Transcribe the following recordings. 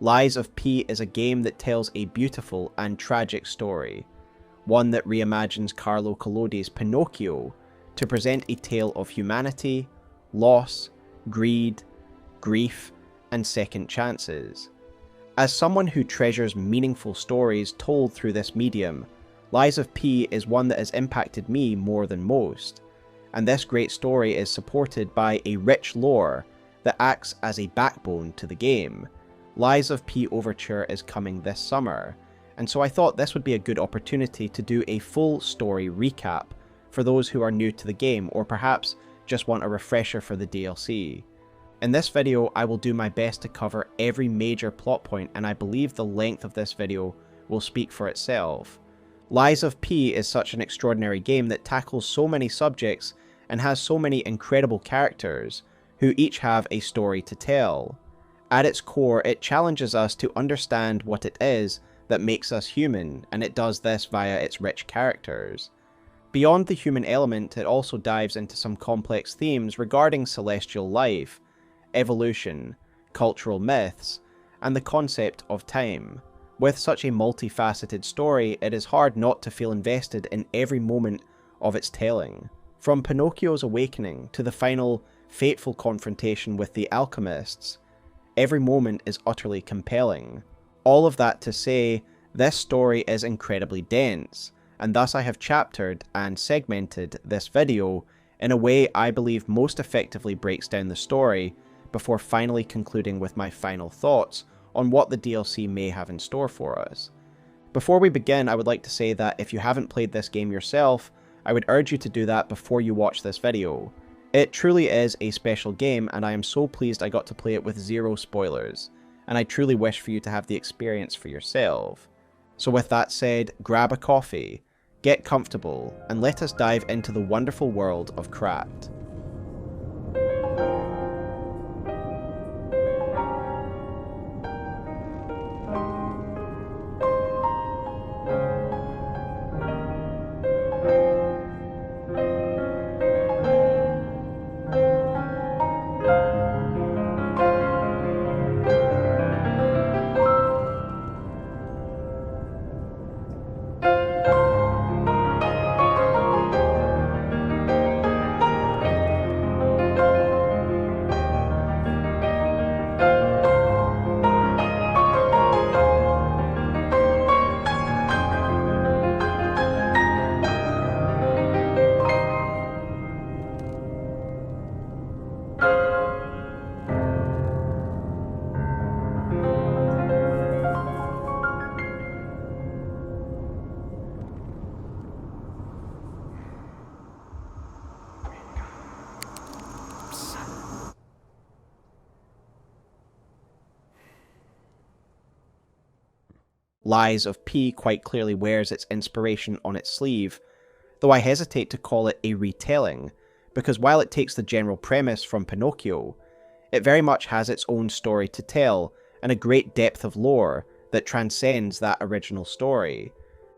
Lies of P is a game that tells a beautiful and tragic story, one that reimagines Carlo Collodi's Pinocchio to present a tale of humanity, loss, greed, grief, and second chances. As someone who treasures meaningful stories told through this medium, Lies of P is one that has impacted me more than most, and this great story is supported by a rich lore that acts as a backbone to the game. Lies of P Overture is coming this summer, and so I thought this would be a good opportunity to do a full story recap for those who are new to the game or perhaps just want a refresher for the DLC. In this video, I will do my best to cover every major plot point, and I believe the length of this video will speak for itself. Lies of P is such an extraordinary game that tackles so many subjects and has so many incredible characters who each have a story to tell. At its core, it challenges us to understand what it is that makes us human, and it does this via its rich characters. Beyond the human element, it also dives into some complex themes regarding celestial life, evolution, cultural myths, and the concept of time. With such a multifaceted story, it is hard not to feel invested in every moment of its telling. From Pinocchio's awakening to the final, fateful confrontation with the Alchemists, every moment is utterly compelling. All of that to say, this story is incredibly dense, and thus I have chaptered and segmented this video in a way I believe most effectively breaks down the story before finally concluding with my final thoughts on what the DLC may have in store for us. Before we begin, I would like to say that if you haven't played this game yourself, I would urge you to do that before you watch this video. It truly is a special game, and I am so pleased I got to play it with zero spoilers, and I truly wish for you to have the experience for yourself. So with that said, grab a coffee, get comfortable, and let us dive into the wonderful world of Krat. Lies of P quite clearly wears its inspiration on its sleeve, though I hesitate to call it a retelling, because while it takes the general premise from Pinocchio, it very much has its own story to tell and a great depth of lore that transcends that original story.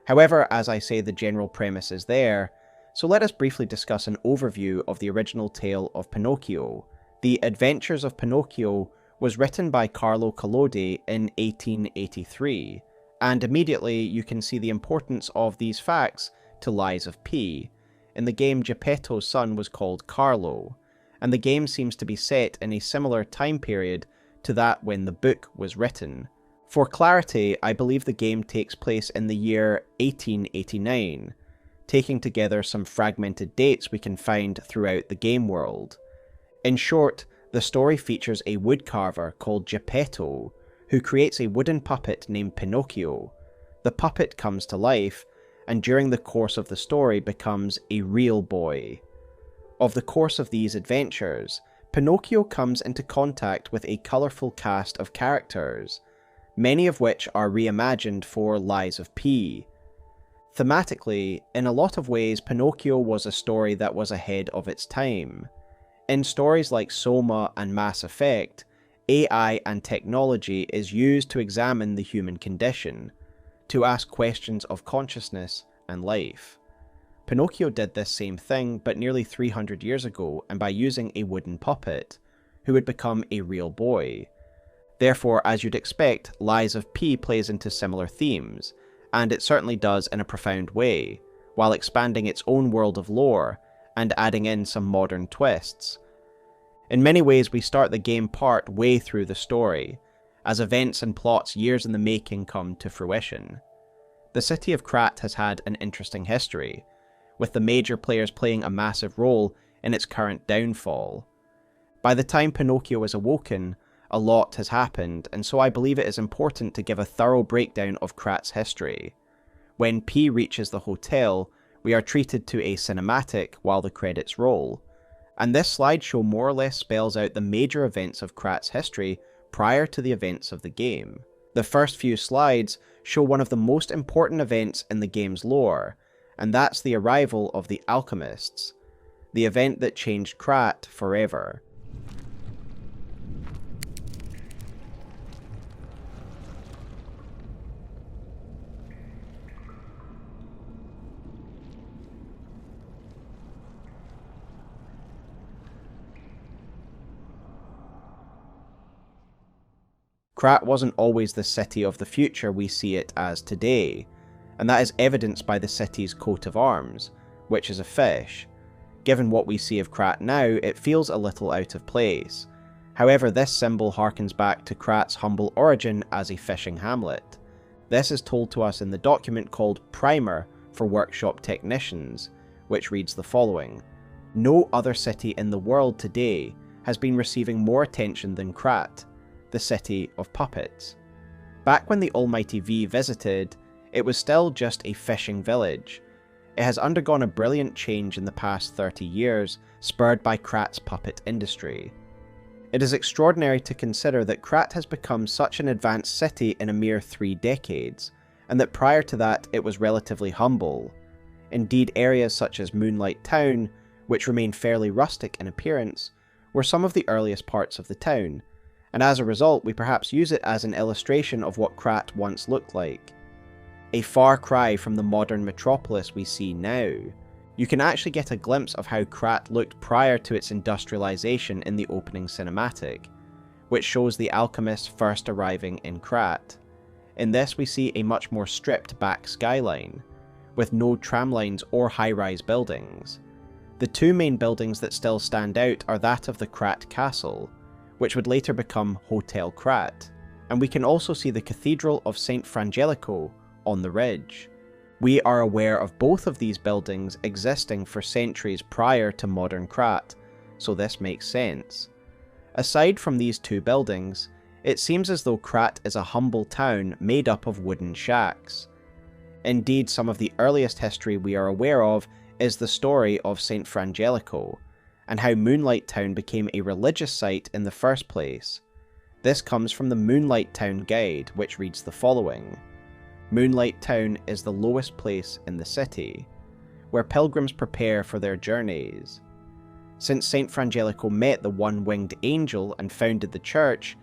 However, as I say, the general premise is there, so let us briefly discuss an overview of the original tale of Pinocchio. The Adventures of Pinocchio was written by Carlo Collodi in 1883, and immediately you can see the importance of these facts to Lies of P. In the game, Geppetto's son was called Carlo, and the game seems to be set in a similar time period to that when the book was written. For clarity, I believe the game takes place in the year 1889, taking together some fragmented dates we can find throughout the game world. In short, the story features a woodcarver called Geppetto, who creates a wooden puppet named Pinocchio. The puppet comes to life, and during the course of the story becomes a real boy. Of the course of these adventures, Pinocchio comes into contact with a colourful cast of characters, many of which are reimagined for Lies of P. Thematically, in a lot of ways, Pinocchio was a story that was ahead of its time. In stories like Soma and Mass Effect, AI and technology is used to examine the human condition, to ask questions of consciousness and life. Pinocchio did this same thing, but nearly 300 years ago, and by using a wooden puppet, who would become a real boy. Therefore, as you'd expect, Lies of P plays into similar themes, and it certainly does in a profound way, while expanding its own world of lore and adding in some modern twists. In many ways, we start the game part way through the story, as events and plots years in the making come to fruition. The city of Krat has had an interesting history, with the major players playing a massive role in its current downfall. By the time Pinocchio is awoken, a lot has happened, and so I believe it is important to give a thorough breakdown of Krat's history. When P reaches the hotel, we are treated to a cinematic while the credits roll, and this slideshow more or less spells out the major events of Krat's history prior to the events of the game. The first few slides show one of the most important events in the game's lore, and that's the arrival of the Alchemists, the event that changed Krat forever. Krat wasn't always the city of the future we see it as today, and that is evidenced by the city's coat of arms, which is a fish. Given what we see of Krat now, it feels a little out of place. However, this symbol harkens back to Krat's humble origin as a fishing hamlet. This is told to us in the document called Primer for Workshop Technicians, which reads the following: "No other city in the world today has been receiving more attention than Krat, the city of puppets. Back when the Almighty V visited, it was still just a fishing village. It has undergone a brilliant change in the past 30 years, spurred by Krat's puppet industry. It is extraordinary to consider that Krat has become such an advanced city in a mere 3 decades, and that prior to that it was relatively humble. Indeed, areas such as Moonlight Town, which remain fairly rustic in appearance, were some of the earliest parts of the town, and as a result we perhaps use it as an illustration of what Krat once looked like. A far cry from the modern metropolis we see now. You can actually get a glimpse of how Krat looked prior to its industrialization in the opening cinematic, which shows the alchemists first arriving in Krat. In this we see a much more stripped back skyline, with no tramlines or high-rise buildings. The 2 main buildings that still stand out are that of the Krat Castle, which would later become Hotel Krat, and we can also see the Cathedral of St. Frangelico on the ridge. We are aware of both of these buildings existing for centuries prior to modern Krat, so this makes sense. Aside from these 2 buildings, it seems as though Krat is a humble town made up of wooden shacks. Indeed, some of the earliest history we are aware of is the story of St. Frangelico, and how Moonlight Town became a religious site in the first place. This comes from the Moonlight Town Guide, which reads the following: "Moonlight Town is the lowest place in the city, where pilgrims prepare for their journeys. Since St. Frangelico met the one-winged angel and founded the church,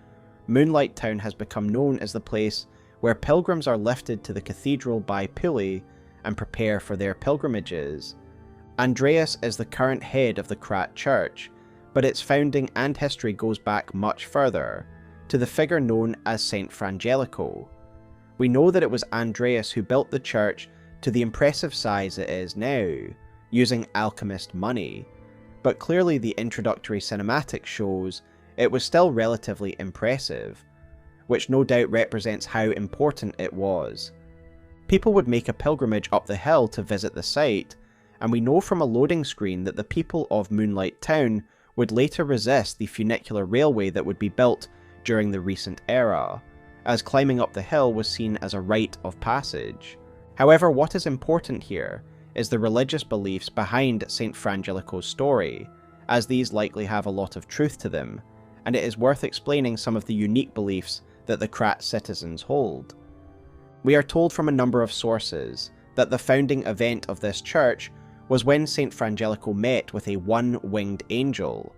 Moonlight Town has become known as the place where pilgrims are lifted to the cathedral by pulley and prepare for their pilgrimages. Andreas is the current head of the Krat Church, but its founding and history goes back much further, to the figure known as St. Frangelico. We know that it was Andreas who built the church to the impressive size it is now, using alchemist money, but clearly the introductory cinematic shows it was still relatively impressive, which no doubt represents how important it was. People would make a pilgrimage up the hill to visit the site, and we know from a loading screen that the people of Moonlight Town would later resist the funicular railway that would be built during the recent era, as climbing up the hill was seen as a rite of passage. However, what is important here is the religious beliefs behind St. Frangelico's story, as these likely have a lot of truth to them, and it is worth explaining some of the unique beliefs that the Krat citizens hold. We are told from a number of sources that the founding event of this church was when St. Frangelico met with a one-winged angel.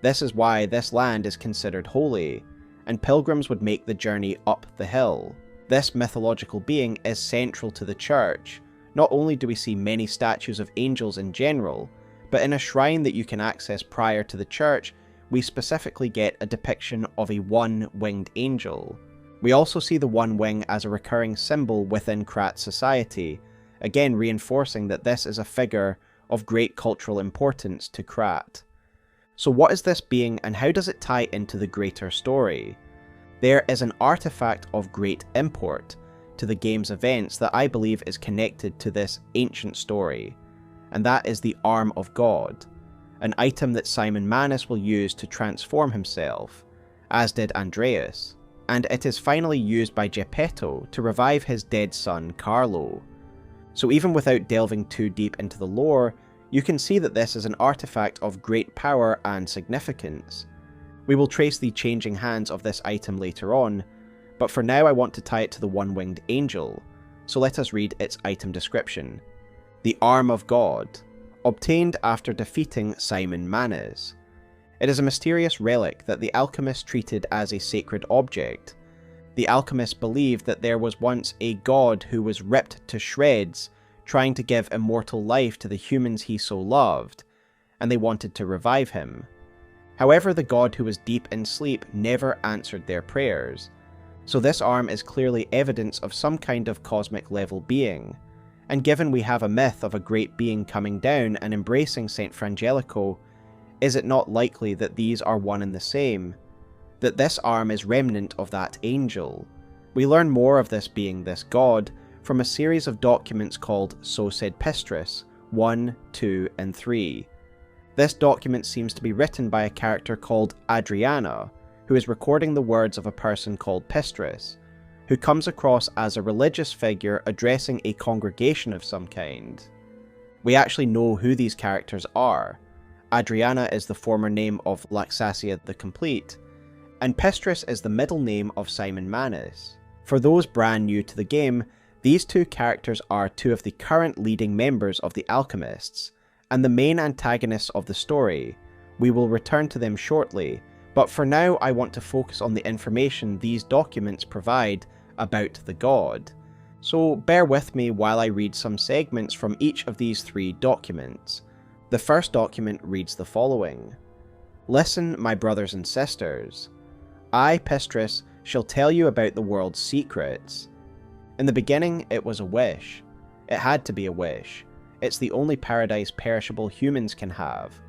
This is why this land is considered holy, and pilgrims would make the journey up the hill. This mythological being is central to the church. Not only do we see many statues of angels in general, but in a shrine that you can access prior to the church, we specifically get a depiction of a one-winged angel. We also see the one wing as a recurring symbol within Krat society, again reinforcing that this is a figure of great cultural importance to Krat. So what is this being and how does it tie into the greater story? There is an artifact of great import to the game's events that I believe is connected to this ancient story, and that is the Arm of God, an item that Simon Manus will use to transform himself, as did Andreas, and it is finally used by Geppetto to revive his dead son Carlo. So even without delving too deep into the lore, you can see that this is an artifact of great power and significance. We will trace the changing hands of this item later on, but for now I want to tie it to the one-winged angel, so let us read its item description. The Arm of God, obtained after defeating Simon Manus. It is a mysterious relic that the Alchemists treated as a sacred object. The Alchemists believed that there was once a god who was ripped to shreds, trying to give immortal life to the humans he so loved, and they wanted to revive him. However, the god who was deep in sleep never answered their prayers, so this arm is clearly evidence of some kind of cosmic level being, and given we have a myth of a great being coming down and embracing Saint Frangelico, is it not likely that these are one and the same? That this arm is remnant of that angel? We learn more of this being, this god, from a series of documents called So Said Pistris 1, 2, and 3. This document seems to be written by a character called Adriana, who is recording the words of a person called Pistris, who comes across as a religious figure addressing a congregation of some kind. We actually know who these characters are. Adriana is the former name of Laxasia the Complete, and Pistris is the middle name of Simon Manus. For those brand new to the game, these two characters are two of the current leading members of the Alchemists, and the main antagonists of the story. We will return to them shortly, but for now I want to focus on the information these documents provide about the god. So bear with me while I read some segments from each of these three documents. The first document reads the following. Listen, my brothers and sisters. I, Pistris, shall tell you about the world's secrets. In the beginning, it was a wish. It had to be a wish. It's the only paradise perishable humans can have.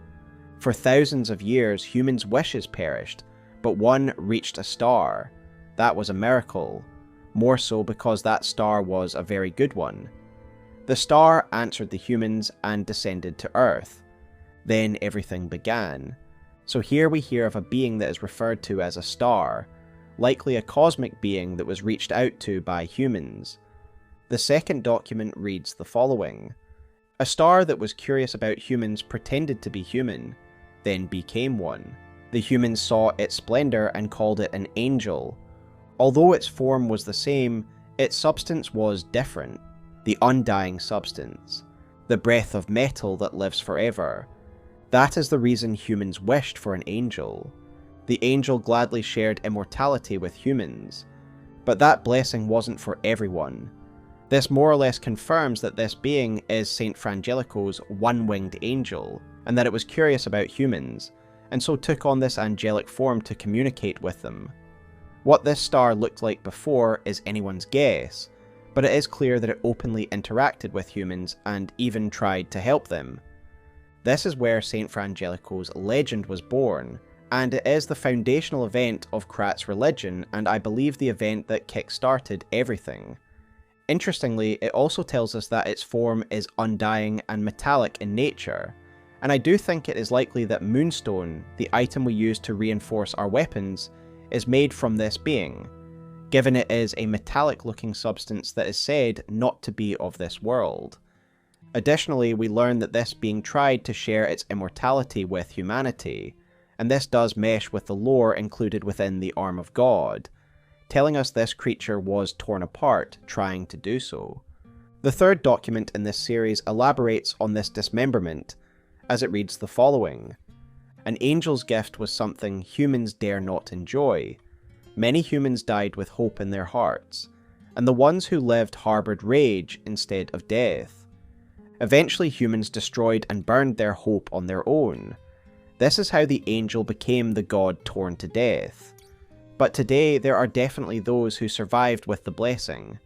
For thousands of years, humans' wishes perished, but one reached a star. That was a miracle. More so because that star was a very good one. The star answered the humans and descended to Earth. Then everything began. So here we hear of a being that is referred to as a star, likely a cosmic being that was reached out to by humans. The second document reads the following. A star that was curious about humans pretended to be human, then became one. The humans saw its splendor and called it an angel. Although its form was the same, its substance was different. The undying substance, the breath of metal that lives forever. That is the reason humans wished for an angel. The angel gladly shared immortality with humans, but that blessing wasn't for everyone. This more or less confirms that this being is Saint Frangelico's one-winged angel, and that it was curious about humans, and so took on this angelic form to communicate with them. What this star looked like before is anyone's guess, but it is clear that it openly interacted with humans and even tried to help them. This is where Saint Frangelico's legend was born, and it is the foundational event of Krat's religion, and I believe the event that kick-started everything. Interestingly, it also tells us that its form is undying and metallic in nature, and I do think it is likely that Moonstone, the item we use to reinforce our weapons, is made from this being, given it is a metallic-looking substance that is said not to be of this world. Additionally, we learn that this being tried to share its immortality with humanity, and this does mesh with the lore included within the Arm of God, telling us this creature was torn apart trying to do so. The third document in this series elaborates on this dismemberment, as it reads the following. An angel's gift was something humans dare not enjoy. Many humans died with hope in their hearts, and the ones who lived harbored rage instead of death. Eventually humans destroyed and burned their hope on their own. This is how the angel became the god torn to death. But today there are definitely those who survived with the blessing.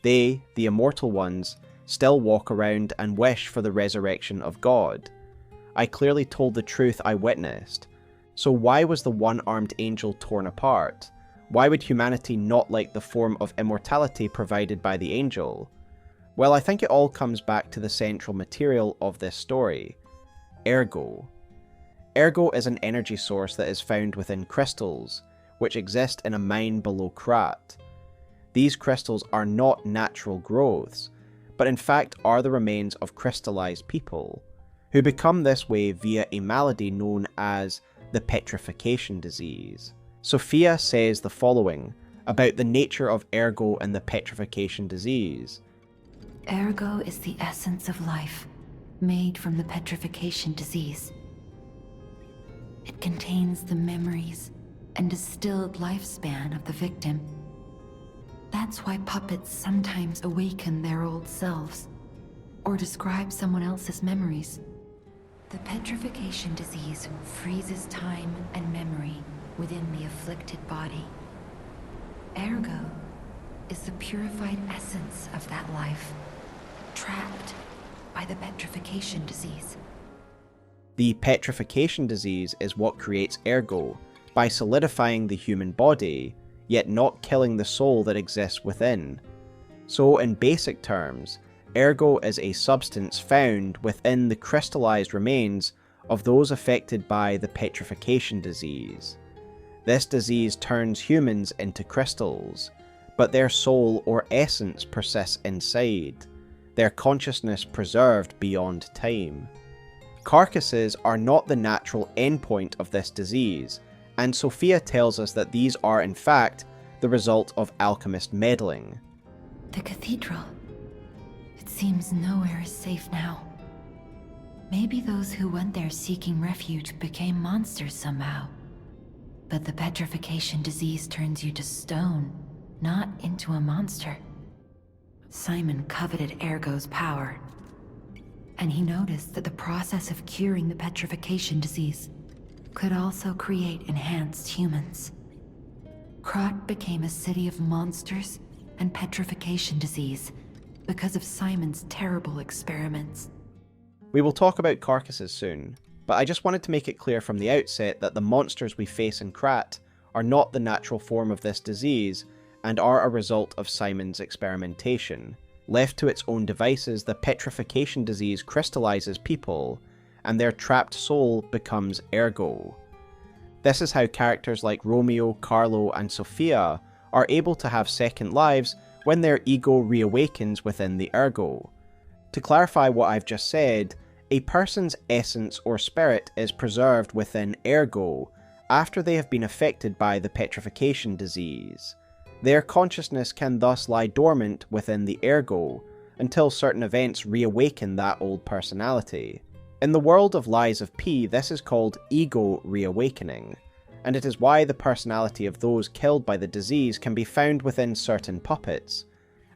They, the immortal ones, still walk around and wish for the resurrection of God. I clearly told the truth I witnessed. So why was the one-armed angel torn apart? Why would humanity not like the form of immortality provided by the angel? Well, I think it all comes back to the central material of this story. Ergo. Ergo is an energy source that is found within crystals, which exist in a mine below Krat. These crystals are not natural growths, but in fact are the remains of crystallized people, who become this way via a malady known as the petrification disease. Sophia says the following about the nature of Ergo and the petrification disease. Ergo is the essence of life, made from the petrification disease. It contains the memories and distilled lifespan of the victim. That's why puppets sometimes awaken their old selves, or describe someone else's memories. The petrification disease freezes time and memory within the afflicted body. Ergo is the purified essence of that life, trapped by the petrification disease. The petrification disease is what creates Ergo, by solidifying the human body, yet not killing the soul that exists within. So in basic terms, Ergo is a substance found within the crystallized remains of those affected by the petrification disease. This disease turns humans into crystals, but their soul or essence persists inside, their consciousness preserved beyond time. Carcasses are not the natural endpoint of this disease, and Sophia tells us that these are in fact the result of alchemist meddling. The cathedral. It seems nowhere is safe now. Maybe those who went there seeking refuge became monsters somehow. But the petrification disease turns you to stone, not into a monster. Simon coveted Ergo's power, and he noticed that the process of curing the petrification disease could also create enhanced humans. Krat became a city of monsters and petrification disease because of Simon's terrible experiments. We will talk about carcasses soon, but I just wanted to make it clear from the outset that the monsters we face in Krat are not the natural form of this disease and are a result of Simon's experimentation. Left to its own devices, the petrification disease crystallizes people, and their trapped soul becomes Ergo. This is how characters like Romeo, Carlo, and Sophia are able to have second lives when their ego reawakens within the Ergo. To clarify what I've just said, a person's essence or spirit is preserved within Ergo after they have been affected by the petrification disease. Their consciousness can thus lie dormant within the Ergo until certain events reawaken that old personality. In the world of Lies of P, this is called ego reawakening, and it is why the personality of those killed by the disease can be found within certain puppets,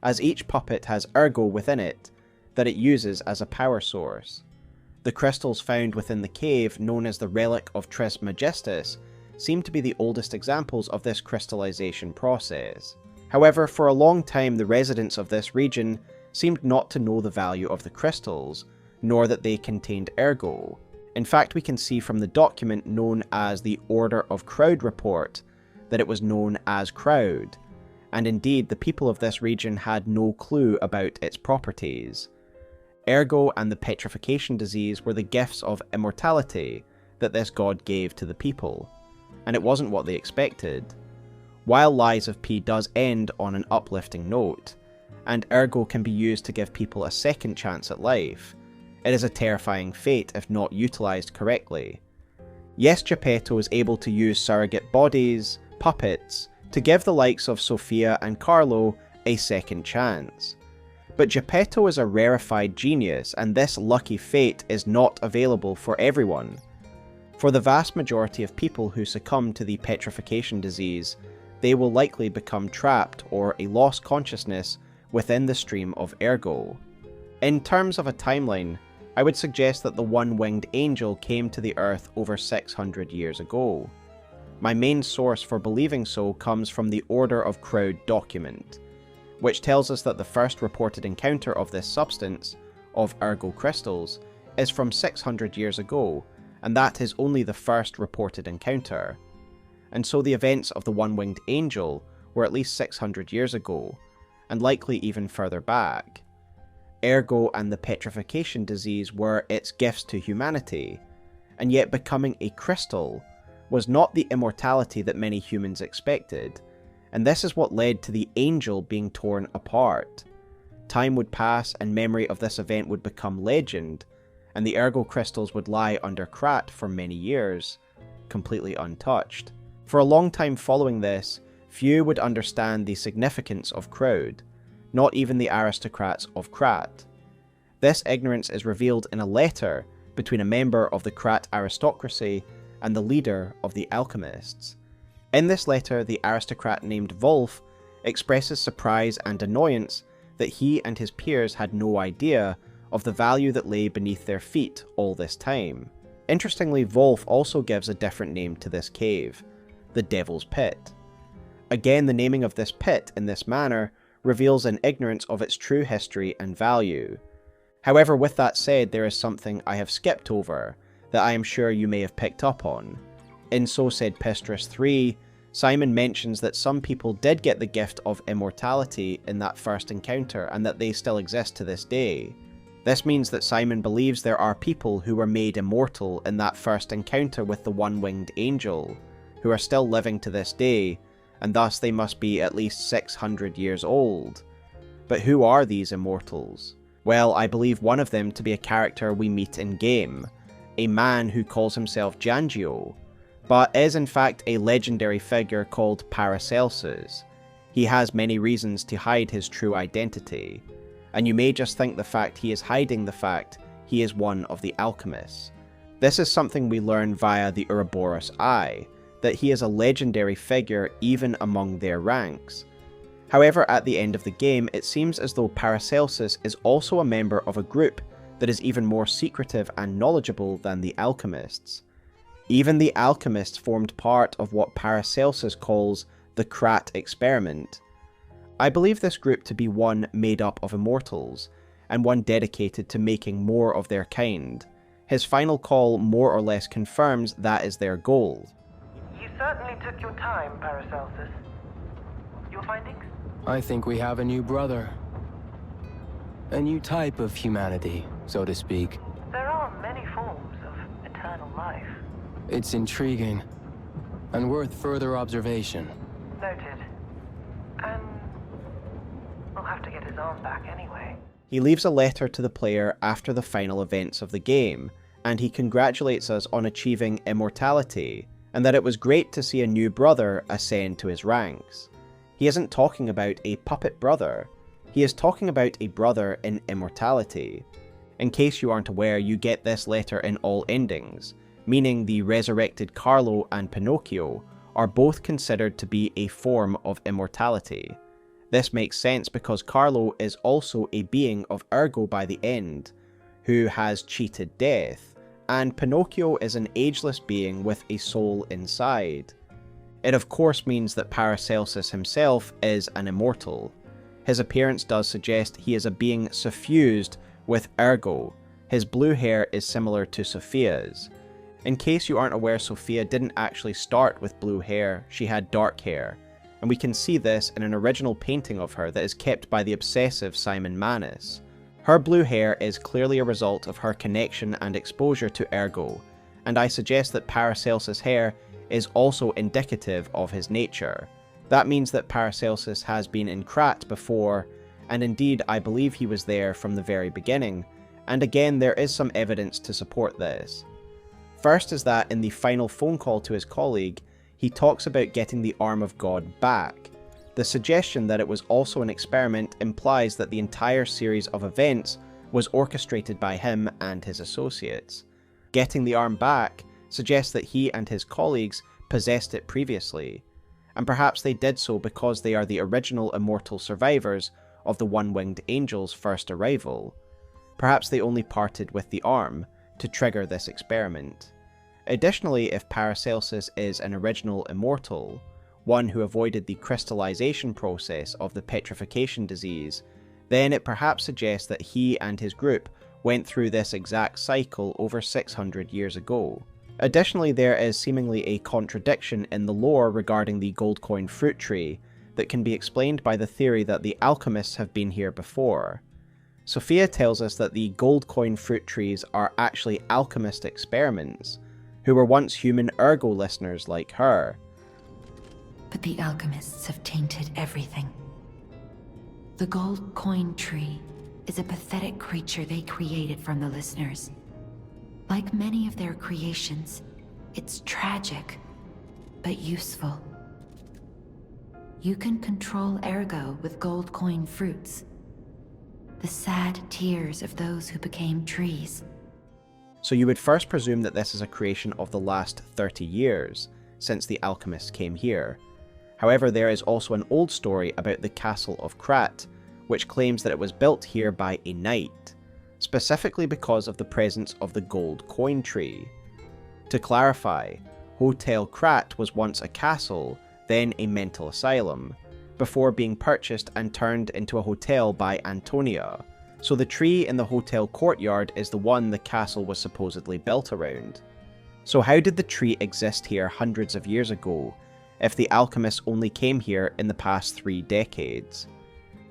as each puppet has Ergo within it that it uses as a power source. The crystals found within the cave, known as the Relic of Trismegistus, seem to be the oldest examples of this crystallization process. However, for a long time the residents of this region seemed not to know the value of the crystals, nor that they contained Ergo. In fact, we can see from the document known as the Order of Crowd report that it was known as Crowd, and indeed the people of this region had no clue about its properties. Ergo and the petrification disease were the gifts of immortality that this god gave to the people, and it wasn't what they expected. While Lies of P does end on an uplifting note, and Ergo can be used to give people a second chance at life, it is a terrifying fate if not utilised correctly. Yes, Geppetto is able to use surrogate bodies, puppets, to give the likes of Sophia and Carlo a second chance. But Geppetto is a rarefied genius, and this lucky fate is not available for everyone. For the vast majority of people who succumb to the petrification disease, they will likely become trapped or a lost consciousness within the stream of Ergo. In terms of a timeline, I would suggest that the one-winged angel came to the Earth over 600 years ago. My main source for believing so comes from the Order of Krat document, which tells us that the first reported encounter of this substance, of Ergo crystals, is from 600 years ago, and that is only the first reported encounter. And so the events of the one-winged angel were at least 600 years ago, and likely even further back. Ergo and the petrification disease were its gifts to humanity, and yet becoming a crystal was not the immortality that many humans expected, and this is what led to the angel being torn apart. Time would pass and memory of this event would become legend, and the Ergo crystals would lie under Krat for many years, completely untouched. For a long time following this, few would understand the significance of Krat, not even the aristocrats of Krat. This ignorance is revealed in a letter between a member of the Krat aristocracy and the leader of the Alchemists. In this letter, the aristocrat named Wolf expresses surprise and annoyance that he and his peers had no idea of the value that lay beneath their feet all this time. Interestingly, Wolf also gives a different name to this cave, the Devil's Pit. Again, the naming of this pit in this manner reveals an ignorance of its true history and value. However, with that said, there is something I have skipped over that I am sure you may have picked up on. In So Said Pistris 3, Simon mentions that some people did get the gift of immortality in that first encounter and that they still exist to this day. This means that Simon believes there are people who were made immortal in that first encounter with the one-winged angel, who are still living to this day, and thus they must be at least 600 years old. But who are these immortals? Well, I believe one of them to be a character we meet in-game, a man who calls himself Giangio, but is in fact a legendary figure called Paracelsus. He has many reasons to hide his true identity, and you may just think the fact he is hiding the fact he is one of the Alchemists. This is something we learn via the Ouroboros Eye, that he is a legendary figure even among their ranks. However, at the end of the game, it seems as though Paracelsus is also a member of a group that is even more secretive and knowledgeable than the Alchemists. Even the Alchemists formed part of what Paracelsus calls the Krat experiment. I believe this group to be one made up of immortals, and one dedicated to making more of their kind. His final call more or less confirms that is their goal. You certainly took your time, Paracelsus. Your findings? I think we have a new brother. A new type of humanity, so to speak. There are many forms of eternal life. It's intriguing, and worth further observation. Noted. And we'll have to get his arm back anyway. He leaves a letter to the player after the final events of the game, and he congratulates us on achieving immortality, and that it was great to see a new brother ascend to his ranks. He isn't talking about a puppet brother, he is talking about a brother in immortality. In case you aren't aware, you get this letter in all endings, meaning the resurrected Carlo and Pinocchio are both considered to be a form of immortality. This makes sense because Carlo is also a being of Ergo by the end, who has cheated death, and Pinocchio is an ageless being with a soul inside. It of course means that Paracelsus himself is an immortal. His appearance does suggest he is a being suffused with Ergo. His blue hair is similar to Sophia's. In case you aren't aware, Sophia didn't actually start with blue hair, she had dark hair, and we can see this in an original painting of her that is kept by the obsessive Simon Manus. Her blue hair is clearly a result of her connection and exposure to Ergo, and I suggest that Paracelsus' hair is also indicative of his nature. That means that Paracelsus has been in Krat before, and indeed I believe he was there from the very beginning, and again there is some evidence to support this. First is that in the final phone call to his colleague, he talks about getting the arm of God back. The suggestion that it was also an experiment implies that the entire series of events was orchestrated by him and his associates. Getting the arm back suggests that he and his colleagues possessed it previously, and perhaps they did so because they are the original immortal survivors of the one-winged angel's first arrival. Perhaps they only parted with the arm to trigger this experiment. Additionally, if Paracelsus is an original immortal, one who avoided the crystallization process of the petrification disease, then it perhaps suggests that he and his group went through this exact cycle over 600 years ago. Additionally, there is seemingly a contradiction in the lore regarding the gold coin fruit tree that can be explained by the theory that the alchemists have been here before. Sophia tells us that the gold coin fruit trees are actually alchemist experiments, who were once human Ergo listeners like her. But the alchemists have tainted everything. The gold coin tree is a pathetic creature they created from the listeners. Like many of their creations, it's tragic, but useful. You can control Ergo with gold coin fruits. The sad tears of those who became trees. So you would first presume that this is a creation of the last 30 years, since the alchemists came here. However, there is also an old story about the castle of Krat, which claims that it was built here by a knight, specifically because of the presence of the gold coin tree. To clarify, Hotel Krat was once a castle, then a mental asylum, before being purchased and turned into a hotel by Antonia. So the tree in the hotel courtyard is the one the castle was supposedly built around. So how did the tree exist here hundreds of years ago, if the alchemists only came here in the past 3 decades?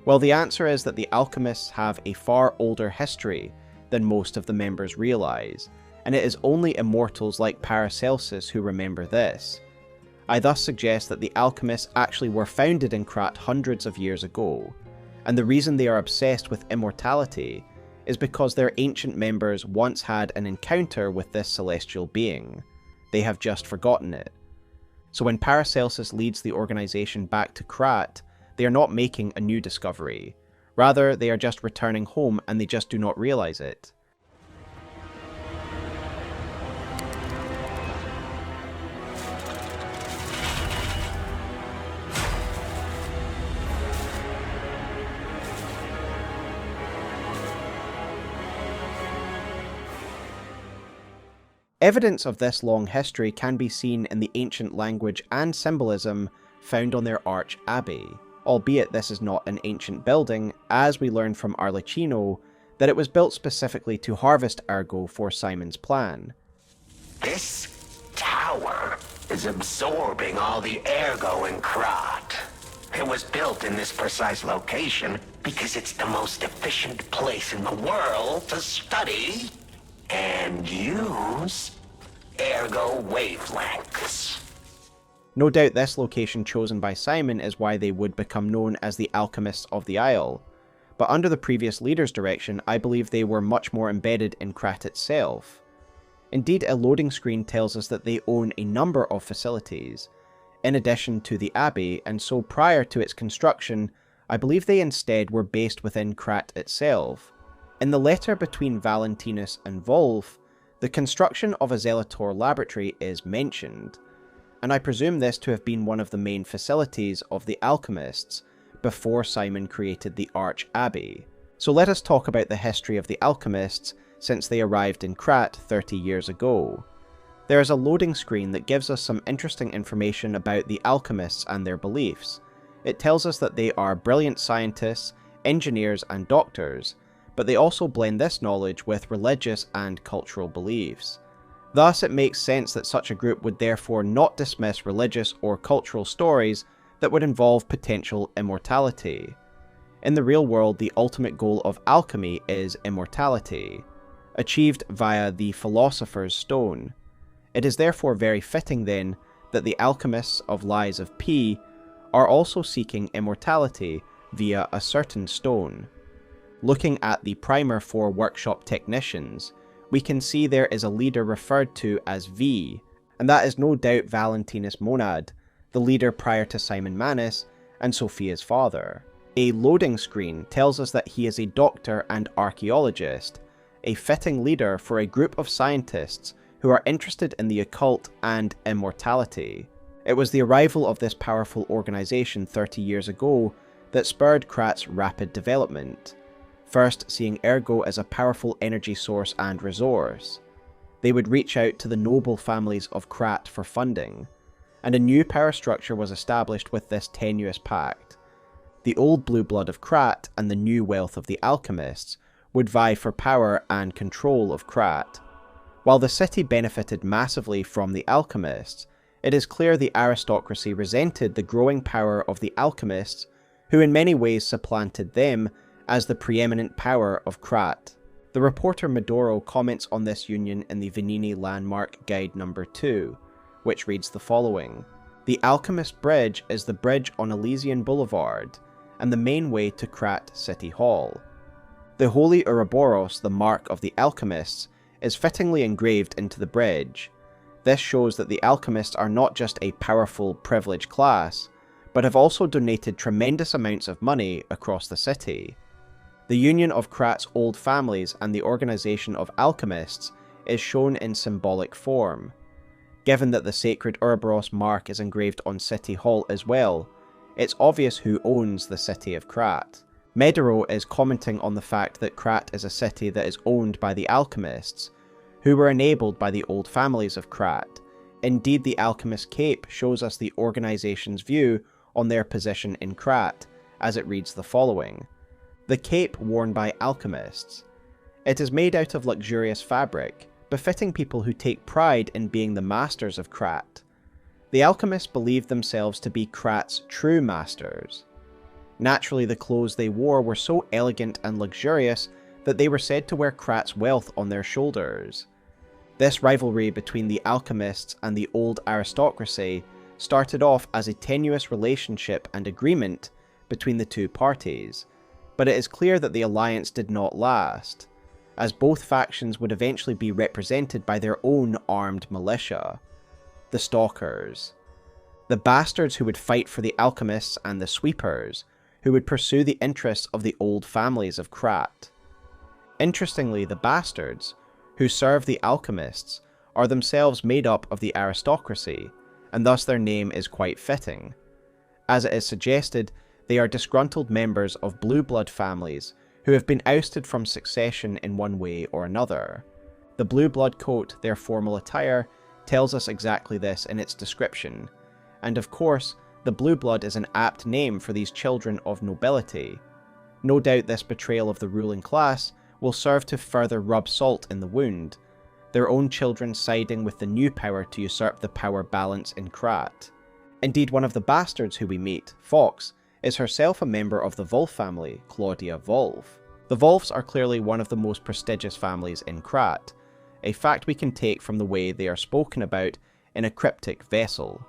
Well, the answer is that the alchemists have a far older history than most of the members realize, and it is only immortals like Paracelsus who remember this. I thus suggest that the alchemists actually were founded in Krat hundreds of years ago, and the reason they are obsessed with immortality is because their ancient members once had an encounter with this celestial being. They have just forgotten it. So when Paracelsus leads the organization back to Krat, they are not making a new discovery. Rather, they are just returning home and they just do not realize it. Evidence of this long history can be seen in the ancient language and symbolism found on their arch abbey, albeit this is not an ancient building, as we learn from Arlecchino that it was built specifically to harvest Ergo for Simon's plan. This tower is absorbing all the Ergo in Krat. It was built in this precise location because it's the most efficient place in the world to study and use Ergo wavelengths. No doubt this location chosen by Simon is why they would become known as the Alchemists of the Isle, but under the previous leader's direction, I believe they were much more embedded in Krat itself. Indeed, a loading screen tells us that they own a number of facilities, in addition to the abbey, and so prior to its construction, I believe they instead were based within Krat itself. In the letter between Valentinus and Wolf, the construction of a Zelator laboratory is mentioned, and I presume this to have been one of the main facilities of the alchemists before Simon created the Arch Abbey. So let us talk about the history of the alchemists since they arrived in Krat 30 years ago. There is a loading screen that gives us some interesting information about the alchemists and their beliefs. It tells us that they are brilliant scientists, engineers and doctors, but they also blend this knowledge with religious and cultural beliefs. Thus, it makes sense that such a group would therefore not dismiss religious or cultural stories that would involve potential immortality. In the real world, the ultimate goal of alchemy is immortality, achieved via the Philosopher's Stone. It is therefore very fitting then that the alchemists of Lies of P are also seeking immortality via a certain stone. Looking at the primer for workshop technicians, we can see there is a leader referred to as V, and that is no doubt Valentinus Monad, the leader prior to Simon Manus and Sophia's father. A loading screen tells us that he is a doctor and archaeologist, a fitting leader for a group of scientists who are interested in the occult and immortality. It was the arrival of this powerful organization 30 years ago that spurred Krat's rapid development. first seeing Ergo as a powerful energy source and resource. They would reach out to the noble families of Krat for funding, and a new power structure was established with this tenuous pact. The old blue blood of Krat and the new wealth of the Alchemists would vie for power and control of Krat. While the city benefited massively from the Alchemists, it is clear the aristocracy resented the growing power of the Alchemists, who in many ways supplanted them as the preeminent power of Krat. The reporter Medoro comments on this union in the Venini Landmark Guide No. 2, which reads the following: "The Alchemist Bridge is the bridge on Elysian Boulevard, and the main way to Krat City Hall. The Holy Ouroboros, the mark of the Alchemists, is fittingly engraved into the bridge. This shows that the Alchemists are not just a powerful, privileged class, but have also donated tremendous amounts of money across the city. The union of Krat's old families and the organization of Alchemists is shown in symbolic form. Given that the sacred Ouroboros mark is engraved on City Hall as well, it's obvious who owns the city of Krat. Medoro is commenting on the fact that Krat is a city that is owned by the Alchemists, who were enabled by the old families of Krat. Indeed, the Alchemist Cape shows us the organization's view on their position in Krat, as it reads the following: "The cape worn by Alchemists. It is made out of luxurious fabric, befitting people who take pride in being the masters of Krat. The Alchemists believed themselves to be Krat's true masters. Naturally, the clothes they wore were so elegant and luxurious that they were said to wear Krat's wealth on their shoulders. This rivalry between the Alchemists and the old aristocracy started off as a tenuous relationship and agreement between the two parties, but it is clear that the alliance did not last, as both factions would eventually be represented by their own armed militia, the Stalkers, the bastards who would fight for the Alchemists, and the Sweepers, who would pursue the interests of the old families of Krat. Interestingly, the bastards, who serve the Alchemists, are themselves made up of the aristocracy, and thus their name is quite fitting. As it is suggested, they are disgruntled members of blue blood families who have been ousted from succession in one way or another. The blue blood coat, their formal attire, tells us exactly this in its description, and of course, the blue blood is an apt name for these children of nobility. No doubt this betrayal of the ruling class will serve to further rub salt in the wound, their own children siding with the new power to usurp the power balance in Krat. Indeed, one of the bastards who we meet, Fox, is herself a member of the Wolf family, Claudia Wolf. The Wolfs are clearly one of the most prestigious families in Krat, a fact we can take from the way they are spoken about in a cryptic vessel.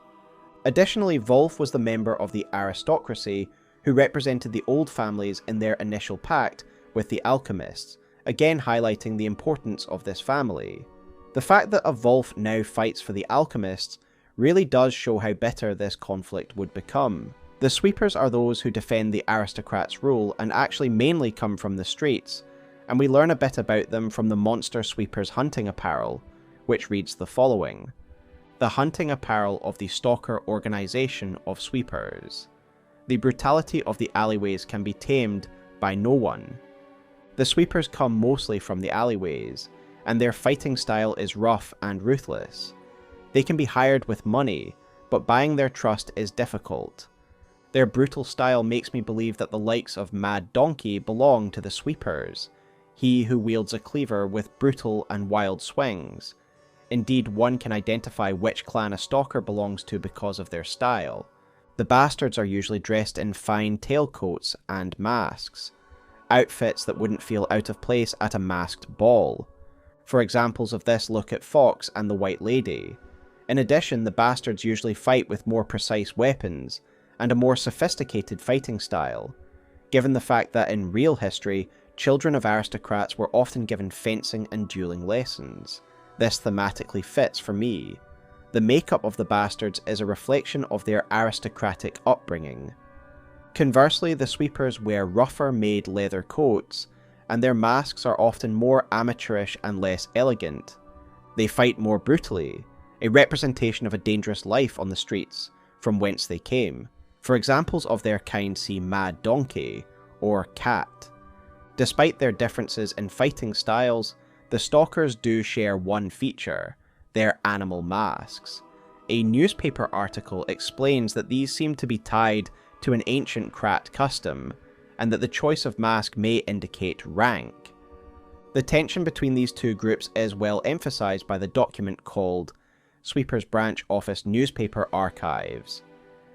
Additionally, Wolf was the member of the aristocracy who represented the old families in their initial pact with the Alchemists, again highlighting the importance of this family. The fact that a Wolf now fights for the Alchemists really does show how bitter this conflict would become. The Sweepers are those who defend the aristocrats' rule and actually mainly come from the streets, and we learn a bit about them from the Monster Sweepers hunting apparel, which reads the following: "The hunting apparel of the Stalker organization of Sweepers. The brutality of the alleyways can be tamed by no one. The Sweepers come mostly from the alleyways, and their fighting style is rough and ruthless. They can be hired with money, but buying their trust is difficult. Their brutal style makes me believe that the likes of Mad Donkey belong to the Sweepers, he who wields a cleaver with brutal and wild swings. Indeed, one can identify which clan a Stalker belongs to because of their style. The bastards are usually dressed in fine tailcoats and masks, outfits that wouldn't feel out of place at a masked ball. For examples of this, look at Fox and the White Lady. In addition, the bastards usually fight with more precise weapons, and a more sophisticated fighting style, given the fact that in real history, children of aristocrats were often given fencing and dueling lessons. This thematically fits for me. The makeup of the bastards is a reflection of their aristocratic upbringing. Conversely, the Sweepers wear rougher made leather coats, and their masks are often more amateurish and less elegant. They fight more brutally, a representation of a dangerous life on the streets, from whence they came. For examples of their kind, see Mad Donkey, or Cat. Despite their differences in fighting styles, the Stalkers do share one feature: their animal masks. A newspaper article explains that these seem to be tied to an ancient Krat custom, and that the choice of mask may indicate rank. The tension between these two groups is well emphasised by the document called Sweeper's Branch Office Newspaper Archives.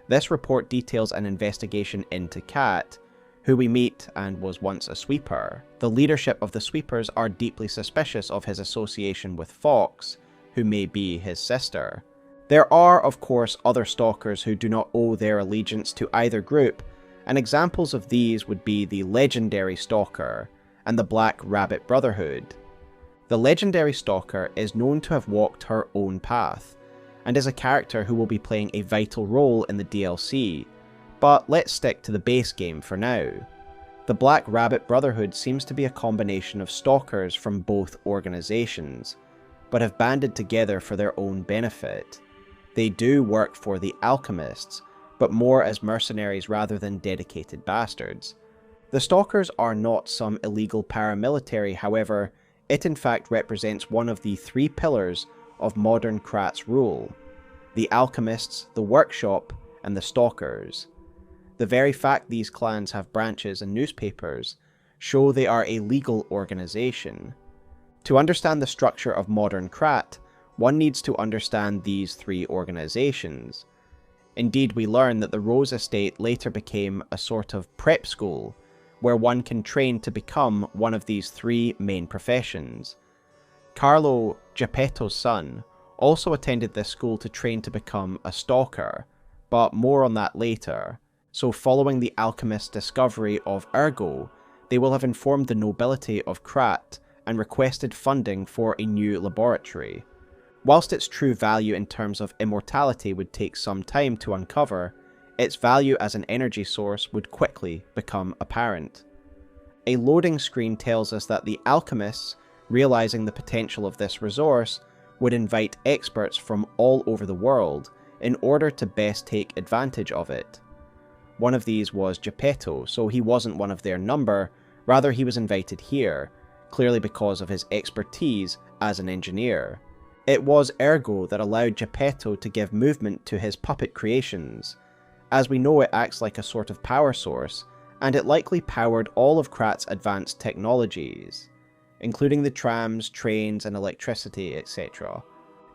This report details an investigation into Kat, who we meet and was once a sweeper. The leadership of the sweepers are deeply suspicious of his association with Fox, who may be his sister. There are, of course, other Stalkers who do not owe their allegiance to either group, and examples of these would be the legendary Stalker and the Black Rabbit Brotherhood. The legendary Stalker is known to have walked her own path, and is a character who will be playing a vital role in the DLC, but let's stick to the base game for now. The Black Rabbit Brotherhood seems to be a combination of Stalkers from both organisations, but have banded together for their own benefit. They do work for the Alchemists, but more as mercenaries rather than dedicated bastards. The Stalkers are not some illegal paramilitary, however, it in fact represents one of the three pillars of modern Krat's rule: the Alchemists, the Workshop, and the Stalkers. The very fact these clans have branches and newspapers show they are a legal organisation. To understand the structure of modern Krat, one needs to understand these three organisations. Indeed, we learn that the Rose Estate later became a sort of prep school, where one can train to become one of these three main professions. Carlo, Geppetto's son, also attended this school to train to become a Stalker, but more on that later. So following the Alchemist's discovery of Ergo, they will have informed the nobility of Krat and requested funding for a new laboratory. Whilst its true value in terms of immortality would take some time to uncover, its value as an energy source would quickly become apparent. A loading screen tells us that the Alchemists, realizing the potential of this resource, would invite experts from all over the world in order to best take advantage of it. One of these was Geppetto, so he wasn't one of their number, rather he was invited here, clearly because of his expertise as an engineer. It was Ergo that allowed Geppetto to give movement to his puppet creations. As we know, it acts like a sort of power source, and it likely powered all of Krat's advanced technologies, including the trams, trains, and electricity, etc.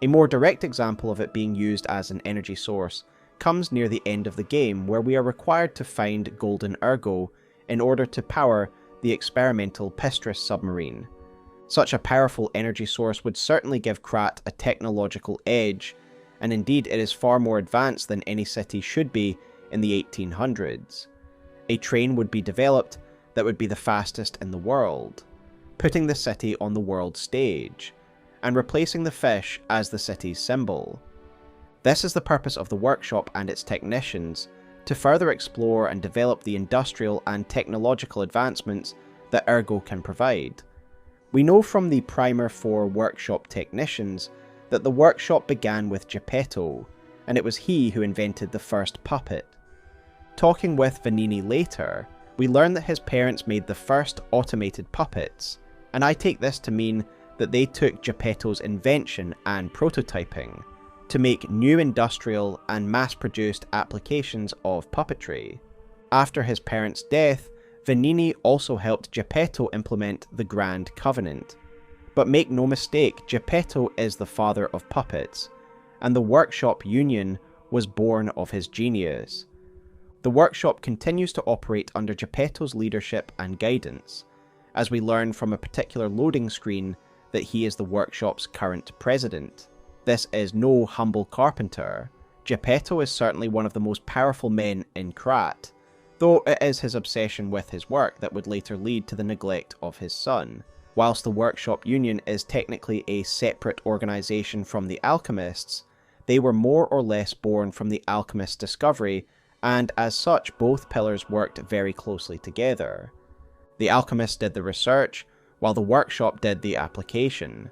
A more direct example of it being used as an energy source comes near the end of the game, where we are required to find Golden Ergo in order to power the experimental Pistris submarine. Such a powerful energy source would certainly give Krat a technological edge, and indeed it is far more advanced than any city should be in the 1800s. A train would be developed that would be the fastest in the world, putting the city on the world stage, and replacing the fish as the city's symbol. This is the purpose of the workshop and its technicians, to further explore and develop the industrial and technological advancements that Ergo can provide. We know from the primer for workshop technicians that the workshop began with Geppetto, and it was he who invented the first puppet. Talking with Vanini later, we learn that his parents made the first automated puppets, and I take this to mean that they took Geppetto's invention and prototyping to make new industrial and mass-produced applications of puppetry. After his parents' death, Vanini also helped Geppetto implement the Grand Covenant. But make no mistake, Geppetto is the father of puppets, and the Workshop Union was born of his genius. The workshop continues to operate under Geppetto's leadership and guidance, as we learn from a particular loading screen that he is the workshop's current president. This is no humble carpenter. Geppetto is certainly one of the most powerful men in Krat, though it is his obsession with his work that would later lead to the neglect of his son. Whilst the Workshop Union is technically a separate organisation from the Alchemists, they were more or less born from the Alchemist's discovery, and as such both pillars worked very closely together. The Alchemists did the research, while the Workshop did the application.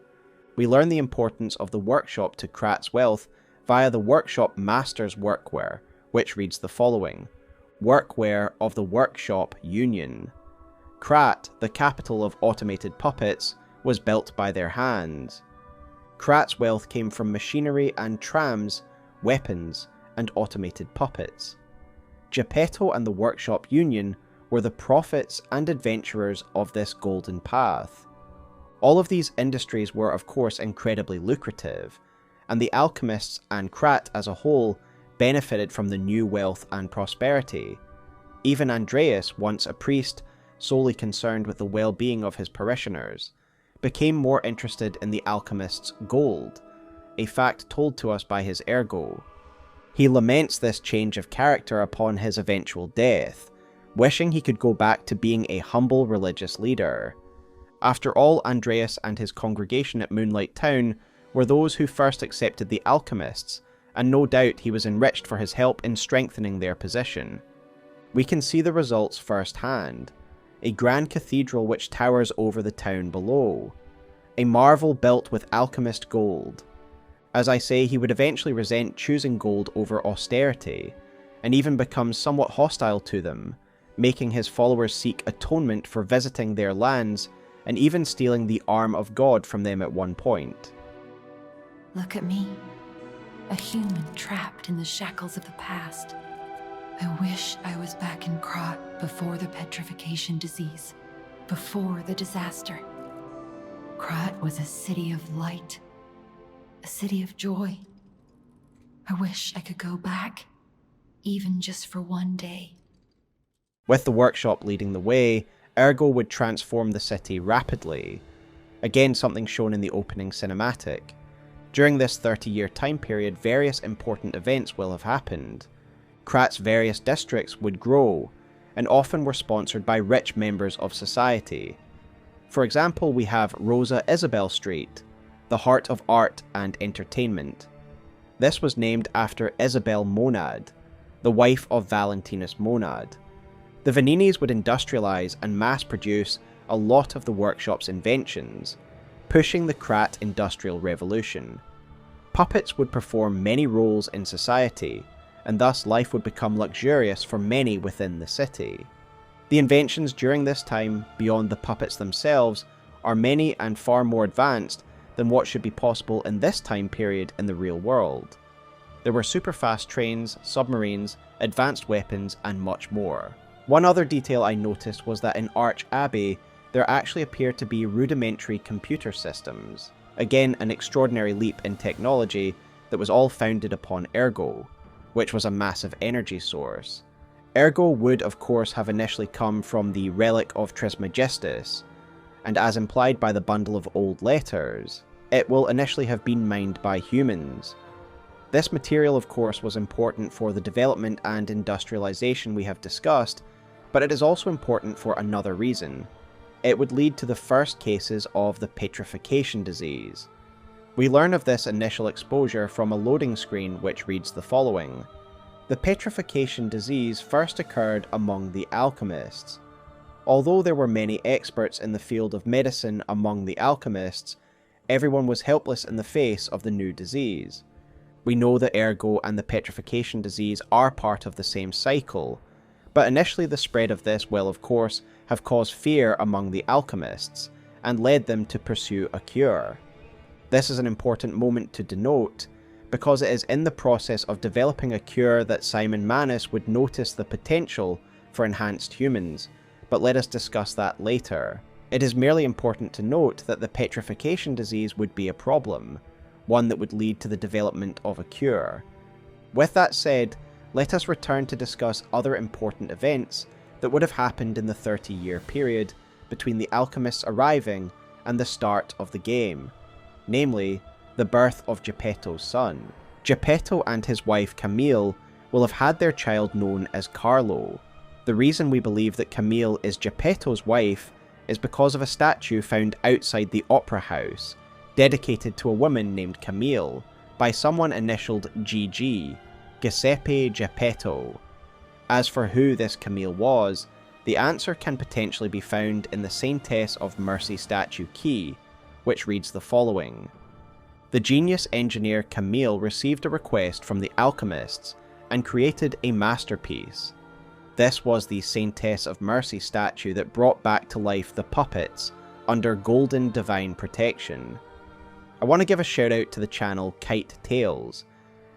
We learn the importance of the Workshop to Krat's wealth via the Workshop Master's Workwear, which reads the following: Workwear of the Workshop Union. Krat, the capital of automated puppets, was built by their hands. Krat's wealth came from machinery and trams, weapons, and automated puppets. Geppetto and the Workshop Union were the prophets and adventurers of this golden path. All of these industries were of course incredibly lucrative, and the Alchemists and Krat as a whole benefited from the new wealth and prosperity. Even Andreas, once a priest solely concerned with the well-being of his parishioners, became more interested in the Alchemists' gold, a fact told to us by his Ergo. He laments this change of character upon his eventual death, wishing he could go back to being a humble religious leader. After all, Andreas and his congregation at Moonlight Town were those who first accepted the Alchemists, and no doubt he was enriched for his help in strengthening their position. We can see the results firsthand. A grand cathedral which towers over the town below. A marvel built with alchemist gold. As I say, he would eventually resent choosing gold over austerity, and even become somewhat hostile to them, making his followers seek atonement for visiting their lands, and even stealing the arm of God from them at one point. Look at me, a human trapped in the shackles of the past. I wish I was back in Krat before the petrification disease, before the disaster. Krat was a city of light, a city of joy. I wish I could go back, even just for one day. With the workshop leading the way, Ergo would transform the city rapidly. Again, something shown in the opening cinematic. During this 30-year time period, various important events will have happened. Krat's various districts would grow, and often were sponsored by rich members of society. For example, we have Rosa Isabel Street, the heart of art and entertainment. This was named after Isabel Monad, the wife of Valentinus Monad. The Vaninis would industrialize and mass-produce a lot of the workshop's inventions, pushing the Krat Industrial Revolution. Puppets would perform many roles in society, and thus life would become luxurious for many within the city. The inventions during this time, beyond the puppets themselves, are many and far more advanced than what should be possible in this time period in the real world. There were super-fast trains, submarines, advanced weapons, and much more. One other detail I noticed was that in Arch Abbey, there actually appear to be rudimentary computer systems. Again, an extraordinary leap in technology that was all founded upon Ergo, which was a massive energy source. Ergo would of course have initially come from the relic of Trismegistus, and as implied by the bundle of old letters, it will initially have been mined by humans. This material of course was important for the development and industrialization we have discussed, but it is also important for another reason. It would lead to the first cases of the petrification disease. We learn of this initial exposure from a loading screen which reads the following. The petrification disease first occurred among the alchemists. Although there were many experts in the field of medicine among the alchemists, everyone was helpless in the face of the new disease. We know that Ergo and the petrification disease are part of the same cycle, but initially the spread of this will of course have caused fear among the alchemists, and led them to pursue a cure. This is an important moment to denote, because it is in the process of developing a cure that Simon Manus would notice the potential for enhanced humans, but let us discuss that later. It is merely important to note that the petrification disease would be a problem, one that would lead to the development of a cure. With that said, let us return to discuss other important events that would have happened in the 30-year period between the alchemists arriving and the start of the game. Namely, the birth of Geppetto's son. Geppetto and his wife Camille will have had their child known as Carlo. The reason we believe that Camille is Geppetto's wife is because of a statue found outside the opera house, dedicated to a woman named Camille, by someone initialed GG, Giuseppe Geppetto. As for who this Camille was, the answer can potentially be found in the Saintess of Mercy statue key, which reads the following. The genius engineer Camille received a request from the alchemists and created a masterpiece. This was the Saintess of Mercy statue that brought back to life the puppets under golden divine protection. I want to give a shout out to the channel Kite Tales,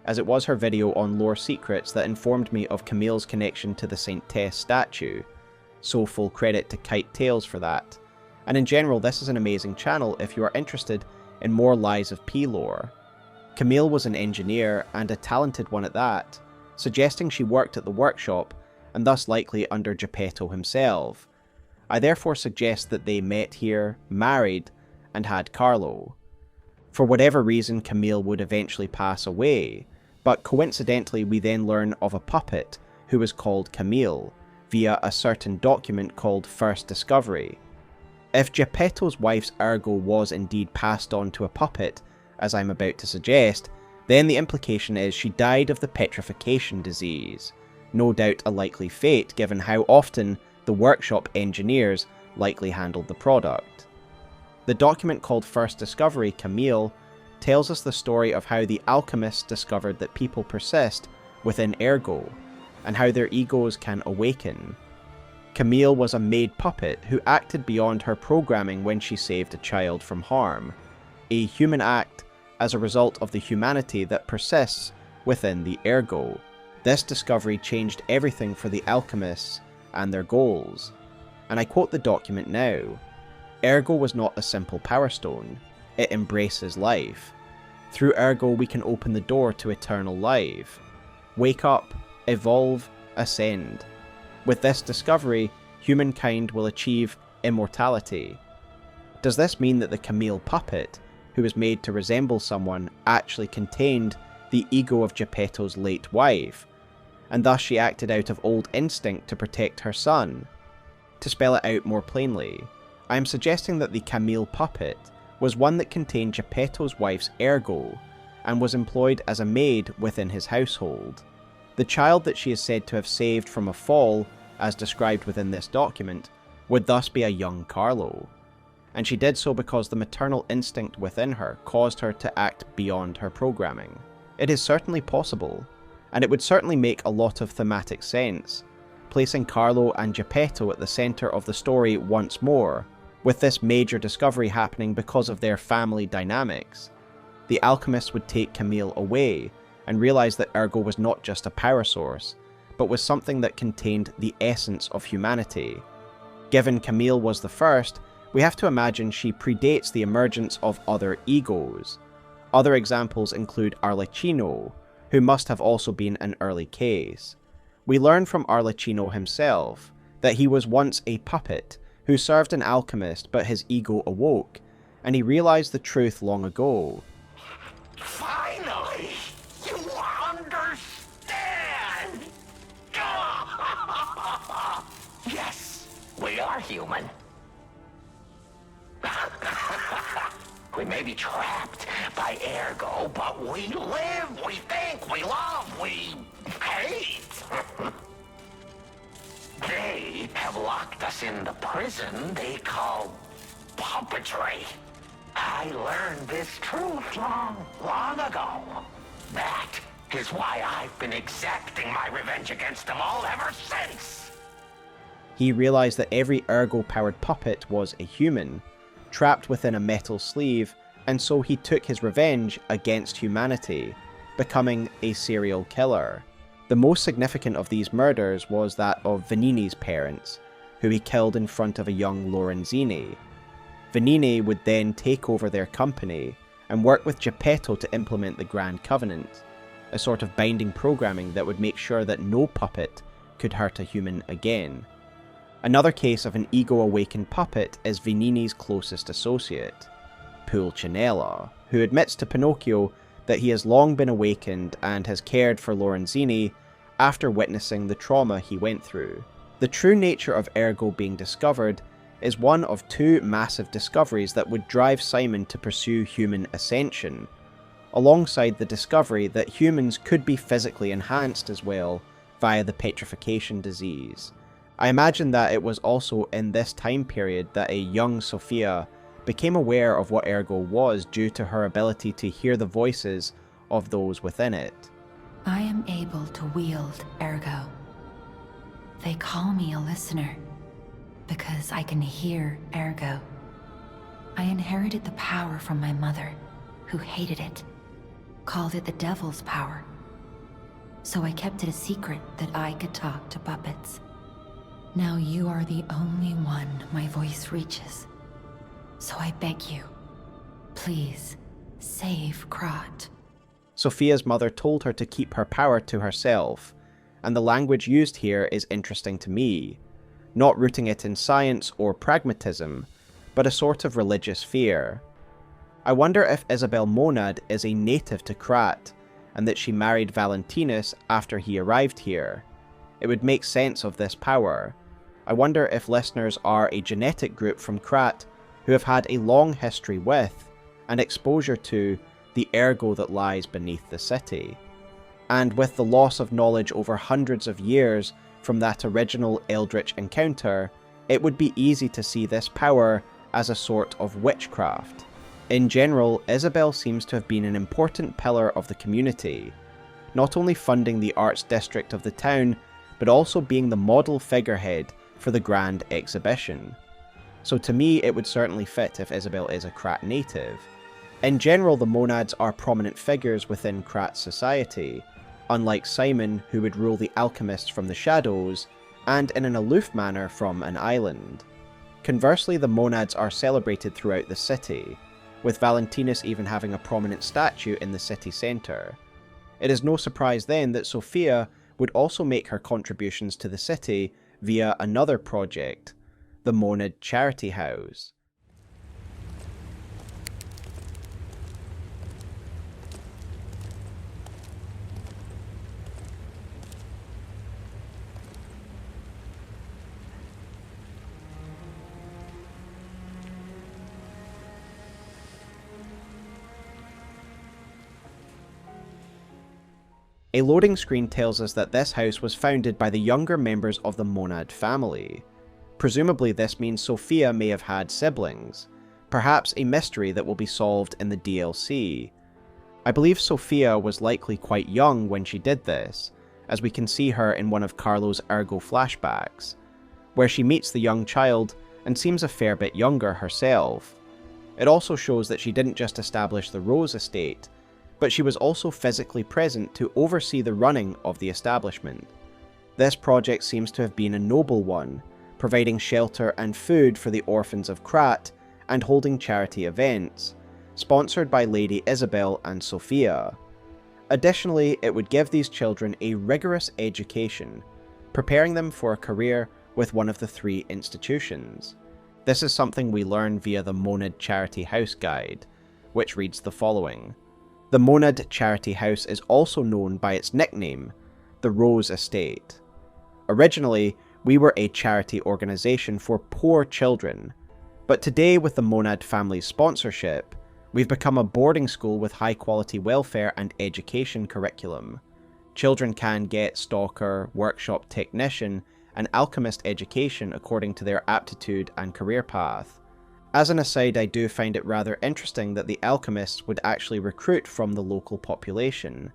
as it was her video on lore secrets that informed me of Camille's connection to the Saintess statue, so full credit to Kite Tales for that. And in general, this is an amazing channel if you are interested in more Lies of P lore. Camille was an engineer, and a talented one at that, suggesting she worked at the workshop, and thus likely under Geppetto himself. I therefore suggest that they met here, married, and had Carlo. For whatever reason, Camille would eventually pass away, but coincidentally we then learn of a puppet who was called Camille, via a certain document called First Discovery. If Geppetto's wife's Ergo was indeed passed on to a puppet, as I'm about to suggest, then the implication is she died of the petrification disease, no doubt a likely fate given how often the workshop engineers likely handled the product. The document called First Discovery, Camille, tells us the story of how the Alchemists discovered that people persist within Ergo, and how their egos can awaken. Camille was a made puppet who acted beyond her programming when she saved a child from harm, a human act as a result of the humanity that persists within the Ergo. This discovery changed everything for the Alchemists and their goals, and I quote the document now: Ergo was not a simple power stone, it embraces life. Through Ergo we can open the door to eternal life. Wake up, evolve, ascend. With this discovery, humankind will achieve immortality. Does this mean that the Camille puppet, who was made to resemble someone, actually contained the ego of Geppetto's late wife, and thus she acted out of old instinct to protect her son? To spell it out more plainly, I am suggesting that the Camille puppet was one that contained Geppetto's wife's Ergo, and was employed as a maid within his household. The child that she is said to have saved from a fall, as described within this document, would thus be a young Carlo, and she did so because the maternal instinct within her caused her to act beyond her programming. It is certainly possible, and it would certainly make a lot of thematic sense, placing Carlo and Geppetto at the centre of the story once more, with this major discovery happening because of their family dynamics. The Alchemists would take Camille away, and realise that Ergo was not just a power source, but was something that contained the essence of humanity. Given Camille was the first, we have to imagine she predates the emergence of other egos. Other examples include Arlecchino, who must have also been an early case. We learn from Arlecchino himself that he was once a puppet who served an alchemist, but his ego awoke, and he realised the truth long ago. Finally, you understand! Yes, we are human. We may be trapped by Ergo, but we live, we think, we love, we hate. They have locked us in the prison they call puppetry. I learned this truth long ago. That is why I've been exacting my revenge against them all ever since. He realised that every Ergo-powered puppet was a human, trapped within a metal sleeve, and so he took his revenge against humanity, becoming a serial killer. The most significant of these murders was that of Venini's parents, who he killed in front of a young Lorenzini. Venini would then take over their company and work with Geppetto to implement the Grand Covenant, a sort of binding programming that would make sure that no puppet could hurt a human again. Another case of an ego-awakened puppet is Venini's closest associate, Pulcinella, who admits to Pinocchio that he has long been awakened and has cared for Lorenzini after witnessing the trauma he went through. The true nature of Ergo being discovered is one of two massive discoveries that would drive Simon to pursue human ascension, alongside the discovery that humans could be physically enhanced as well via the petrification disease. I imagine that it was also in this time period that a young Sophia became aware of what Ergo was due to her ability to hear the voices of those within it. I am able to wield Ergo. They call me a listener because I can hear Ergo. I inherited the power from my mother, who hated it, called it the devil's power. So I kept it a secret that I could talk to puppets. Now you are the only one my voice reaches. So I beg you, please, save Krat. Sophia's mother told her to keep her power to herself, and the language used here is interesting to me, not rooting it in science or pragmatism, but a sort of religious fear. I wonder if Isabel Monad is a native to Krat, and that she married Valentinus after he arrived here. It would make sense of this power. I wonder if listeners are a genetic group from Krat who have had a long history with, and exposure to, the Ergo that lies beneath the city. And with the loss of knowledge over hundreds of years from that original Eldritch encounter, it would be easy to see this power as a sort of witchcraft. In general, Isabel seems to have been an important pillar of the community, not only funding the arts district of the town, but also being the model figurehead for the grand exhibition. So to me, it would certainly fit if Isabel is a Krat native. In general, the Monads are prominent figures within Krat's society, unlike Simon, who would rule the Alchemists from the shadows, and in an aloof manner from an island. Conversely, the Monads are celebrated throughout the city, with Valentinus even having a prominent statue in the city centre. It is no surprise then that Sophia would also make her contributions to the city via another project, the Monad Charity House. A loading screen tells us that this house was founded by the younger members of the Monad family. Presumably this means Sophia may have had siblings, perhaps a mystery that will be solved in the DLC. I believe Sophia was likely quite young when she did this, as we can see her in one of Carlo's Ergo flashbacks, where she meets the young child and seems a fair bit younger herself. It also shows that she didn't just establish the Rose estate, but she was also physically present to oversee the running of the establishment. This project seems to have been a noble one, providing shelter and food for the orphans of Krat and holding charity events, sponsored by Lady Isabel and Sophia. Additionally, it would give these children a rigorous education, preparing them for a career with one of the three institutions. This is something we learn via the Monad Charity House Guide, which reads the following. The Monad Charity House is also known by its nickname, the Rose Estate. Originally, we were a charity organisation for poor children, but today with the Monad family's sponsorship, we've become a boarding school with high-quality welfare and education curriculum. Children can get Stalker, Workshop Technician, and Alchemist education according to their aptitude and career path. As an aside, I do find it rather interesting that the Alchemists would actually recruit from the local population.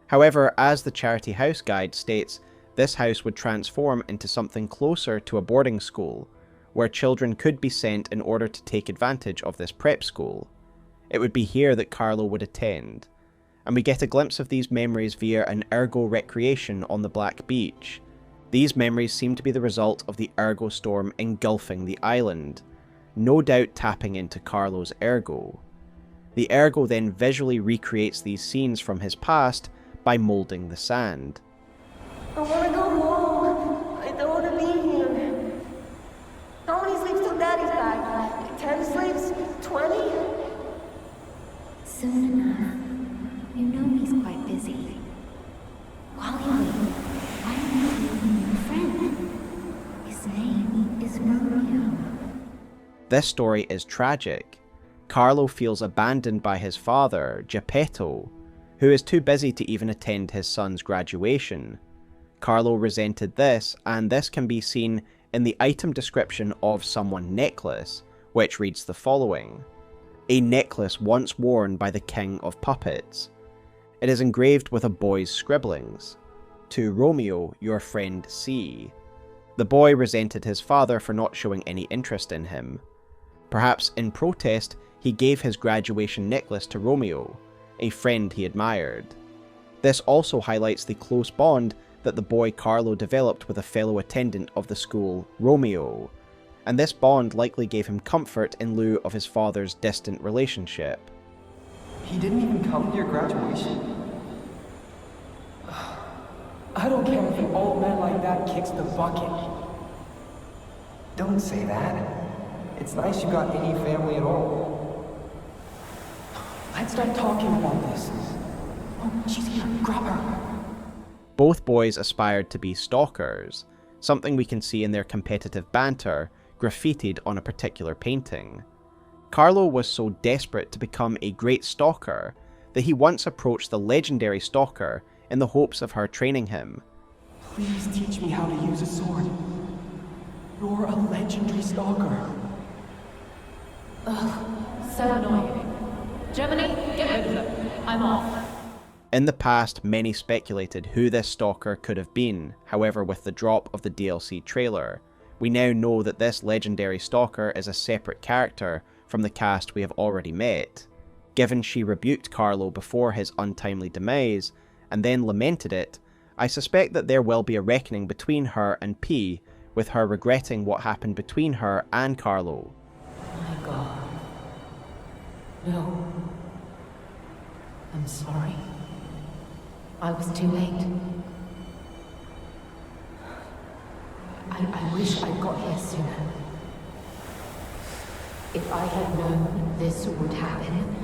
However, as the Charity House Guide states, this house would transform into something closer to a boarding school, where children could be sent in order to take advantage of this prep school. It would be here that Carlo would attend, and we get a glimpse of these memories via an Ergo recreation on the Black Beach. These memories seem to be the result of the Ergo storm engulfing the island, no doubt tapping into Carlo's Ergo. The Ergo then visually recreates these scenes from his past by moulding the sand. I wanna go home. I don't wanna be here. How many sleeps till Daddy's back? 10 sleeps? 20? Soon enough. You know he's quite busy. While you wait, why don't you give him your friend? His name is Romeo. This story is tragic. Carlo feels abandoned by his father, Geppetto, who is too busy to even attend his son's graduation. Carlo resented this, and this can be seen in the item description of someone's necklace, which reads the following. A necklace once worn by the king of puppets. It is engraved with a boy's scribblings. To Romeo, your friend C. The boy resented his father for not showing any interest in him. Perhaps in protest, he gave his graduation necklace to Romeo, a friend he admired. This also highlights the close bond that the boy Carlo developed with a fellow attendant of the school, Romeo, and this bond likely gave him comfort in lieu of his father's distant relationship. He didn't even come to your graduation? I don't care if an old man like that kicks the bucket. Don't say that. It's nice you got any family at all. Let's start talking about this. Oh, she's here. Grab her. Both boys aspired to be stalkers, something we can see in their competitive banter graffitied on a particular painting. Carlo was so desperate to become a great stalker that he once approached the legendary stalker in the hopes of her training him. Please teach me how to use a sword. You're a legendary stalker. Ugh, so annoying. Germany, get rid of them. I'm off. In the past, many speculated who this stalker could have been. However, with the drop of the DLC trailer, we now know that this legendary stalker is a separate character from the cast we have already met. Given she rebuked Carlo before his untimely demise, and then lamented it, I suspect that there will be a reckoning between her and P, with her regretting what happened between her and Carlo. Oh my god. No. I'm sorry. I was too late. I wish I'd got here sooner. If I had known this would happen.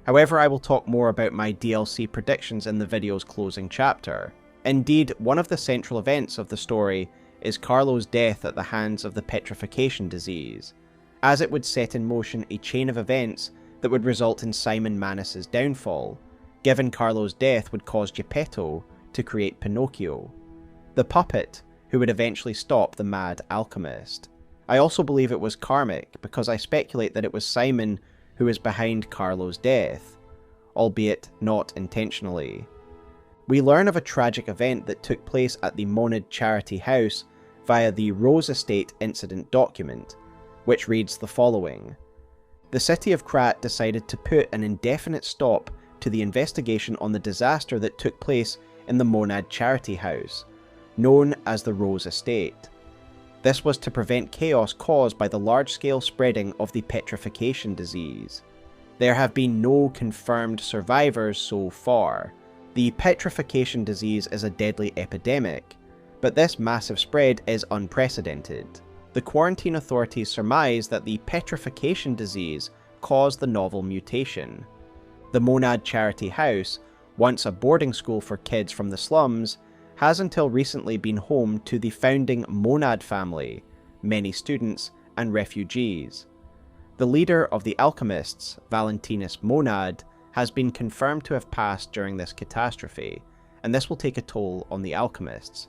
However, I will talk more about my DLC predictions in the video's closing chapter. Indeed, one of the central events of the story is Carlo's death at the hands of the petrification disease, as it would set in motion a chain of events that would result in Simon Manus's downfall, given Carlo's death would cause Geppetto to create Pinocchio, the puppet who would eventually stop the mad alchemist. I also believe it was karmic, because I speculate that it was Simon who is behind Carlo's death, albeit not intentionally. We learn of a tragic event that took place at the Monad charity house via the Rose Estate incident document, which reads the following. The city of Krat decided to put an indefinite stop to the investigation on the disaster that took place in the Monad charity house, known as the Rose Estate. This was to prevent chaos caused by the large-scale spreading of the petrification disease. There have been no confirmed survivors so far. The petrification disease is a deadly epidemic, but this massive spread is unprecedented. The quarantine authorities surmise that the petrification disease caused the novel mutation. The Monad Charity House, once a boarding school for kids from the slums, has until recently been home to the founding Monad family, many students and refugees. The leader of the Alchemists, Valentinus Monad, has been confirmed to have passed during this catastrophe, and this will take a toll on the Alchemists.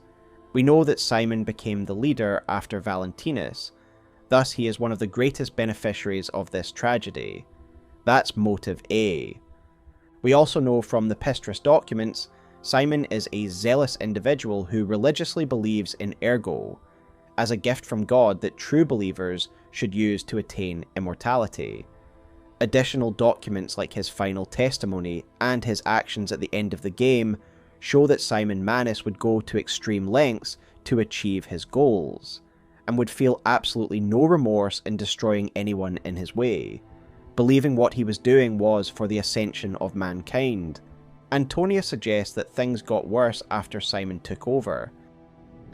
We know that Simon became the leader after Valentinus, thus he is one of the greatest beneficiaries of this tragedy. That's motive A. We also know from the Pistris documents, Simon is a zealous individual who religiously believes in Ergo, as a gift from God that true believers should use to attain immortality. Additional documents like his final testimony and his actions at the end of the game show that Simon Manus would go to extreme lengths to achieve his goals, and would feel absolutely no remorse in destroying anyone in his way, believing what he was doing was for the ascension of mankind. Antonia suggests that things got worse after Simon took over.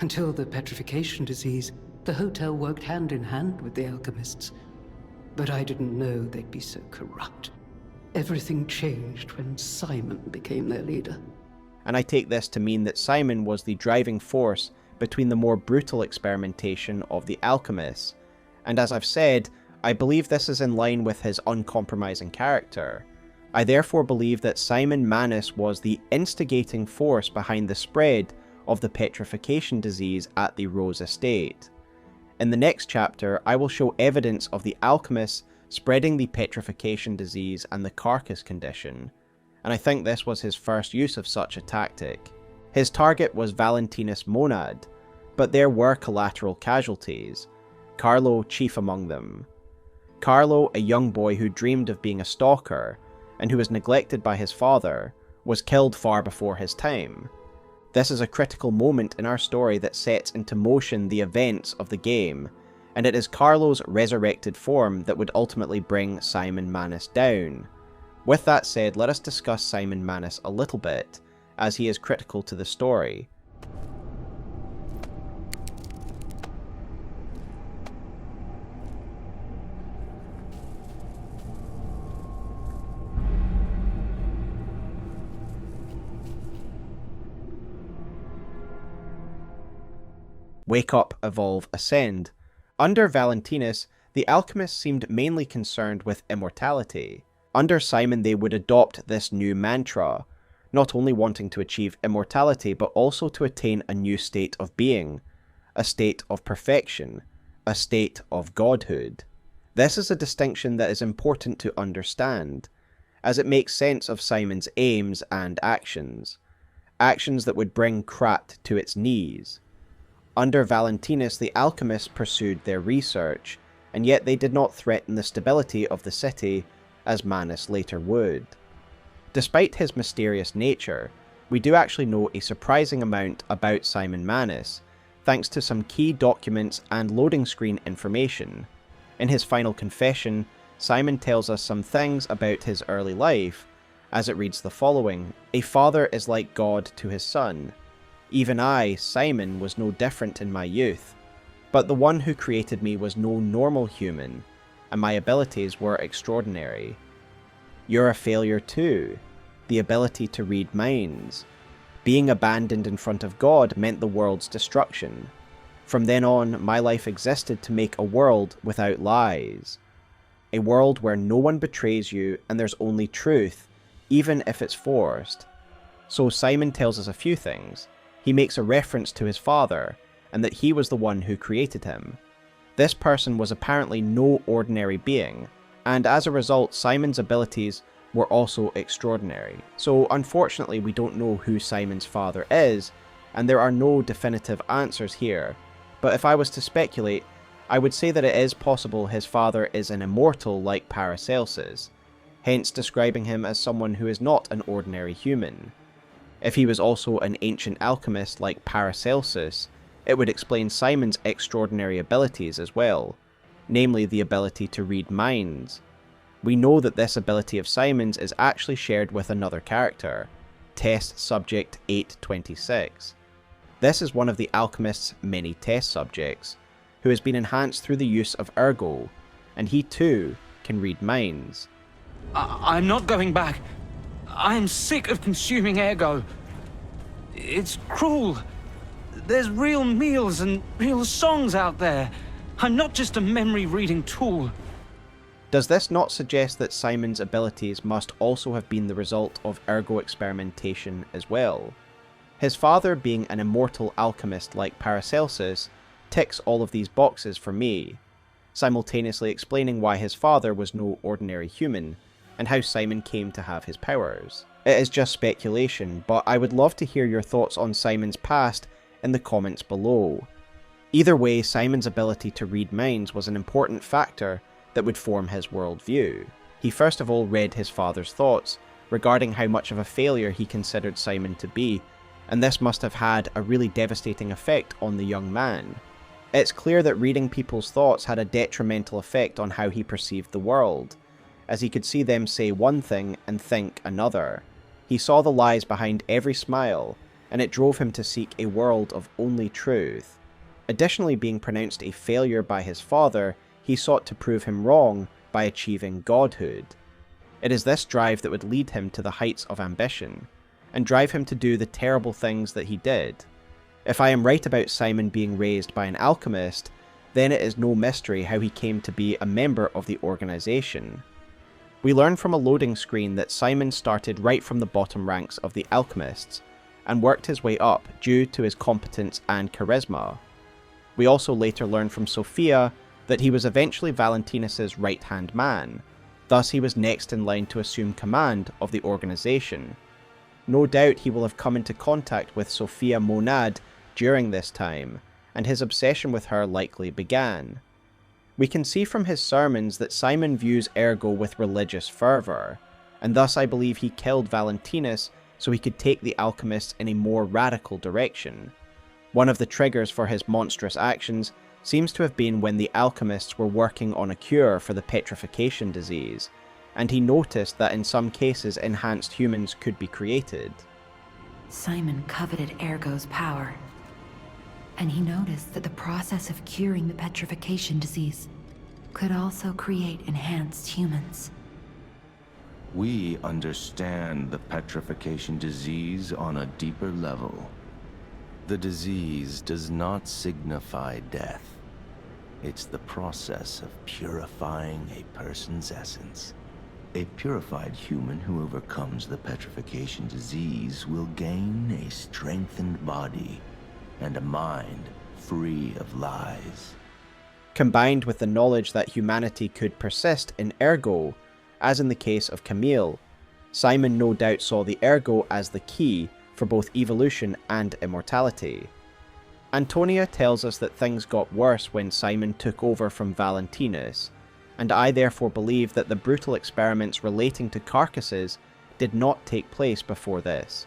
Until the petrification disease, the hotel worked hand in hand with the Alchemists. But I didn't know they'd be so corrupt. Everything changed when Simon became their leader. And I take this to mean that Simon was the driving force between the more brutal experimentation of the Alchemists, and as I've said, I believe this is in line with his uncompromising character. I therefore believe that Simon Manus was the instigating force behind the spread of the petrification disease at the Rose Estate. In the next chapter, I will show evidence of the Alchemists spreading the petrification disease and the carcass condition, and I think this was his first use of such a tactic. His target was Valentinus Monad, But there were collateral casualties, Carlo chief among them. Carlo, a young boy who dreamed of being a stalker, and who was neglected by his father, was killed far before his time. This is a critical moment in our story that sets into motion the events of the game, and it is Carlo's resurrected form that would ultimately bring Simon Manus down. With that said, let us discuss Simon Manus a little bit, as he is critical to the story. Wake up, evolve, ascend. Under Valentinus, the alchemists seemed mainly concerned with immortality. Under Simon they would adopt this new mantra, not only wanting to achieve immortality but also to attain a new state of being, a state of perfection, a state of godhood. This is a distinction that is important to understand, as it makes sense of Simon's aims and actions that would bring Krat to its knees. Under Valentinus, the alchemists pursued their research, and yet they did not threaten the stability of the city, as Manus later would. Despite his mysterious nature, we do actually know a surprising amount about Simon Manus, thanks to some key documents and loading screen information. In his final confession, Simon tells us some things about his early life, as it reads the following: "A father is like God to his son. Even I, Simon, was no different in my youth, but the one who created me was no normal human, and my abilities were extraordinary. You're a failure too, the ability to read minds. Being abandoned in front of God meant the world's destruction. From then on, my life existed to make a world without lies. A world where no one betrays you and there's only truth, even if it's forced." So Simon tells us a few things. He makes a reference to his father, and that he was the one who created him. This person was apparently no ordinary being, and as a result, Simon's abilities were also extraordinary. So unfortunately, we don't know who Simon's father is, and there are no definitive answers here. But if I was to speculate, I would say that it is possible his father is an immortal like Paracelsus, hence describing him as someone who is not an ordinary human. If he was also an ancient alchemist like Paracelsus, it would explain Simon's extraordinary abilities as well, namely the ability to read minds. We know that this ability of Simon's is actually shared with another character, Test Subject 826. This is one of the alchemist's many test subjects, who has been enhanced through the use of Ergo, and he too can read minds. I'm not going back. I'm sick of consuming Ergo. It's cruel. There's real meals and real songs out there. I'm not just a memory-reading tool. Does this not suggest that Simon's abilities must also have been the result of Ergo experimentation as well? His father, being an immortal alchemist like Paracelsus, ticks all of these boxes for me, simultaneously explaining why his father was no ordinary human, and how Simon came to have his powers. It is just speculation, but I would love to hear your thoughts on Simon's past in the comments below. Either way, Simon's ability to read minds was an important factor that would form his worldview. He first of all read his father's thoughts regarding how much of a failure he considered Simon to be, and this must have had a really devastating effect on the young man. It's clear that reading people's thoughts had a detrimental effect on how he perceived the world, as he could see them say one thing and think another. He saw the lies behind every smile, and it drove him to seek a world of only truth. Additionally, being pronounced a failure by his father, he sought to prove him wrong by achieving godhood. It is this drive that would lead him to the heights of ambition, and drive him to do the terrible things that he did. If I am right about Simon being raised by an alchemist, then it is no mystery how he came to be a member of the organization. We learn from a loading screen that Simon started right from the bottom ranks of the Alchemists, and worked his way up due to his competence and charisma. We also later learn from Sophia that he was eventually Valentinus's right-hand man, thus he was next in line to assume command of the organization. No doubt he will have come into contact with Sophia Monad during this time, and his obsession with her likely began. We can see from his sermons that Simon views Ergo with religious fervour, and thus I believe he killed Valentinus so he could take the alchemists in a more radical direction. One of the triggers for his monstrous actions seems to have been when the alchemists were working on a cure for the petrification disease, and he noticed that in some cases enhanced humans could be created. Simon coveted Ergo's power, and he noticed that the process of curing the petrification disease could also create enhanced humans. We understand the petrification disease on a deeper level. The disease does not signify death. It's the process of purifying a person's essence. A purified human who overcomes the petrification disease will gain a strengthened body and a mind free of lies. Combined with the knowledge that humanity could persist in Ergo, as in the case of Camille, Simon no doubt saw the Ergo as the key for both evolution and immortality. Antonia tells us that things got worse when Simon took over from Valentinus, and I therefore believe that the brutal experiments relating to carcasses did not take place before this.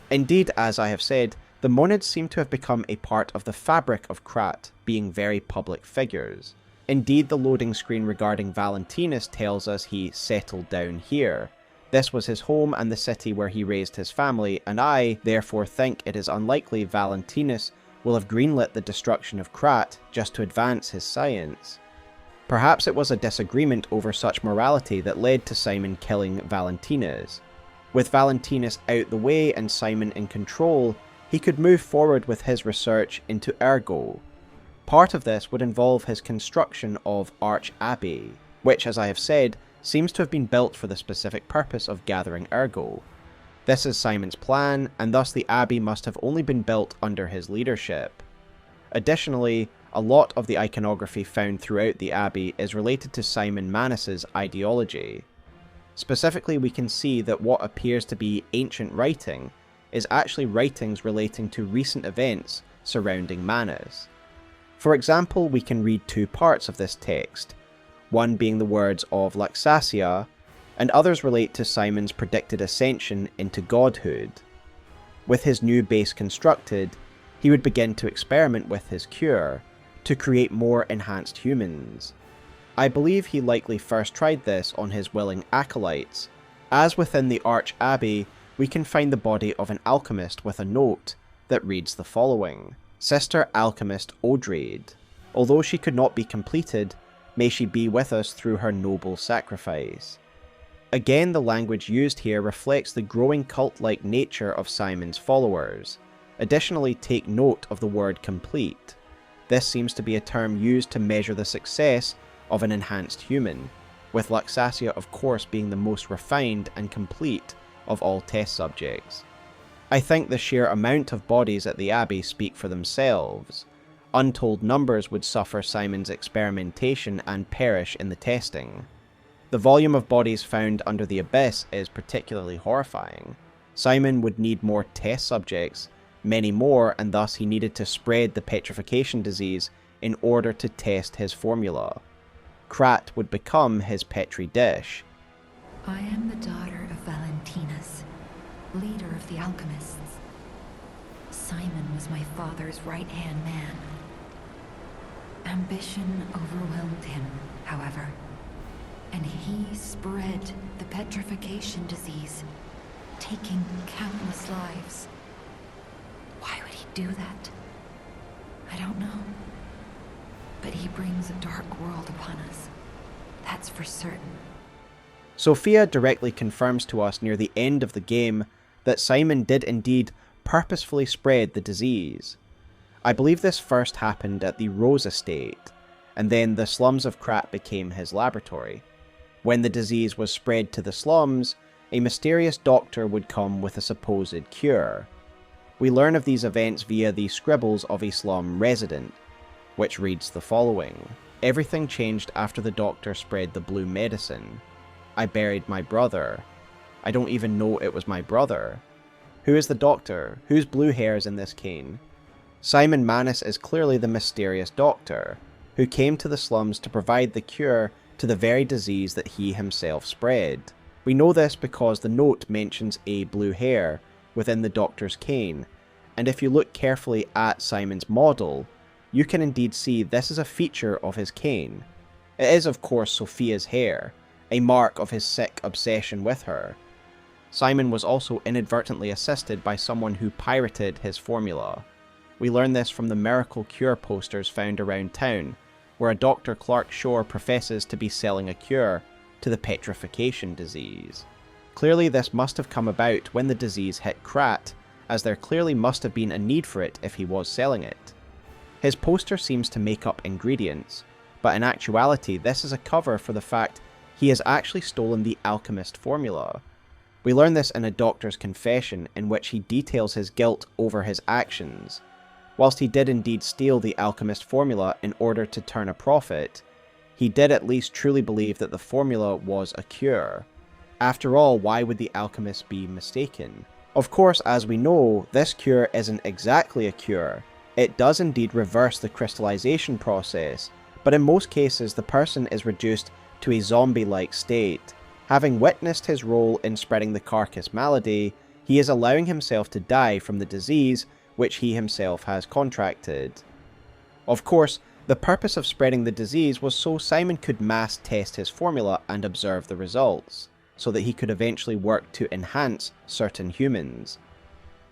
Indeed, as I have said, the Monids seem to have become a part of the fabric of Krat, being very public figures. Indeed, the loading screen regarding Valentinus tells us he settled down here. This was his home and the city where he raised his family, and I therefore think it is unlikely Valentinus will have greenlit the destruction of Krat just to advance his science. Perhaps it was a disagreement over such morality that led to Simon killing Valentinus. With Valentinus out the way and Simon in control, he could move forward with his research into Ergo. Part of this would involve his construction of Arch Abbey, which, as I have said, seems to have been built for the specific purpose of gathering Ergo. This is Simon's plan, and thus the Abbey must have only been built under his leadership. Additionally, a lot of the iconography found throughout the Abbey is related to Simon Manus's ideology. Specifically, we can see that what appears to be ancient writing is actually writings relating to recent events surrounding Manus. For example, we can read two parts of this text, one being the words of Laxasia, and others relate to Simon's predicted ascension into godhood. With his new base constructed, he would begin to experiment with his cure, to create more enhanced humans. I believe he likely first tried this on his willing acolytes, as within the Arch Abbey we can find the body of an alchemist with a note that reads the following: Sister Alchemist Odraid, although she could not be completed, may she be with us through her noble sacrifice. Again, the language used here reflects the growing cult-like nature of Simon's followers. Additionally, take note of the word complete. This seems to be a term used to measure the success of an enhanced human, with Laxasia of course being the most refined and complete of all test subjects. I think the sheer amount of bodies at the Abbey speak for themselves. Untold numbers would suffer Simon's experimentation and perish in the testing. The volume of bodies found under the Abyss is particularly horrifying. Simon would need more test subjects, many more, and thus he needed to spread the petrification disease in order to test his formula. Krat would become his petri dish. I am the daughter of Valentinus, leader of the Alchemists. Simon was my father's right-hand man. Ambition overwhelmed him, however, and he spread the petrification disease, taking countless lives. Why would he do that? I don't know. But he brings a dark world upon us. That's for certain. Sophia directly confirms to us near the end of the game that Simon did indeed purposefully spread the disease. I believe this first happened at the Rose Estate, and then the slums of Krat became his laboratory. When the disease was spread to the slums, a mysterious doctor would come with a supposed cure. We learn of these events via the scribbles of a slum resident, which reads the following: Everything changed after the doctor spread the blue medicine. I buried my brother. I don't even know it was my brother. Who is the doctor? Whose blue hair is in this cane? Simon Manus is clearly the mysterious doctor, who came to the slums to provide the cure to the very disease that he himself spread. We know this because the note mentions a blue hair within the doctor's cane, and if you look carefully at Simon's model, you can indeed see this is a feature of his cane. It is of course Sophia's hair, a mark of his sick obsession with her. Simon was also inadvertently assisted by someone who pirated his formula. We learn this from the miracle cure posters found around town, where a Dr. Clark Shore professes to be selling a cure to the petrification disease. Clearly this must have come about when the disease hit Krat, as there clearly must have been a need for it if he was selling it. His poster seems to make up ingredients, but in actuality this is a cover for the fact he has actually stolen the Alchemist formula. We learn this in a doctor's confession in which he details his guilt over his actions. Whilst he did indeed steal the Alchemist formula in order to turn a profit, he did at least truly believe that the formula was a cure. After all, why would the alchemist be mistaken? Of course, as we know, this cure isn't exactly a cure. It does indeed reverse the crystallization process, but in most cases the person is reduced to a zombie-like state. Having witnessed his role in spreading the carcass malady, he is allowing himself to die from the disease which he himself has contracted. Of course, the purpose of spreading the disease was so Simon could mass test his formula and observe the results, so that he could eventually work to enhance certain humans.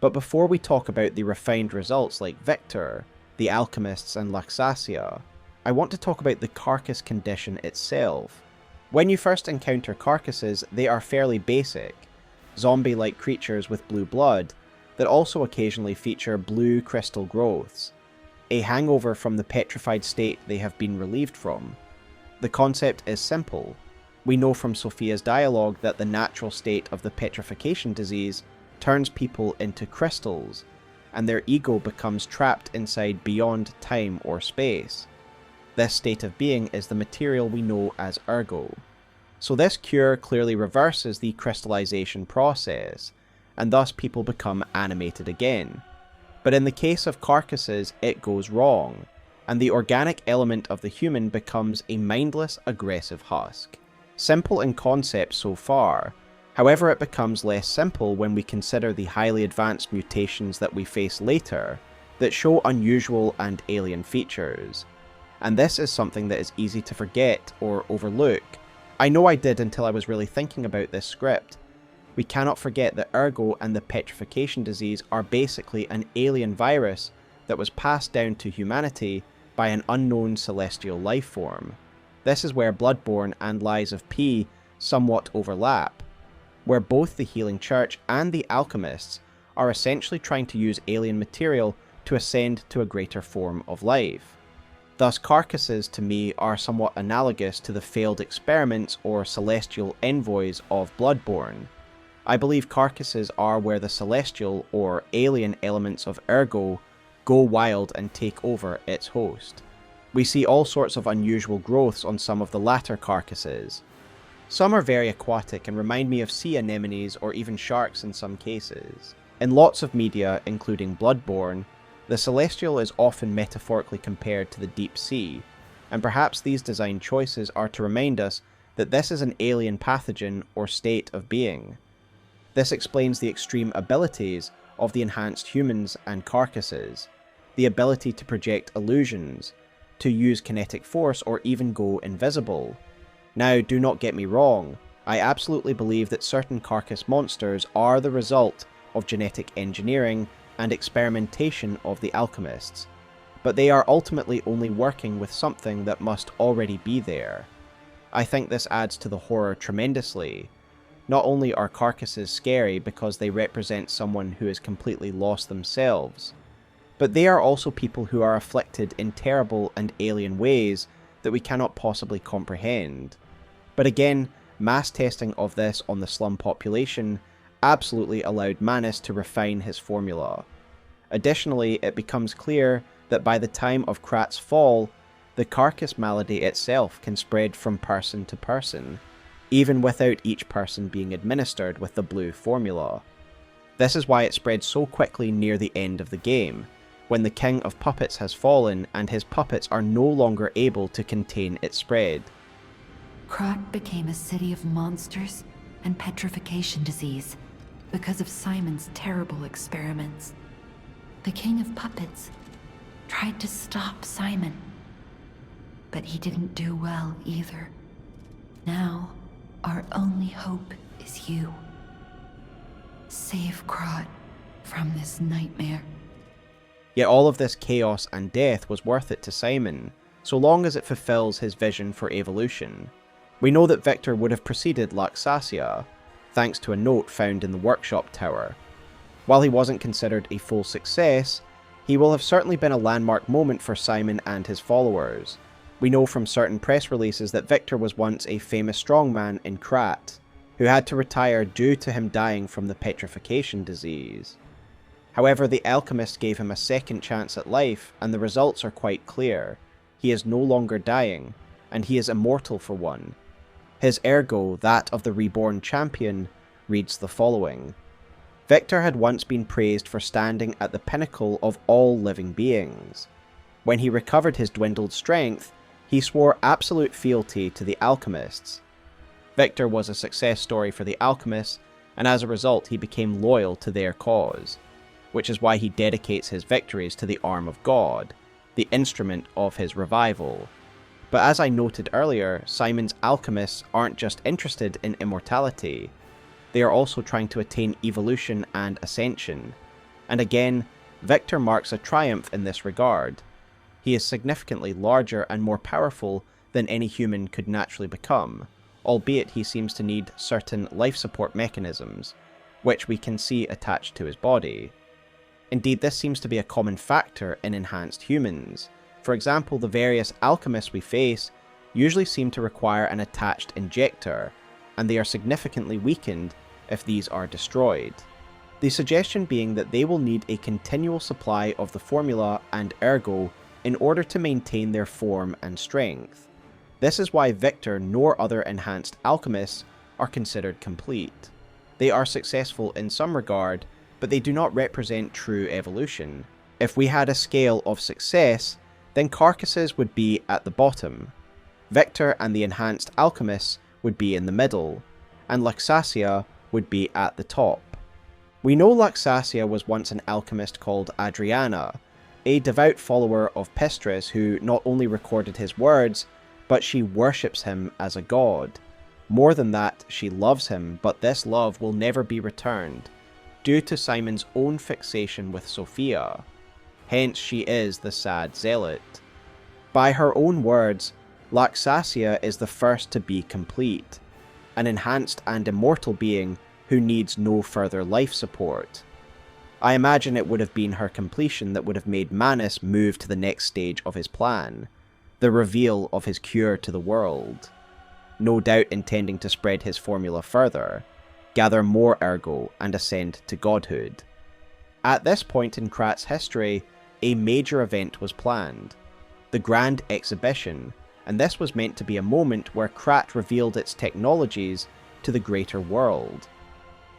But before we talk about the refined results like Victor, the Alchemists and Luxacia, I want to talk about the carcass condition itself. When you first encounter carcasses, they are fairly basic, zombie-like creatures with blue blood, that also occasionally feature blue crystal growths, a hangover from the petrified state they have been relieved from. The concept is simple. We know from Sophia's dialogue that the natural state of the petrification disease turns people into crystals, and their ego becomes trapped inside beyond time or space. This state of being is the material we know as Ergo. So this cure clearly reverses the crystallization process, and thus people become animated again. But in the case of carcasses, it goes wrong, and the organic element of the human becomes a mindless, aggressive husk. Simple in concept so far, however it becomes less simple when we consider the highly advanced mutations that we face later, that show unusual and alien features. And this is something that is easy to forget or overlook. I know I did until I was really thinking about this script. We cannot forget that Ergo and the petrification disease are basically an alien virus that was passed down to humanity by an unknown celestial life form. This is where Bloodborne and Lies of P somewhat overlap, where both the Healing Church and the Alchemists are essentially trying to use alien material to ascend to a greater form of life. Thus carcasses to me are somewhat analogous to the failed experiments or celestial envoys of Bloodborne. I believe carcasses are where the celestial or alien elements of Ergo go wild and take over its host. We see all sorts of unusual growths on some of the latter carcasses. Some are very aquatic and remind me of sea anemones or even sharks in some cases. In lots of media, including Bloodborne, the celestial is often metaphorically compared to the deep sea, and perhaps these design choices are to remind us that this is an alien pathogen or state of being. This explains the extreme abilities of the enhanced humans and carcasses, the ability to project illusions, to use kinetic force or even go invisible. Now, do not get me wrong, I absolutely believe that certain carcass monsters are the result of genetic engineering and experimentation of the alchemists, but they are ultimately only working with something that must already be there. I think this adds to the horror tremendously. Not only are carcasses scary because they represent someone who has completely lost themselves, but they are also people who are afflicted in terrible and alien ways that we cannot possibly comprehend. But again, mass testing of this on the slum population absolutely allowed Manus to refine his formula. Additionally, it becomes clear that by the time of Krat's fall, the carcass malady itself can spread from person to person, even without each person being administered with the blue formula. This is why it spread so quickly near the end of the game, when the king of puppets has fallen and his puppets are no longer able to contain its spread. Krat became a city of monsters and petrification disease because of Simon's terrible experiments. The king of puppets tried to stop Simon, but he didn't do well either. Now, our only hope is you. Save Krat from this nightmare. Yet all of this chaos and death was worth it to Simon, so long as it fulfills his vision for evolution. We know that Victor would have preceded Laxasia, thanks to a note found in the workshop tower. While he wasn't considered a full success, he will have certainly been a landmark moment for Simon and his followers. We know from certain press releases that Victor was once a famous strongman in Krat, who had to retire due to him dying from the petrification disease. However, the Alchemists gave him a second chance at life, and the results are quite clear. He is no longer dying, and he is immortal for one. His Ergo, that of the reborn champion, reads the following. Victor had once been praised for standing at the pinnacle of all living beings. When he recovered his dwindled strength, he swore absolute fealty to the Alchemists. Victor was a success story for the Alchemists, and as a result he became loyal to their cause, which is why he dedicates his victories to the arm of God, the instrument of his revival. But as I noted earlier, Simon's alchemists aren't just interested in immortality, they are also trying to attain evolution and ascension. And again, Victor marks a triumph in this regard. He is significantly larger and more powerful than any human could naturally become, albeit he seems to need certain life support mechanisms, which we can see attached to his body. Indeed, this seems to be a common factor in enhanced humans. For example, the various alchemists we face usually seem to require an attached injector, and they are significantly weakened if these are destroyed. The suggestion being that they will need a continual supply of the formula and Ergo in order to maintain their form and strength. This is why Victor nor other enhanced alchemists are considered complete. They are successful in some regard, but they do not represent true evolution. If we had a scale of success, then Carcasses would be at the bottom, Victor and the enhanced alchemists would be in the middle, and Laxasia would be at the top. We know Laxasia was once an alchemist called Adriana, a devout follower of Pistris who not only recorded his words, but she worships him as a god. More than that, she loves him, but this love will never be returned, due to Simon's own fixation with Sophia. Hence she is the sad zealot. By her own words, Laxasia is the first to be complete, an enhanced and immortal being who needs no further life support. I imagine it would have been her completion that would have made Manus move to the next stage of his plan, the reveal of his cure to the world, no doubt intending to spread his formula further, gather more Ergo and ascend to godhood. At this point in Krat's history, a major event was planned, the Grand Exhibition, and this was meant to be a moment where Krat revealed its technologies to the greater world.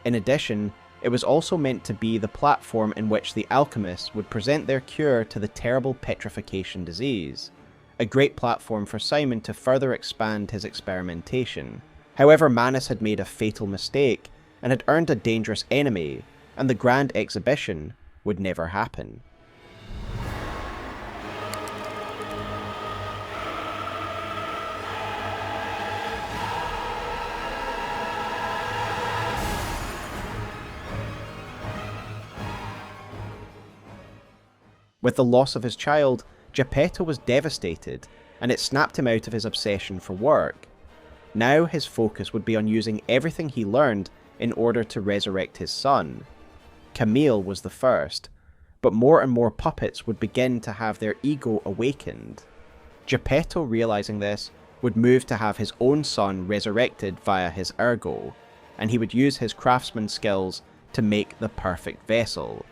In addition, it was also meant to be the platform in which the alchemists would present their cure to the terrible petrification disease, a great platform for Simon to further expand his experimentation. However, Manus had made a fatal mistake and had earned a dangerous enemy, and the Grand Exhibition would never happen. With the loss of his child, Geppetto was devastated, and it snapped him out of his obsession for work. Now his focus would be on using everything he learned in order to resurrect his son. Camille was the first, but more and more puppets would begin to have their ego awakened. Geppetto, realizing this, would move to have his own son resurrected via his Ergo, and he would use his craftsman skills to make the perfect vessel.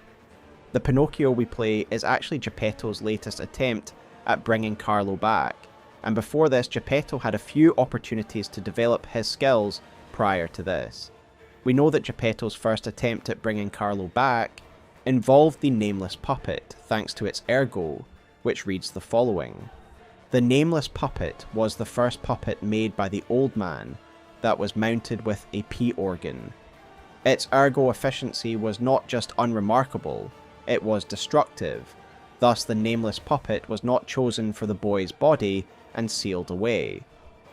The Pinocchio we play is actually Geppetto's latest attempt at bringing Carlo back, and before this Geppetto had a few opportunities to develop his skills prior to this. We know that Geppetto's first attempt at bringing Carlo back involved the nameless puppet thanks to its Ergo, which reads the following. The nameless puppet was the first puppet made by the old man that was mounted with a P organ. Its Ergo efficiency was not just unremarkable, it was destructive. Thus the nameless puppet was not chosen for the boy's body and sealed away.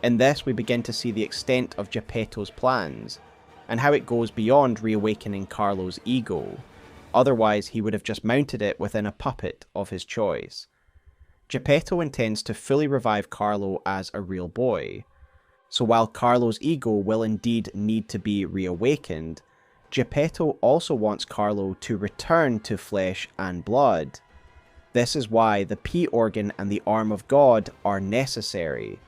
In this we begin to see the extent of Geppetto's plans, and how it goes beyond reawakening Carlo's ego. Otherwise he would have just mounted it within a puppet of his choice. Geppetto intends to fully revive Carlo as a real boy. So while Carlo's ego will indeed need to be reawakened, Geppetto also wants Carlo to return to flesh and blood. This is why the P organ and the arm of God are necessary.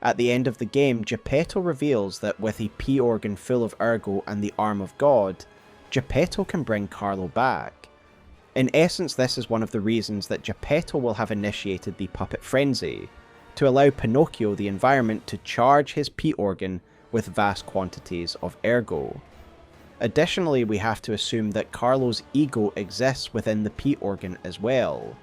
At the end of the game, Geppetto reveals that with a P organ full of Ergo and the arm of God, Geppetto can bring Carlo back. In essence, this is one of the reasons that Geppetto will have initiated the puppet frenzy, to allow Pinocchio the environment to charge his P organ with vast quantities of Ergo. Additionally, we have to assume that Carlo's ego exists within the P organ as well.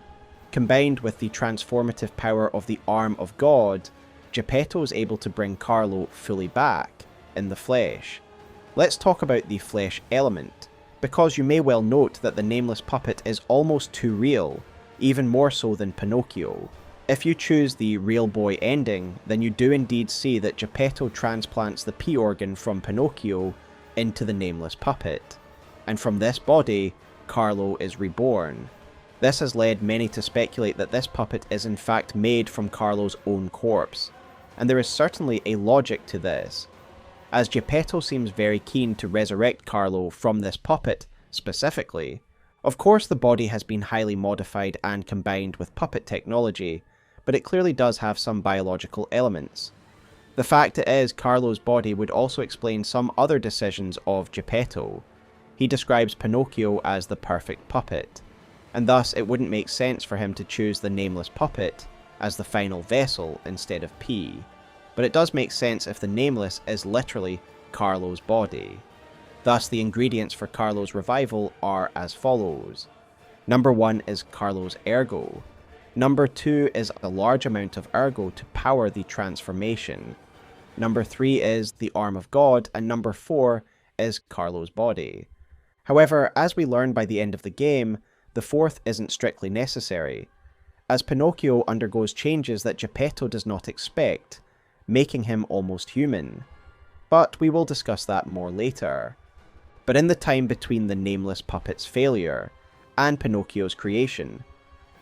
Combined with the transformative power of the arm of God, Geppetto is able to bring Carlo fully back, in the flesh. Let's talk about the flesh element, because you may well note that the nameless puppet is almost too real, even more so than Pinocchio. If you choose the real boy ending, then you do indeed see that Geppetto transplants the P organ from Pinocchio into the nameless puppet, and from this body, Carlo is reborn. This has led many to speculate that this puppet is in fact made from Carlo's own corpse, and there is certainly a logic to this, as Geppetto seems very keen to resurrect Carlo from this puppet specifically. Of course the body has been highly modified and combined with puppet technology, but it clearly does have some biological elements. The fact it is Carlo's body would also explain some other decisions of Geppetto. He describes Pinocchio as the perfect puppet, and thus it wouldn't make sense for him to choose the nameless puppet as the final vessel instead of P, but it does make sense if the nameless is literally Carlo's body. Thus the ingredients for Carlo's revival are as follows. Number 1 is Carlo's Ergo. Number 2 is a large amount of Ergo to power the transformation. Number 3 is the arm of God, and number 4 is Carlo's body. However, as we learn by the end of the game, the fourth isn't strictly necessary, as Pinocchio undergoes changes that Geppetto does not expect, making him almost human. But we will discuss that more later. But in the time between the nameless puppet's failure and Pinocchio's creation,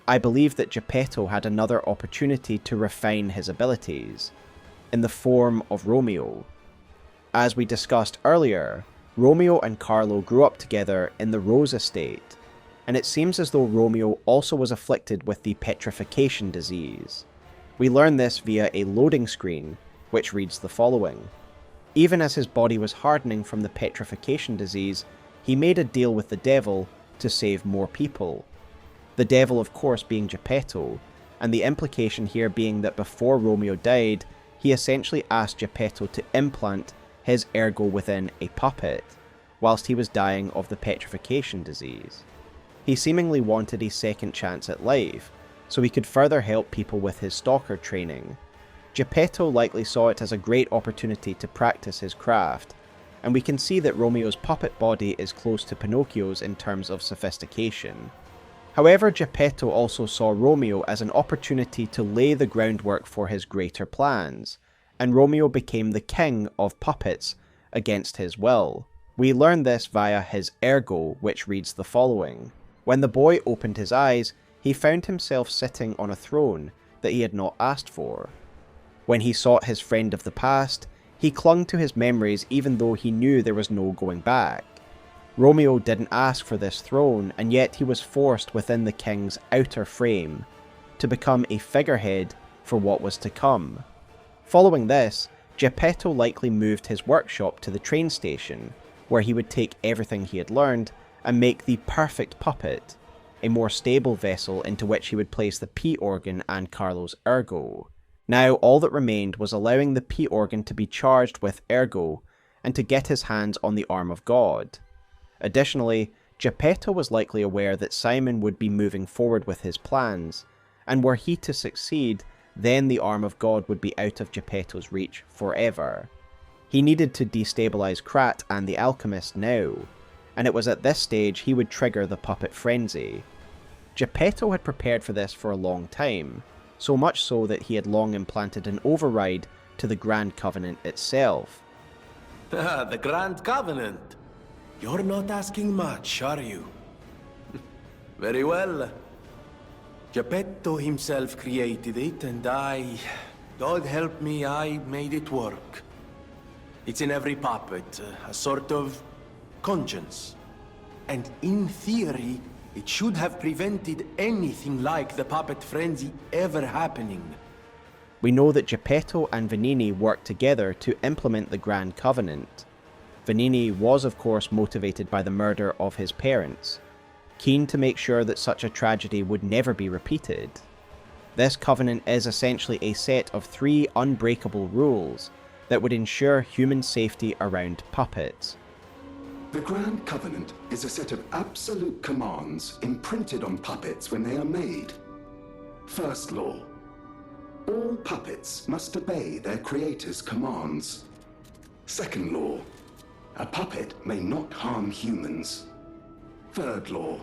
I believe that Geppetto had another opportunity to refine his abilities, in the form of Romeo. As we discussed earlier, Romeo and Carlo grew up together in the Rose estate, and it seems as though Romeo also was afflicted with the petrification disease. We learn this via a loading screen, which reads the following. Even as his body was hardening from the petrification disease, he made a deal with the devil to save more people. The devil, of course, being Geppetto, and the implication here being that before Romeo died, he essentially asked Geppetto to implant his Ergo within a puppet, whilst he was dying of the petrification disease. He seemingly wanted a second chance at life, so he could further help people with his stalker training. Geppetto likely saw it as a great opportunity to practice his craft, and we can see that Romeo's puppet body is close to Pinocchio's in terms of sophistication. However, Geppetto also saw Romeo as an opportunity to lay the groundwork for his greater plans, and Romeo became the king of puppets against his will. We learn this via his Ergo, which reads the following. When the boy opened his eyes, he found himself sitting on a throne that he had not asked for. When he sought his friend of the past, he clung to his memories even though he knew there was no going back. Romeo didn't ask for this throne, and yet he was forced within the king's outer frame to become a figurehead for what was to come. Following this, Geppetto likely moved his workshop to the train station, where he would take everything he had learned and make the perfect puppet, a more stable vessel into which he would place the P organ and Carlo's Ergo. Now all that remained was allowing the P organ to be charged with Ergo and to get his hands on the arm of God. Additionally, Geppetto was likely aware that Simon would be moving forward with his plans, and were he to succeed, then the arm of God would be out of Geppetto's reach forever. He needed to destabilize Krat and the Alchemists now, and it was at this stage he would trigger the puppet frenzy. Geppetto had prepared for this for a long time, so much so that he had long implanted an override to the Grand Covenant itself. The Grand Covenant? You're not asking much, are you? Very well. Geppetto himself created it, and God help me, I made it work. It's in every puppet, a sort of conscience. And in theory, it should have prevented anything like the puppet frenzy ever happening. We know that Geppetto and Venini worked together to implement the Grand Covenant. Venini was of course motivated by the murder of his parents, keen to make sure that such a tragedy would never be repeated. This covenant is essentially a set of 3 unbreakable rules that would ensure human safety around puppets. The Grand Covenant is a set of absolute commands imprinted on puppets when they are made. First law: all puppets must obey their creator's commands. Second law: a puppet may not harm humans. Third law: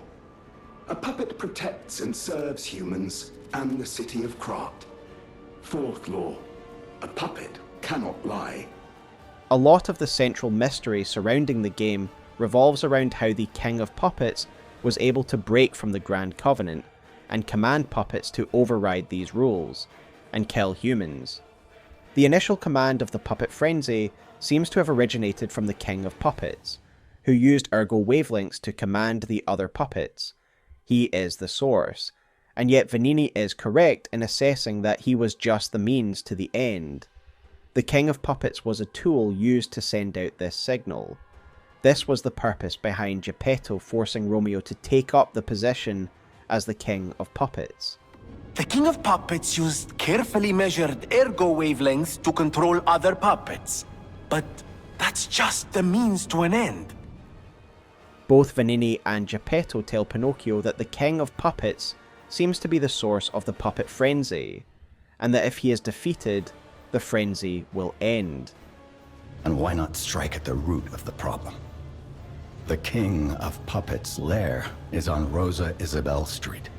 a puppet protects and serves humans and the city of Krat. Fourth law: a puppet cannot lie. A lot of the central mystery surrounding the game revolves around how the King of Puppets was able to break from the Grand Covenant and command puppets to override these rules and kill humans. The initial command of the puppet frenzy seems to have originated from the King of Puppets, who used Ergo wavelengths to command the other puppets. He is the source, and yet Venini is correct in assessing that he was just the means to the end. The King of Puppets was a tool used to send out this signal. This was the purpose behind Geppetto forcing Romeo to take up the position as the King of Puppets. The King of Puppets used carefully measured ergo wavelengths to control other puppets. But that's just the means to an end. Both Venini and Geppetto tell Pinocchio that the King of Puppets seems to be the source of the puppet frenzy, and that if he is defeated, the frenzy will end. And why not strike at the root of the problem? The King of Puppets' lair is on Rosa Isabel Street.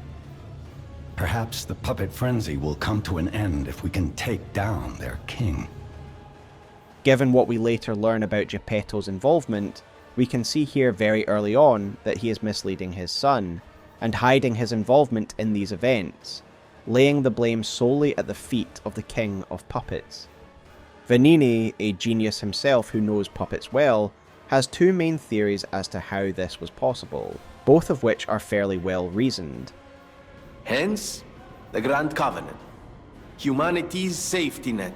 Perhaps the puppet frenzy will come to an end if we can take down their king. Given what we later learn about Geppetto's involvement, we can see here very early on that he is misleading his son, and hiding his involvement in these events, laying the blame solely at the feet of the King of Puppets. Venini, a genius himself who knows puppets well, has 2 main theories as to how this was possible, both of which are fairly well reasoned. Hence, the Grand Covenant, humanity's safety net.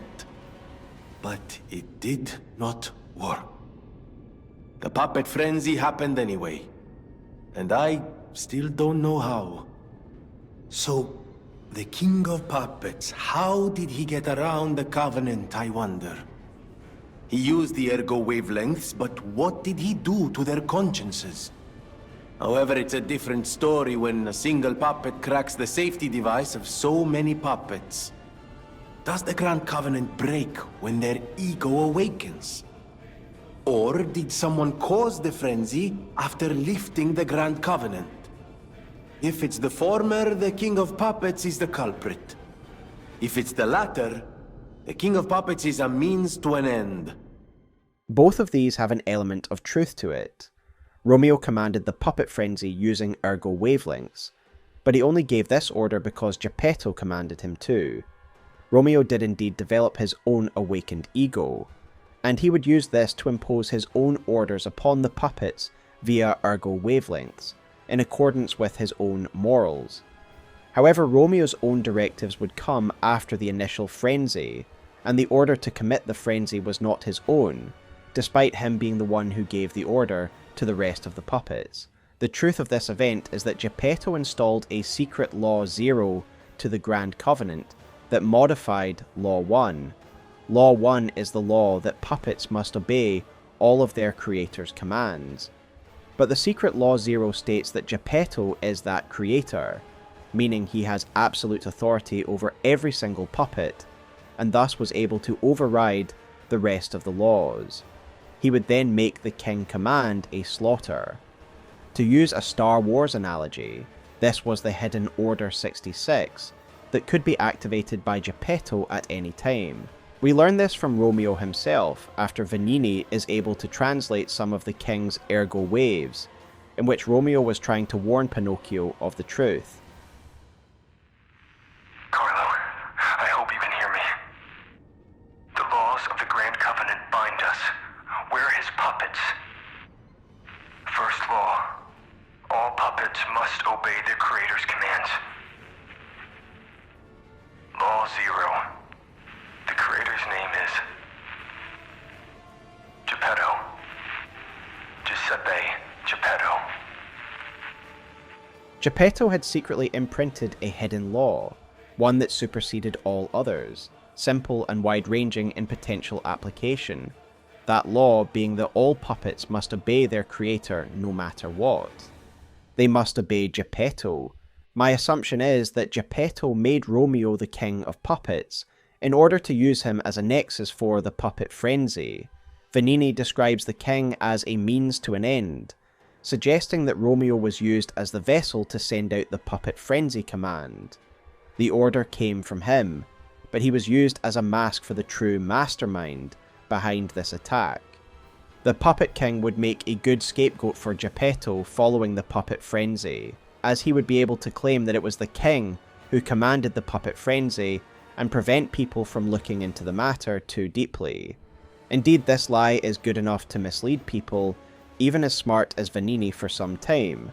But it did not work. The puppet frenzy happened anyway, and I still don't know how. So, the King of Puppets, how did he get around the Covenant, I wonder? He used the ergo wavelengths, but what did he do to their consciences? However, it's a different story when a single puppet cracks the safety device of so many puppets. Does the Grand Covenant break when their ego awakens? Or did someone cause the frenzy after lifting the Grand Covenant? If it's the former, the King of Puppets is the culprit. If it's the latter, the King of Puppets is a means to an end. Both of these have an element of truth to it. Romeo commanded the puppet frenzy using ergo wavelengths, but he only gave this order because Geppetto commanded him to. Romeo did indeed develop his own awakened ego, and he would use this to impose his own orders upon the puppets via ergo wavelengths, in accordance with his own morals. However, Romeo's own directives would come after the initial frenzy, and the order to commit the frenzy was not his own, despite him being the one who gave the order to the rest of the puppets. The truth of this event is that Geppetto installed a secret Law 0 to the Grand Covenant that modified Law 1. Law 1 is the law that puppets must obey all of their creator's commands. But the secret Law Zero states that Geppetto is that creator, meaning he has absolute authority over every single puppet, and thus was able to override the rest of the laws. He would then make the king command a slaughter. To use a Star Wars analogy, this was the hidden Order 66 that could be activated by Geppetto at any time. We learn this from Romeo himself after Vanini is able to translate some of the king's Ergo waves, in which Romeo was trying to warn Pinocchio of the truth. Carlo, I hope you can hear me. The laws of the Grand Covenant bind us. We're his puppets. First law, all puppets must obey their creator's commands. Law 0. The creator's name is Geppetto. Giuseppe Geppetto. Geppetto had secretly imprinted a hidden law, one that superseded all others, simple and wide-ranging in potential application. That law being that all puppets must obey their creator no matter what. They must obey Geppetto. My assumption is that Geppetto made Romeo the king of puppets in order to use him as a nexus for the puppet frenzy. Vanini describes the king as a means to an end, suggesting that Romeo was used as the vessel to send out the puppet frenzy command. The order came from him, but he was used as a mask for the true mastermind behind this attack. The Puppet King would make a good scapegoat for Geppetto following the puppet frenzy, as he would be able to claim that it was the king who commanded the puppet frenzy and prevent people from looking into the matter too deeply. Indeed, this lie is good enough to mislead people, even as smart as Vanini for some time.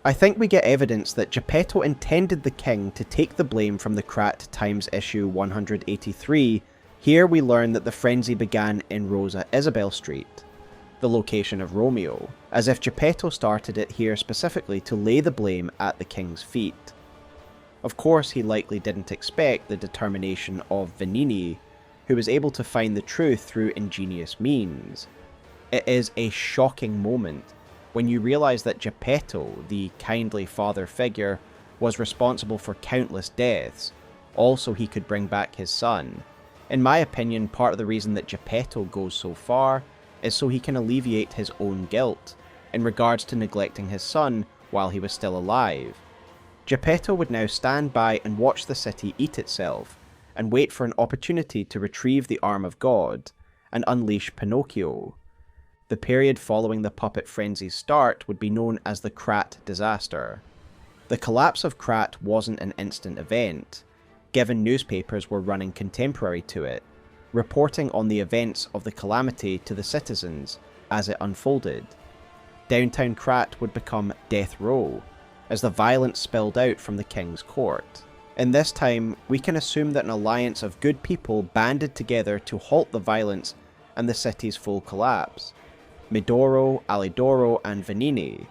I think we get evidence that Geppetto intended the king to take the blame from the Krat Times issue 183. Here we learn that the frenzy began in Rosa Isabel Street, the location of Romeo, as if Geppetto started it here specifically to lay the blame at the king's feet. Of course, he likely didn't expect the determination of Vanini, who was able to find the truth through ingenious means. It is a shocking moment when you realise that Geppetto, the kindly father figure, was responsible for countless deaths, also he could bring back his son. In my opinion, part of the reason that Geppetto goes so far is so he can alleviate his own guilt in regards to neglecting his son while he was still alive. Geppetto would now stand by and watch the city eat itself, and wait for an opportunity to retrieve the arm of God and unleash Pinocchio. The period following the puppet frenzy's start would be known as the Krat disaster. The collapse of Krat wasn't an instant event, given newspapers were running contemporary to it, reporting on the events of the calamity to the citizens as it unfolded. Downtown Krat would become death row, as the violence spilled out from the king's court. In this time, we can assume that an alliance of good people banded together to halt the violence and the city's full collapse. Medoro, Alidoro, and Vanini,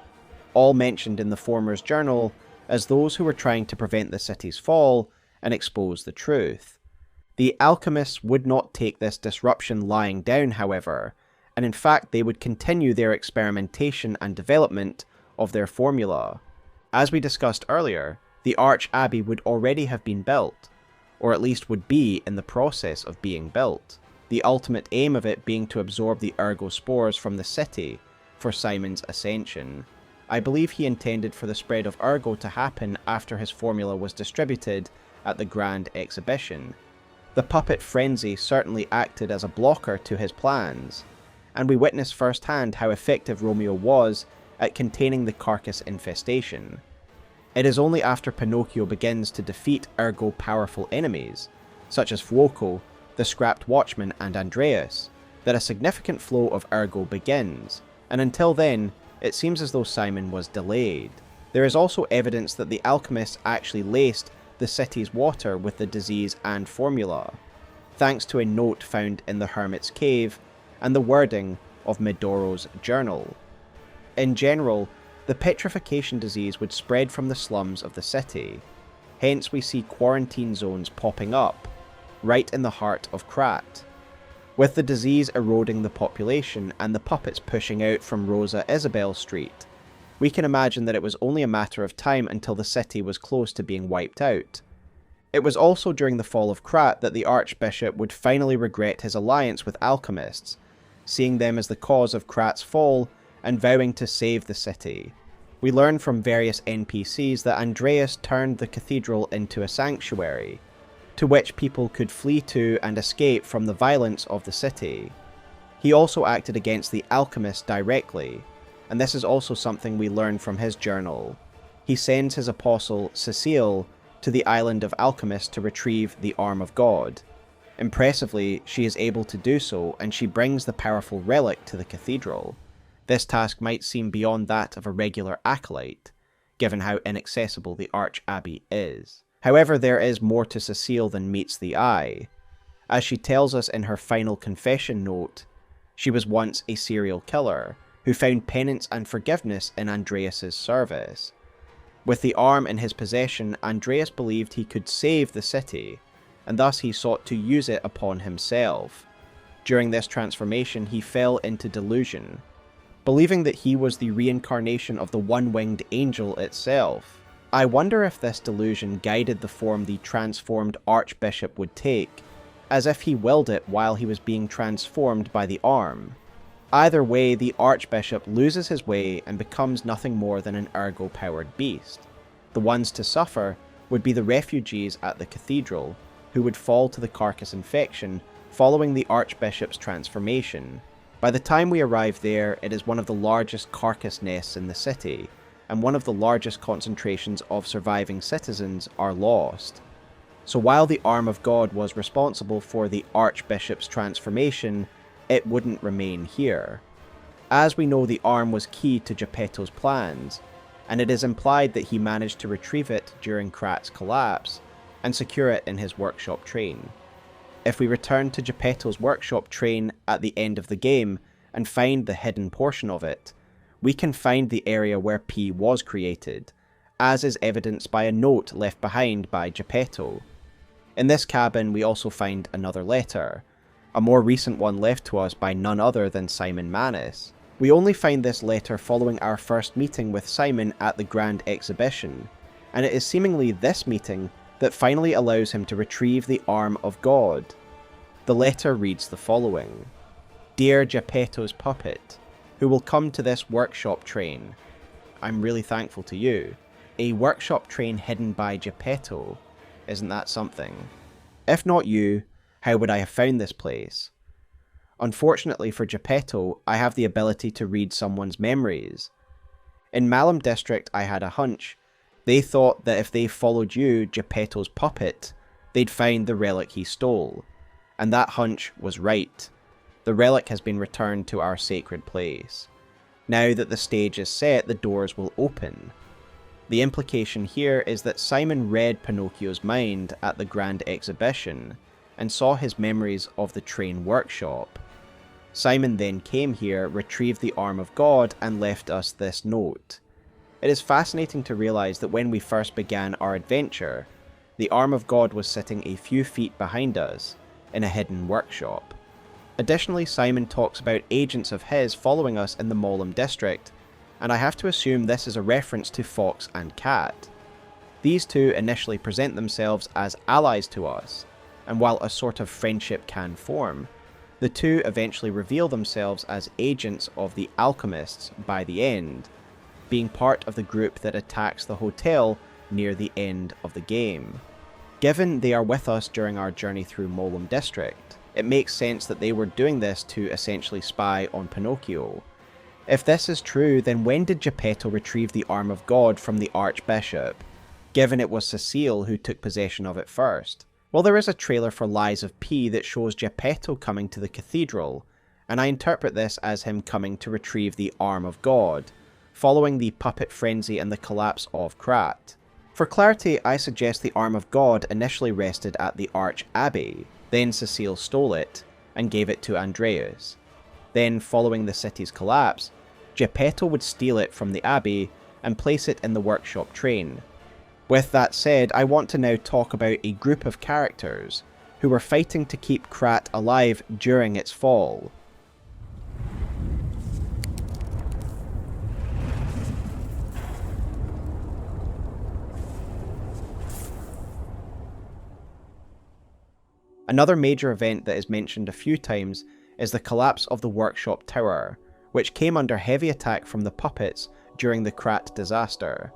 all mentioned in the former's journal as those who were trying to prevent the city's fall and expose the truth. The Alchemists would not take this disruption lying down, however, and in fact they would continue their experimentation and development of their formula. As we discussed earlier, the Arch Abbey would already have been built, or at least would be in the process of being built, the ultimate aim of it being to absorb the Ergo spores from the city for Simon's ascension. I believe he intended for the spread of Ergo to happen after his formula was distributed at the Grand Exhibition. The puppet frenzy certainly acted as a blocker to his plans, and we witness firsthand how effective Romeo was at containing the carcass infestation. It is only after Pinocchio begins to defeat Ergo powerful enemies, such as Fuoco, the Scrapped Watchman, and Andreas, that a significant flow of Ergo begins, and until then, it seems as though Simon was delayed. There is also evidence that the Alchemists actually laced the city's water with the disease and formula, thanks to a note found in the Hermit's Cave and the wording of Medoro's journal. In general, the petrification disease would spread from the slums of the city, hence we see quarantine zones popping up, right in the heart of Krat, with the disease eroding the population and the puppets pushing out from Rosa Isabel Street, we can imagine that it was only a matter of time until the city was close to being wiped out. It was also during the Fall of Krat that the Archbishop would finally regret his alliance with Alchemists, seeing them as the cause of Krat's fall and vowing to save the city. We learn from various NPCs that Andreas turned the cathedral into a sanctuary, to which people could flee to and escape from the violence of the city. He also acted against the Alchemists directly, and this is also something we learn from his journal. He sends his apostle, Cecile, to the island of Alchemists to retrieve the Arm of God. Impressively, she is able to do so, and she brings the powerful relic to the cathedral. This task might seem beyond that of a regular acolyte, given how inaccessible the Arch-Abbey is. However, there is more to Cecile than meets the eye. As she tells us in her final confession note, she was once a serial killer, who found penance and forgiveness in Andreas's service. With the arm in his possession, Andreas believed he could save the city, and thus he sought to use it upon himself. During this transformation, he fell into delusion, believing that he was the reincarnation of the one-winged angel itself. I wonder if this delusion guided the form the transformed Archbishop would take, as if he willed it while he was being transformed by the arm. Either way, the Archbishop loses his way and becomes nothing more than an Ergo-powered beast. The ones to suffer would be the refugees at the cathedral, who would fall to the carcass infection following the Archbishop's transformation. By the time we arrive there, it is one of the largest carcass nests in the city, and one of the largest concentrations of surviving citizens are lost. So while the Arm of God was responsible for the Archbishop's transformation, it wouldn't remain here. As we know, the arm was key to Geppetto's plans, and it is implied that he managed to retrieve it during Krat's collapse and secure it in his workshop train. If we return to Geppetto's workshop train at the end of the game and find the hidden portion of it, we can find the area where P was created, as is evidenced by a note left behind by Geppetto. In this cabin we also find another letter, a more recent one left to us by none other than Simon Manus. We only find this letter following our first meeting with Simon at the Grand Exhibition, and it is seemingly this meeting that finally allows him to retrieve the Arm of God. The letter reads the following: Dear Geppetto's puppet, who will come to this workshop train. I'm really thankful to you. A workshop train hidden by Geppetto. Isn't that something? If not you, how would I have found this place? Unfortunately for Geppetto, I have the ability to read someone's memories. In Malum District, I had a hunch. They thought that if they followed you, Geppetto's puppet, they'd find the relic he stole. And that hunch was right. The relic has been returned to our sacred place. Now that the stage is set, the doors will open. The implication here is that Simon read Pinocchio's mind at the Grand Exhibition and saw his memories of the train workshop. Simon then came here, retrieved the Arm of God, and left us this note. It is fascinating to realise that when we first began our adventure, the Arm of God was sitting a few feet behind us, in a hidden workshop. Additionally, Simon talks about agents of his following us in the Malum District, and I have to assume this is a reference to Fox and Cat. These two initially present themselves as allies to us, and while a sort of friendship can form, the two eventually reveal themselves as agents of the Alchemists by the end, being part of the group that attacks the hotel near the end of the game. Given they are with us during our journey through Malum District, it makes sense that they were doing this to essentially spy on Pinocchio. If this is true, then when did Geppetto retrieve the Arm of God from the Archbishop, given it was Cecile who took possession of it first? Well, there is a trailer for Lies of P that shows Geppetto coming to the cathedral, and I interpret this as him coming to retrieve the Arm of God, following the puppet frenzy and the collapse of Krat. For clarity, I suggest the Arm of God initially rested at the Arch-Abbey, then Cecile stole it, and gave it to Andreas. Then, following the city's collapse, Geppetto would steal it from the Abbey and place it in the workshop train. With that said, I want to now talk about a group of characters who were fighting to keep Krat alive during its fall. Another major event that is mentioned a few times is the collapse of the workshop tower, which came under heavy attack from the puppets during the Krat disaster.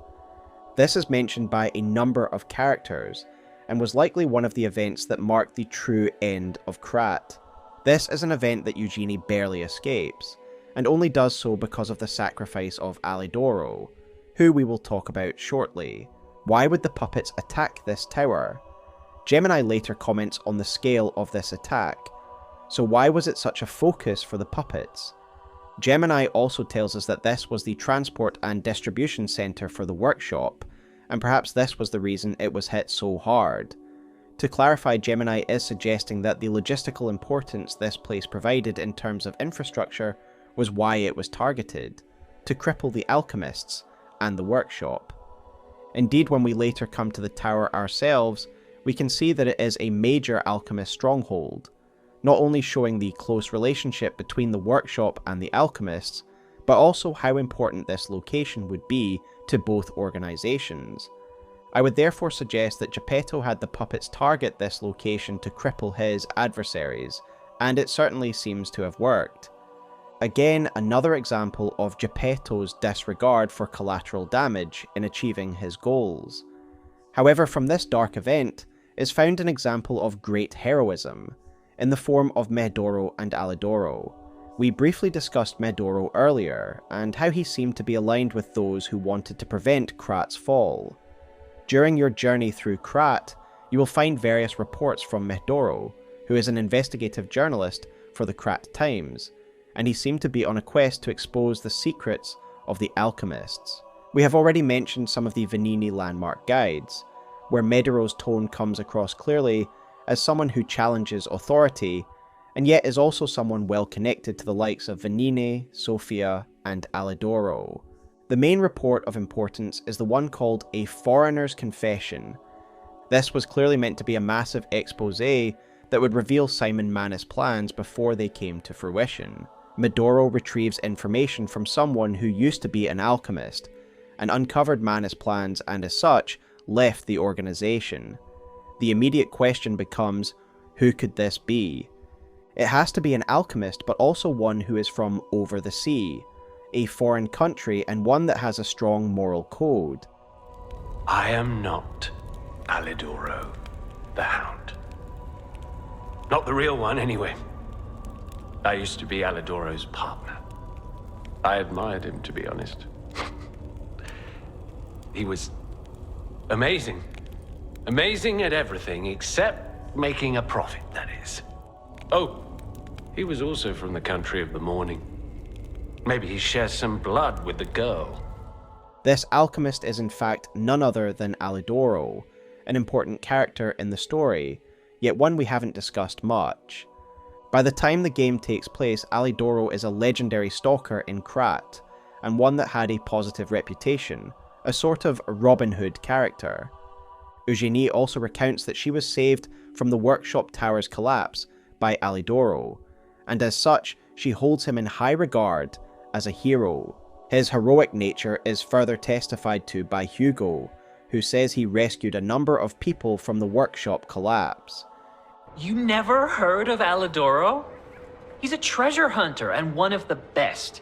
This is mentioned by a number of characters, and was likely one of the events that marked the true end of Krat. This is an event that Eugenie barely escapes, and only does so because of the sacrifice of Alidoro, who we will talk about shortly. Why would the puppets attack this tower? Gemini later comments on the scale of this attack, so why was it such a focus for the puppets? Gemini also tells us that this was the transport and distribution centre for the workshop, and perhaps this was the reason it was hit so hard. To clarify, Gemini is suggesting that the logistical importance this place provided in terms of infrastructure was why it was targeted, to cripple the Alchemists and the workshop. Indeed, when we later come to the tower ourselves, we can see that it is a major alchemist stronghold, not only showing the close relationship between the workshop and the Alchemists, but also how important this location would be to both organisations. I would therefore suggest that Geppetto had the puppets target this location to cripple his adversaries, and it certainly seems to have worked. Again, another example of Geppetto's disregard for collateral damage in achieving his goals. However, from this dark event is found an example of great heroism, in the form of Medoro and Alidoro. We briefly discussed Medoro earlier, and how he seemed to be aligned with those who wanted to prevent Krat's fall. During your journey through Krat, you will find various reports from Medoro, who is an investigative journalist for the Krat Times, and he seemed to be on a quest to expose the secrets of the Alchemists. We have already mentioned some of the Venigni landmark guides, where Medoro's tone comes across clearly as someone who challenges authority, and yet is also someone well connected to the likes of Venigni, Sophia, and Alidoro. The main report of importance is the one called A Foreigner's Confession. This was clearly meant to be a massive expose that would reveal Simon Manus' plans before they came to fruition. Medoro retrieves information from someone who used to be an alchemist, and uncovered Manus' plans and as such, left the organisation. The immediate question becomes, who could this be? It has to be an alchemist, but also one who is from over the sea, a foreign country, and one that has a strong moral code. I am not Alidoro, the Hound. Not the real one, anyway. I used to be Alidoro's partner. I admired him, to be honest. He was amazing. Amazing at everything, except making a profit, that is. Oh, he was also from the country of the morning. Maybe he shares some blood with the girl. This alchemist is in fact none other than Alidoro, an important character in the story, yet one we haven't discussed much. By the time the game takes place, Alidoro is a legendary stalker in Krat, and one that had a positive reputation, a sort of Robin Hood character. Eugenie also recounts that she was saved from the workshop tower's collapse by Alidoro, and as such, she holds him in high regard as a hero. His heroic nature is further testified to by Hugo, who says he rescued a number of people from the workshop collapse. You never heard of Alidoro? He's a treasure hunter and one of the best.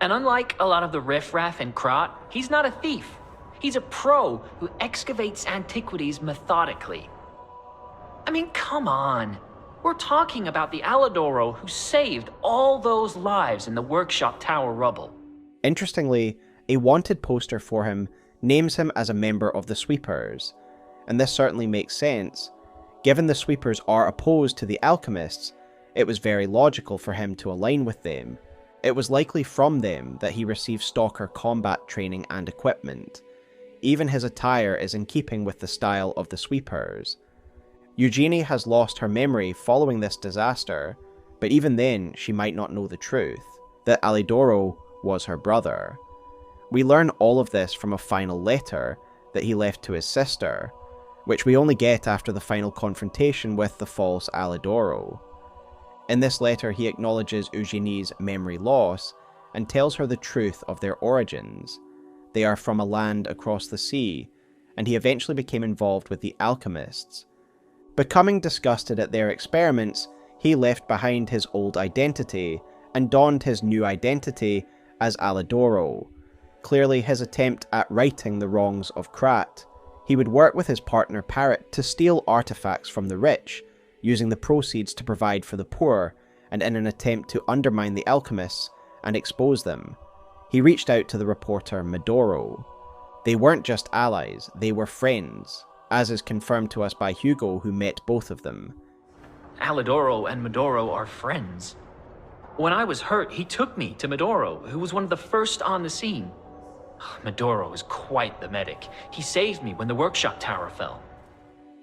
And unlike a lot of the riffraff in Krat, he's not a thief. He's a pro who excavates antiquities methodically. I mean, come on. We're talking about the Alidoro who saved all those lives in the workshop tower rubble. Interestingly, a wanted poster for him names him as a member of the Sweepers, and this certainly makes sense. Given the Sweepers are opposed to the Alchemists, it was very logical for him to align with them. It was likely from them that he received Stalker combat training and equipment. Even his attire is in keeping with the style of the Sweepers. Eugenie has lost her memory following this disaster, but even then she might not know the truth, that Alidoro was her brother. We learn all of this from a final letter that he left to his sister, which we only get after the final confrontation with the false Alidoro. In this letter he acknowledges Eugenie's memory loss and tells her the truth of their origins. They are from a land across the sea, and he eventually became involved with the Alchemists. Becoming disgusted at their experiments, he left behind his old identity and donned his new identity as Alidoro, clearly his attempt at righting the wrongs of Krat. He would work with his partner Parrot to steal artifacts from the rich, using the proceeds to provide for the poor, and in an attempt to undermine the Alchemists and expose them, he reached out to the reporter Medoro. They weren't just allies, they were friends, as is confirmed to us by Hugo, who met both of them. Alidoro and Medoro are friends. When I was hurt, he took me to Medoro, who was one of the first on the scene. Medoro is quite the medic. He saved me when the workshop tower fell.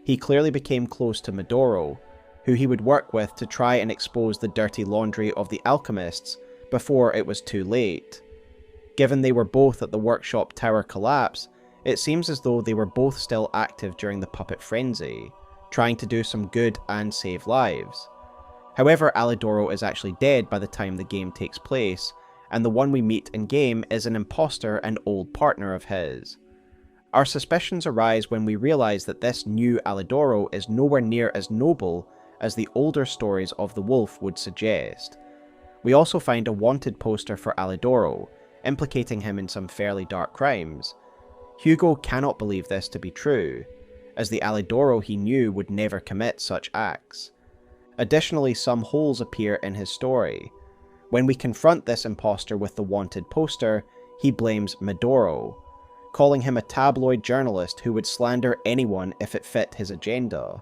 He clearly became close to Medoro, who he would work with to try and expose the dirty laundry of the Alchemists before it was too late. Given they were both at the workshop tower collapse, it seems as though they were both still active during the puppet frenzy, trying to do some good and save lives. However, Alidoro is actually dead by the time the game takes place, and the one we meet in-game is an imposter and old partner of his. Our suspicions arise when we realise that this new Alidoro is nowhere near as noble as the older stories of the wolf would suggest. We also find a wanted poster for Alidoro, implicating him in some fairly dark crimes. Hugo cannot believe this to be true, as the Alidoro he knew would never commit such acts. Additionally, some holes appear in his story. When we confront this imposter with the wanted poster, he blames Medoro, calling him a tabloid journalist who would slander anyone if it fit his agenda.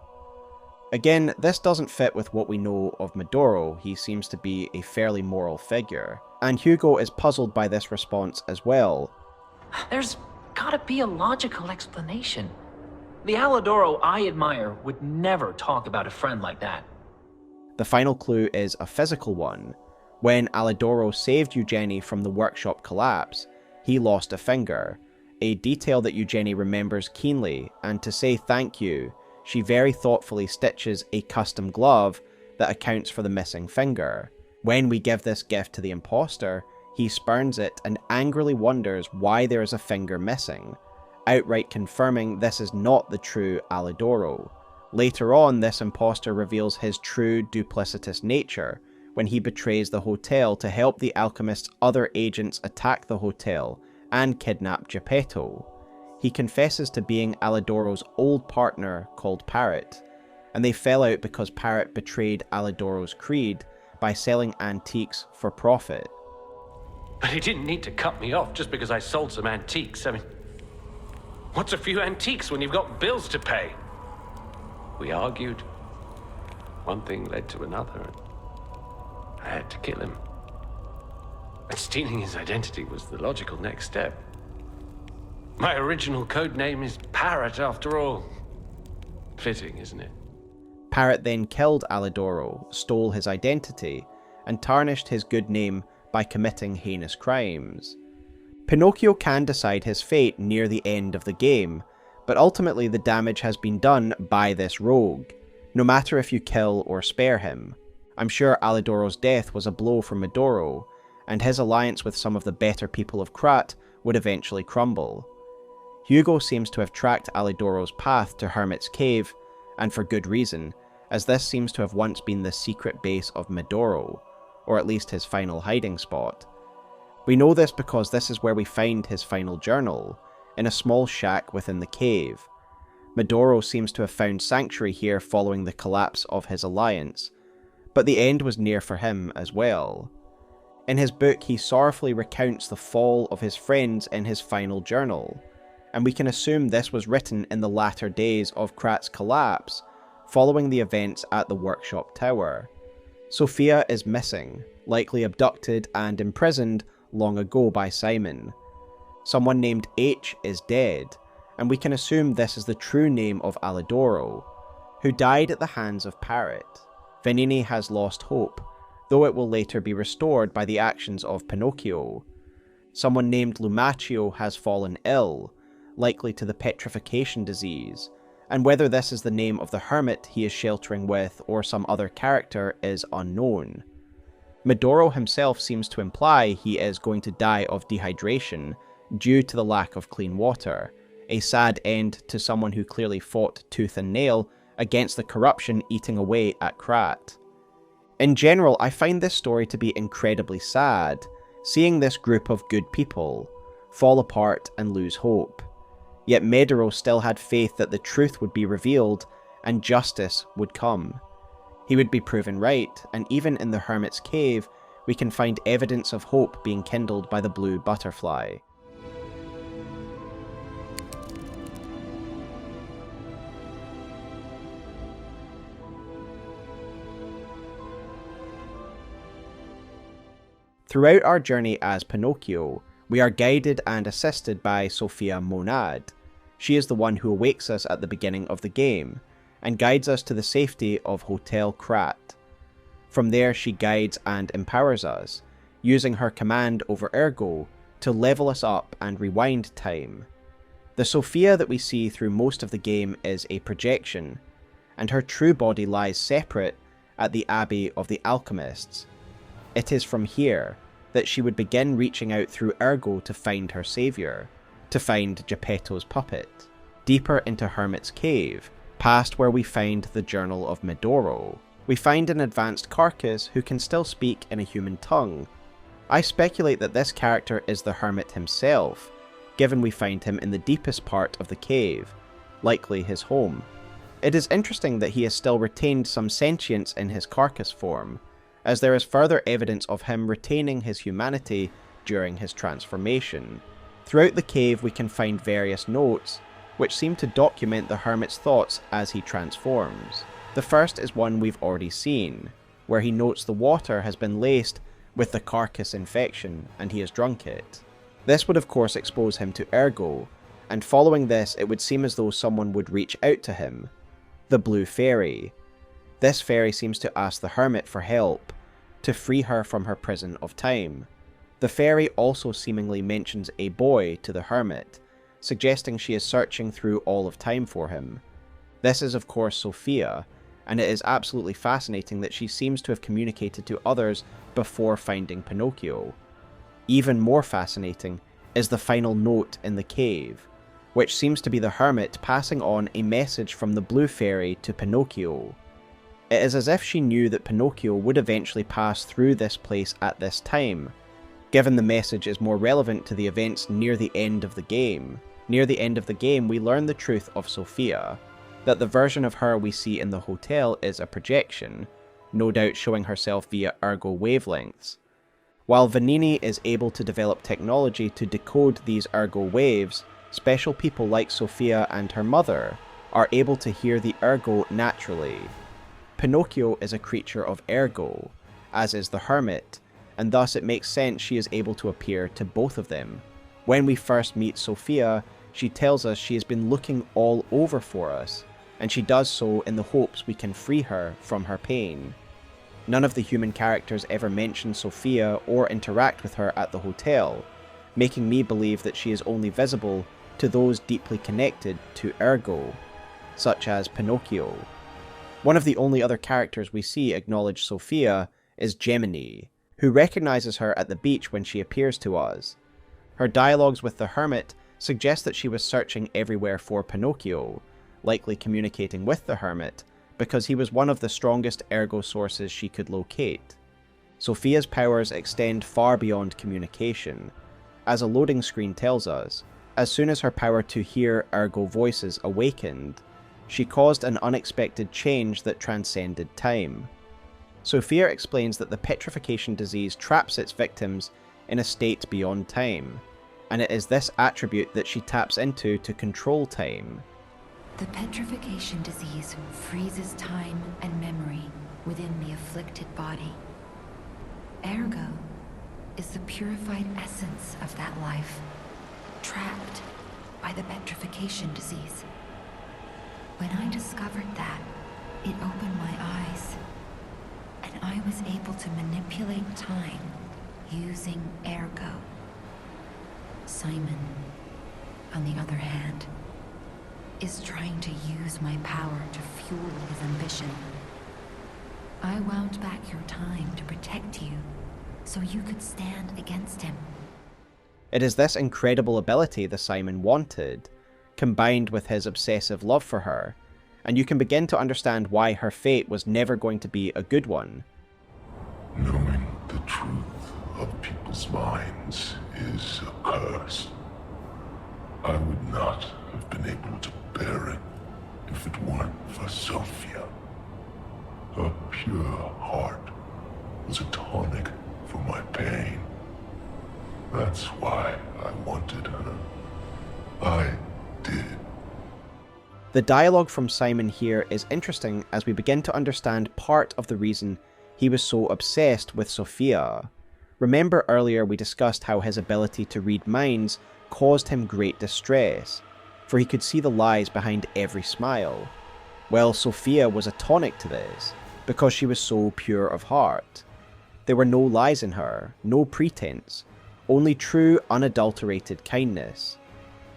Again, this doesn't fit with what we know of Medoro. He seems to be a fairly moral figure, and Hugo is puzzled by this response as well. There's gotta be a logical explanation. The Alidoro I admire would never talk about a friend like that. The final clue is a physical one. When Alidoro saved Eugenie from the workshop collapse, he lost a finger, a detail that Eugenie remembers keenly, and to say thank you, she very thoughtfully stitches a custom glove that accounts for the missing finger. When we give this gift to the imposter, he spurns it and angrily wonders why there is a finger missing, outright confirming this is not the true Alidoro. Later on, this imposter reveals his true duplicitous nature when he betrays the hotel to help the Alchemist's other agents attack the hotel and kidnap Geppetto. He confesses to being Alidoro's old partner called Parrot, and they fell out because Parrot betrayed Alidoro's creed by selling antiques for profit. But he didn't need to cut me off just because I sold some antiques. I mean, what's a few antiques when you've got bills to pay? We argued. One thing led to another, and I had to kill him. And stealing his identity was the logical next step. My original code name is Parrot, after all. Fitting, isn't it? Parrot then killed Alidoro, stole his identity, and tarnished his good name by committing heinous crimes. Pinocchio can decide his fate near the end of the game, but ultimately the damage has been done by this rogue, no matter if you kill or spare him. I'm sure Alidoro's death was a blow for Medoro, and his alliance with some of the better people of Krat would eventually crumble. Hugo seems to have tracked Alidoro's path to Hermit's Cave, and for good reason, as this seems to have once been the secret base of Medoro, or at least his final hiding spot. We know this because this is where we find his final journal, in a small shack within the cave. Medoro seems to have found sanctuary here following the collapse of his alliance, but the end was near for him as well. In his book, he sorrowfully recounts the fall of his friends in his final journal, and we can assume this was written in the latter days of Krat's collapse, following the events at the workshop tower. Sophia is missing, likely abducted and imprisoned long ago by Simon. Someone named H is dead, and we can assume this is the true name of Alidoro, who died at the hands of Parrot. Venini has lost hope, though it will later be restored by the actions of Pinocchio. Someone named Lumaccio has fallen ill, likely to the petrification disease, and whether this is the name of the hermit he is sheltering with or some other character is unknown. Medoro himself seems to imply he is going to die of dehydration due to the lack of clean water, a sad end to someone who clearly fought tooth and nail against the corruption eating away at Krat. In general, I find this story to be incredibly sad, seeing this group of good people fall apart and lose hope. Yet Medoro still had faith that the truth would be revealed and justice would come. He would be proven right, and even in the Hermit's Cave, we can find evidence of hope being kindled by the blue butterfly. Throughout our journey as Pinocchio, we are guided and assisted by Sophia Monad. She is the one who awakes us at the beginning of the game, and guides us to the safety of Hotel Krat. From there she guides and empowers us, using her command over Ergo to level us up and rewind time. The Sophia that we see through most of the game is a projection, and her true body lies separate at the Abbey of the Alchemists. It is from here that she would begin reaching out through Ergo to find her saviour, to find Geppetto's puppet, deeper into Hermit's Cave, past where we find the Journal of Medoro. We find an advanced Carcass who can still speak in a human tongue. I speculate that this character is the Hermit himself, given we find him in the deepest part of the cave, likely his home. It is interesting that he has still retained some sentience in his Carcass form, as there is further evidence of him retaining his humanity during his transformation. Throughout the cave we can find various notes, which seem to document the Hermit's thoughts as he transforms. The first is one we've already seen, where he notes the water has been laced with the Carcass infection and he has drunk it. This would of course expose him to Ergo, and following this it would seem as though someone would reach out to him. The Blue Fairy. This fairy seems to ask the Hermit for help, to free her from her prison of time. The fairy also seemingly mentions a boy to the Hermit, suggesting she is searching through all of time for him. This is of course Sophia, and it is absolutely fascinating that she seems to have communicated to others before finding Pinocchio. Even more fascinating is the final note in the cave, which seems to be the Hermit passing on a message from the Blue Fairy to Pinocchio. It is as if she knew that Pinocchio would eventually pass through this place at this time, given the message is more relevant to the events near the end of the game. Near the end of the game we learn the truth of Sophia, that the version of her we see in the hotel is a projection, no doubt showing herself via Ergo wavelengths. While Vanini is able to develop technology to decode these Ergo waves, special people like Sophia and her mother are able to hear the Ergo naturally. Pinocchio is a creature of Ergo, as is the Hermit, and thus it makes sense she is able to appear to both of them. When we first meet Sophia, she tells us she has been looking all over for us, and she does so in the hopes we can free her from her pain. None of the human characters ever mention Sophia or interact with her at the hotel, making me believe that she is only visible to those deeply connected to Ergo, such as Pinocchio. One of the only other characters we see acknowledge Sophia is Gemini, who recognizes her at the beach when she appears to us. Her dialogues with the Hermit suggest that she was searching everywhere for Pinocchio, likely communicating with the Hermit, because he was one of the strongest Ergo sources she could locate. Sophia's powers extend far beyond communication. As a loading screen tells us, as soon as her power to hear Ergo voices awakened, she caused an unexpected change that transcended time. Sophia explains that the petrification disease traps its victims in a state beyond time, and it is this attribute that she taps into to control time. The petrification disease freezes time and memory within the afflicted body. Ergo is the purified essence of that life, trapped by the petrification disease. When I discovered that, it opened my eyes, and I was able to manipulate time using Ergo. Simon, on the other hand, is trying to use my power to fuel his ambition. I wound back your time to protect you, so you could stand against him. It is this incredible ability the Simon wanted, combined with his obsessive love for her, and you can begin to understand why her fate was never going to be a good one. Knowing the truth of people's minds is a curse. I would not have been able to bear it if it weren't for Sophia. Her pure heart was a tonic for my pain. That's why I wanted her. I did. The dialogue from Simon here is interesting as we begin to understand part of the reason he was so obsessed with Sophia. Remember earlier we discussed how his ability to read minds caused him great distress, for he could see the lies behind every smile. Well, Sophia was a tonic to this, because she was so pure of heart. There were no lies in her, no pretense, only true, unadulterated kindness.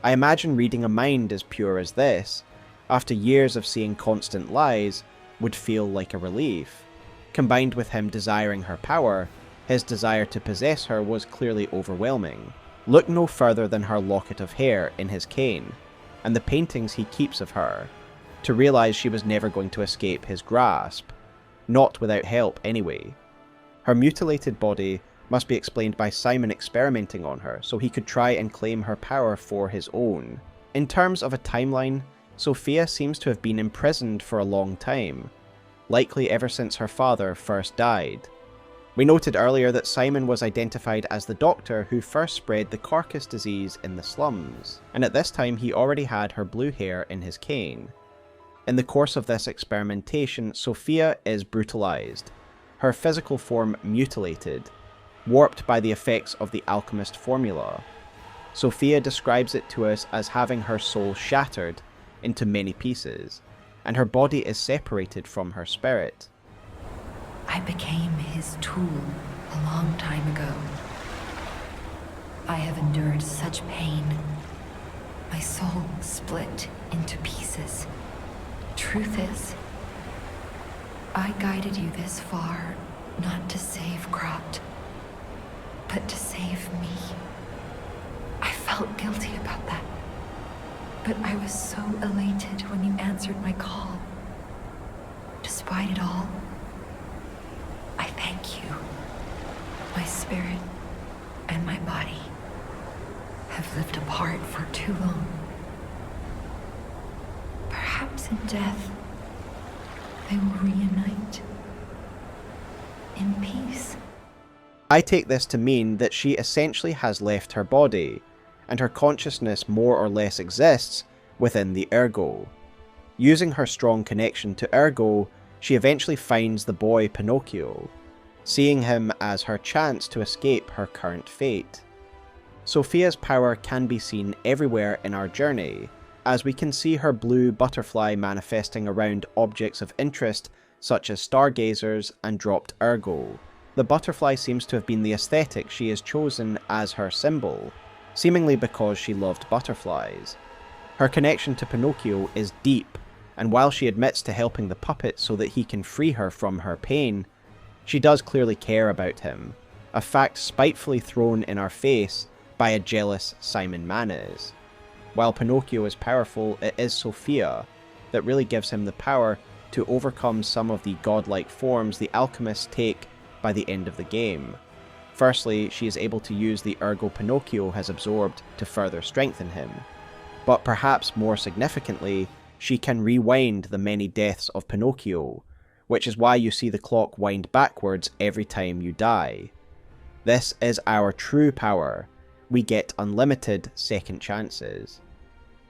I imagine reading a mind as pure as this, after years of seeing constant lies, would feel like a relief. Combined with him desiring her power, his desire to possess her was clearly overwhelming. Look no further than her locket of hair in his cane, and the paintings he keeps of her, to realize she was never going to escape his grasp. Not without help, anyway. Her mutilated body must be explained by Simon experimenting on her, so he could try and claim her power for his own. In terms of a timeline, Sophia seems to have been imprisoned for a long time, likely ever since her father first died. We noted earlier that Simon was identified as the doctor who first spread the carcass disease in the slums, and at this time he already had her blue hair in his cane. In the course of this experimentation, Sophia is brutalized, her physical form mutilated, warped by the effects of the alchemist formula. Sophia describes it to us as having her soul shattered into many pieces, and her body is separated from her spirit. I became his tool a long time ago. I have endured such pain. My soul split into pieces. Truth is, I guided you this far not to save Krat, but to save me. I felt guilty about that, but I was so elated when you answered my call. Despite it all, I thank you. My spirit and my body have lived apart for too long. Perhaps in death, they will reunite in peace. I take this to mean that she essentially has left her body, and her consciousness more or less exists within the Ergo. Using her strong connection to Ergo, she eventually finds the boy Pinocchio, seeing him as her chance to escape her current fate. Sophia's power can be seen everywhere in our journey, as we can see her blue butterfly manifesting around objects of interest such as stargazers and dropped Ergo. The butterfly seems to have been the aesthetic she has chosen as her symbol, seemingly because she loved butterflies. Her connection to Pinocchio is deep, and while she admits to helping the puppet so that he can free her from her pain, she does clearly care about him, a fact spitefully thrown in our face by a jealous Simon Manus. While Pinocchio is powerful, it is Sophia that really gives him the power to overcome some of the godlike forms the alchemists take by the end of the game. Firstly, she is able to use the Ergo Pinocchio has absorbed to further strengthen him, but perhaps more significantly, she can rewind the many deaths of Pinocchio, which is why you see the clock wind backwards every time you die. This is our true power. We get unlimited second chances.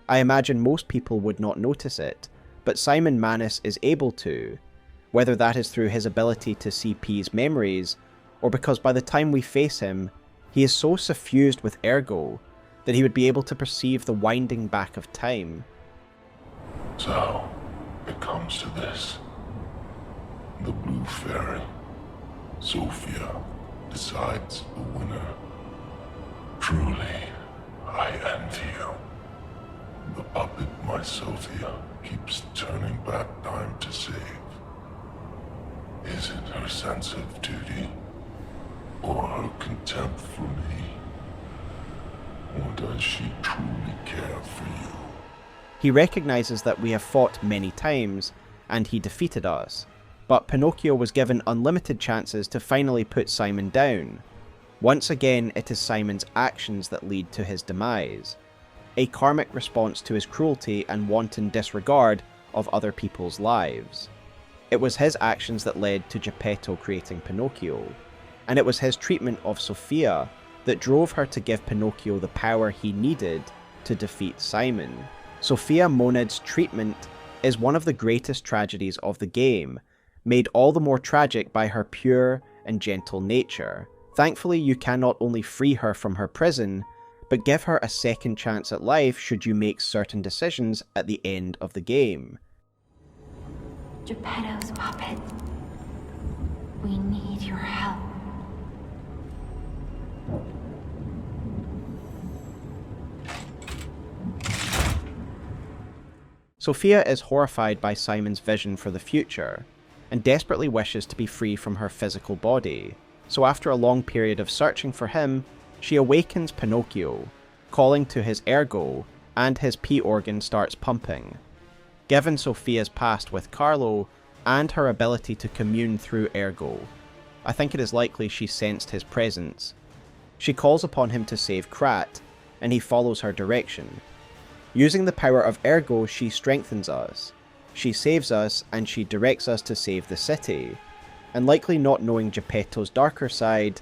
I imagine most people would not notice it, but Simon Manus is able to, whether that is through his ability to see P's memories, or because by the time we face him, he is so suffused with Ergo that he would be able to perceive the winding back of time. So, it comes to this. The Blue Fairy, Sophia, decides the winner. Truly, I envy you. The puppet, my Sophia, keeps turning back time to save. Is it her sense of duty, or her contempt for me? Or does she truly care for you? He recognizes that we have fought many times, and he defeated us, but Pinocchio was given unlimited chances to finally put Simon down. Once again, it is Simon's actions that lead to his demise, a karmic response to his cruelty and wanton disregard of other people's lives. It was his actions that led to Geppetto creating Pinocchio, and it was his treatment of Sophia that drove her to give Pinocchio the power he needed to defeat Simon. Sophia Monad's treatment is one of the greatest tragedies of the game, made all the more tragic by her pure and gentle nature. Thankfully, you can not only free her from her prison, but give her a second chance at life should you make certain decisions at the end of the game. Geppetto's puppet. We need your help. Sophia is horrified by Simon's vision for the future, and desperately wishes to be free from her physical body. So after a long period of searching for him, she awakens Pinocchio, calling to his Ergo, and his pee organ starts pumping. Given Sophia's past with Carlo, and her ability to commune through Ergo, I think it is likely she sensed his presence. She calls upon him to save Krat, and he follows her direction. Using the power of Ergo, she strengthens us, she saves us, and she directs us to save the city. And likely not knowing Geppetto's darker side,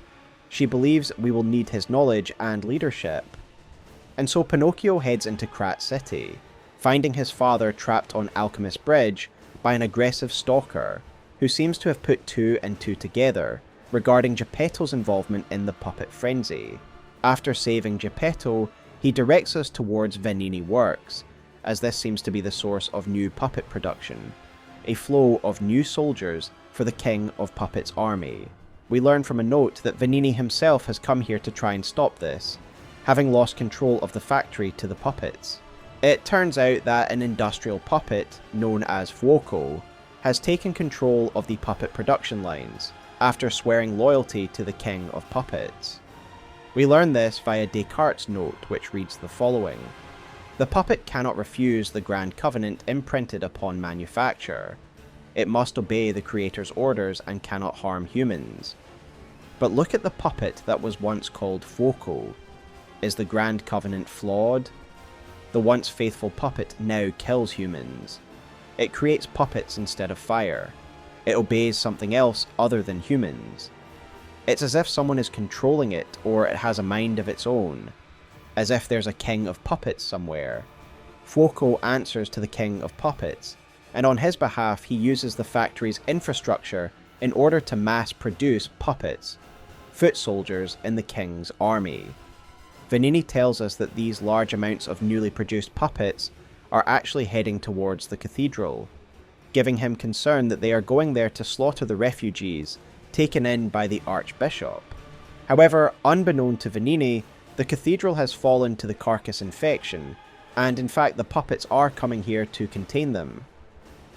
she believes we will need his knowledge and leadership. And so Pinocchio heads into Krat City, finding his father trapped on Alchemist Bridge by an aggressive stalker, who seems to have put two and two together regarding Geppetto's involvement in the puppet frenzy. After saving Geppetto, he directs us towards Venigni Works, as this seems to be the source of new puppet production, a flow of new soldiers for the King of Puppets' army. We learn from a note that Venigni himself has come here to try and stop this, having lost control of the factory to the puppets. It turns out that an industrial puppet, known as Fuoco, has taken control of the puppet production lines, after swearing loyalty to the King of Puppets. We learn this via Descartes' note, which reads the following: "The puppet cannot refuse the Grand Covenant imprinted upon manufacture. It must obey the Creator's orders and cannot harm humans." But look at the puppet that was once called Fuoco. Is the Grand Covenant flawed? The once faithful puppet now kills humans. It creates puppets instead of fire. It obeys something else other than humans. It's as if someone is controlling it, or it has a mind of its own. As if there's a king of puppets somewhere. Fuoco answers to the King of Puppets, and on his behalf he uses the factory's infrastructure in order to mass produce puppets, foot soldiers in the king's army. Venigni tells us that these large amounts of newly produced puppets are actually heading towards the cathedral, giving him concern that they are going there to slaughter the refugees taken in by the Archbishop. However, unbeknown to Venigni, the cathedral has fallen to the carcass infection, and in fact the puppets are coming here to contain them.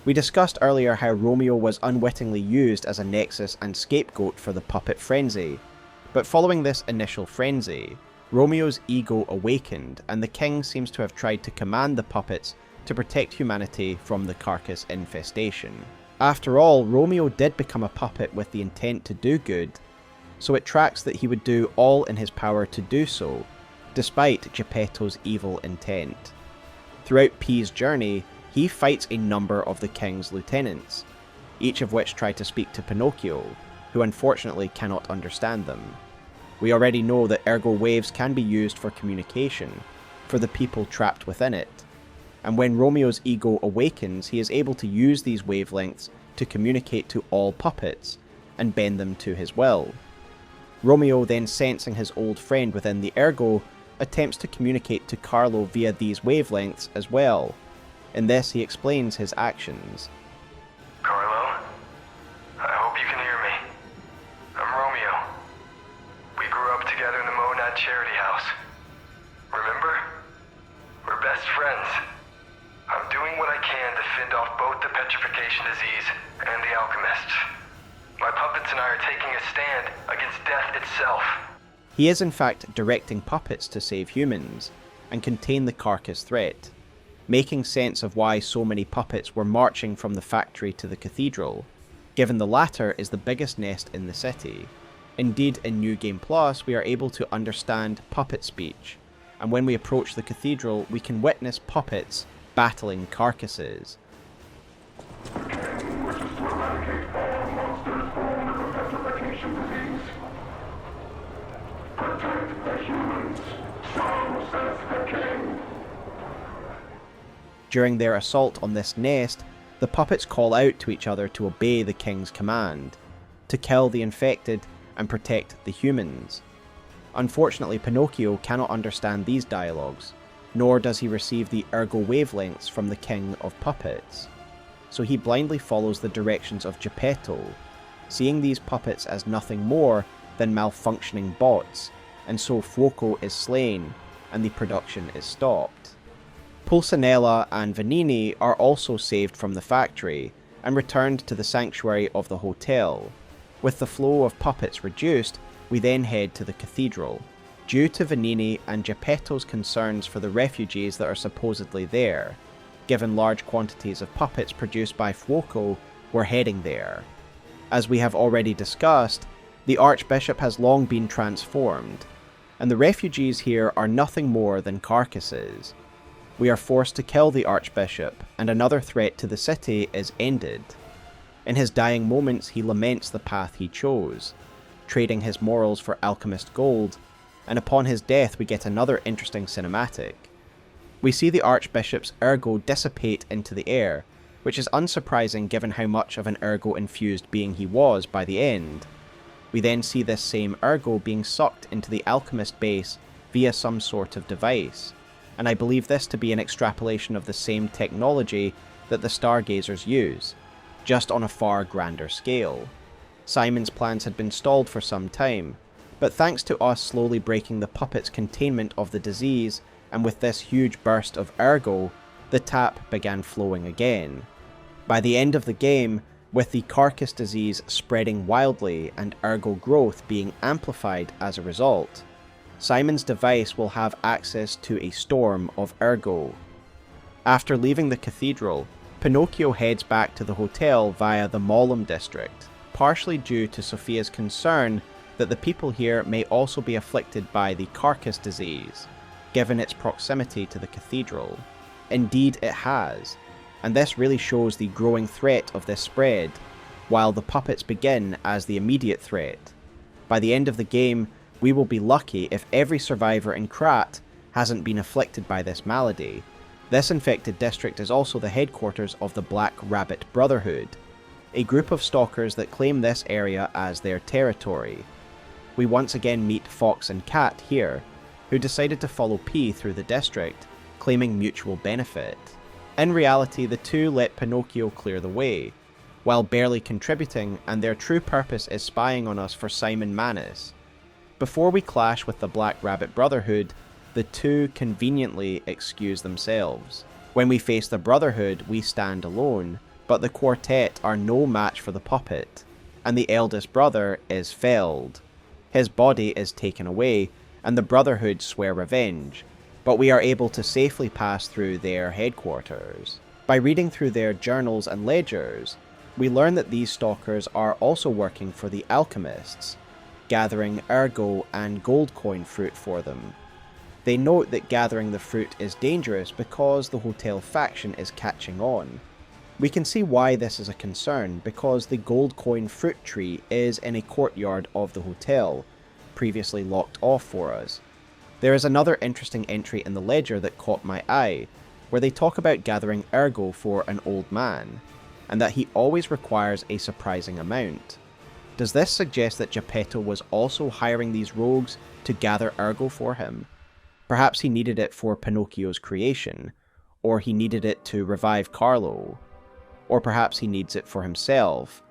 We discussed earlier how Romeo was unwittingly used as a nexus and scapegoat for the puppet frenzy, but following this initial frenzy, Romeo's ego awakened, and the king seems to have tried to command the puppets to protect humanity from the carcass infestation. After all, Romeo did become a puppet with the intent to do good, so it tracks that he would do all in his power to do so, despite Geppetto's evil intent. Throughout P's journey, he fights a number of the king's lieutenants, each of which try to speak to Pinocchio, who unfortunately cannot understand them. We already know that Ergo waves can be used for communication, for the people trapped within it, and when Romeo's ego awakens, he is able to use these wavelengths to communicate to all puppets, and bend them to his will. Romeo, then sensing his old friend within the Ergo, attempts to communicate to Carlo via these wavelengths as well. In this, he explains his actions. Carlo, I hope you can hear me. I'm Romeo. We grew up together in the Monad Charity House. Remember? We're best friends. I'm doing what I can to fend off both the petrification disease and the Alchemists. My puppets and I are taking a stand against death itself. He is in fact directing puppets to save humans and contain the carcass threat. making sense of why so many puppets were marching from the factory to the cathedral, given the latter is the biggest nest in the city. Indeed, in New Game Plus, we are able to understand puppet speech, and when we approach the cathedral, we can witness puppets battling carcasses. During their assault on this nest, the puppets call out to each other to obey the king's command, to kill the infected and protect the humans. Unfortunately, Pinocchio cannot understand these dialogues, nor does he receive the Ergo wavelengths from the king of puppets. So he blindly follows the directions of Geppetto, seeing these puppets as nothing more than malfunctioning bots, and so Fuoco is slain, and the production is stopped. Pulcinella and Vanini are also saved from the factory, and returned to the sanctuary of the hotel. With the flow of puppets reduced, we then head to the cathedral. Due to Vanini and Geppetto's concerns for the refugees that are supposedly there, given large quantities of puppets produced by Fuoco were heading there. As we have already discussed, the Archbishop has long been transformed, and the refugees here are nothing more than carcasses. We are forced to kill the Archbishop, and another threat to the city is ended. In his dying moments, he laments the path he chose, trading his morals for alchemist gold, and upon his death we get another interesting cinematic. We see the Archbishop's Ergo dissipate into the air, which is unsurprising given how much of an Ergo-infused being he was by the end. We then see this same Ergo being sucked into the alchemist base via some sort of device, and I believe this to be an extrapolation of the same technology that the Stargazers use, just on a far grander scale. Simon's plans had been stalled for some time, but thanks to us slowly breaking the puppet's containment of the disease, and with this huge burst of Ergo, the tap began flowing again. By the end of the game, with the carcass disease spreading wildly and Ergo growth being amplified as a result, Simon's device will have access to a storm of Ergo. After leaving the cathedral, Pinocchio heads back to the hotel via the Mollum district, partially due to Sophia's concern that the people here may also be afflicted by the carcass disease, given its proximity to the cathedral. Indeed it has, and this really shows the growing threat of this spread, while the puppets begin as the immediate threat. By the end of the game, we will be lucky if every survivor in Krat hasn't been afflicted by this malady. This infected district is also the headquarters of the Black Rabbit Brotherhood, a group of stalkers that claim this area as their territory. We once again meet Fox and Cat here, who decided to follow P through the district, claiming mutual benefit. In reality, the two let Pinocchio clear the way, while barely contributing, and their true purpose is spying on us for Simon Manus. Before we clash with the Black Rabbit Brotherhood, the two conveniently excuse themselves. When we face the Brotherhood, we stand alone, but the quartet are no match for the puppet, and the eldest brother is felled. His body is taken away, and the Brotherhood swear revenge, but we are able to safely pass through their headquarters. By reading through their journals and ledgers, we learn that these stalkers are also working for the Alchemists, gathering Ergo and gold coin fruit for them. They note that gathering the fruit is dangerous because the hotel faction is catching on. We can see why this is a concern, because the gold coin fruit tree is in a courtyard of the hotel, previously locked off for us. There is another interesting entry in the ledger that caught my eye, where they talk about gathering Ergo for an old man, and that he always requires a surprising amount. Does this suggest that Geppetto was also hiring these rogues to gather Ergo for him? Perhaps he needed it for Pinocchio's creation, or he needed it to revive Carlo, or perhaps he needs it for himself.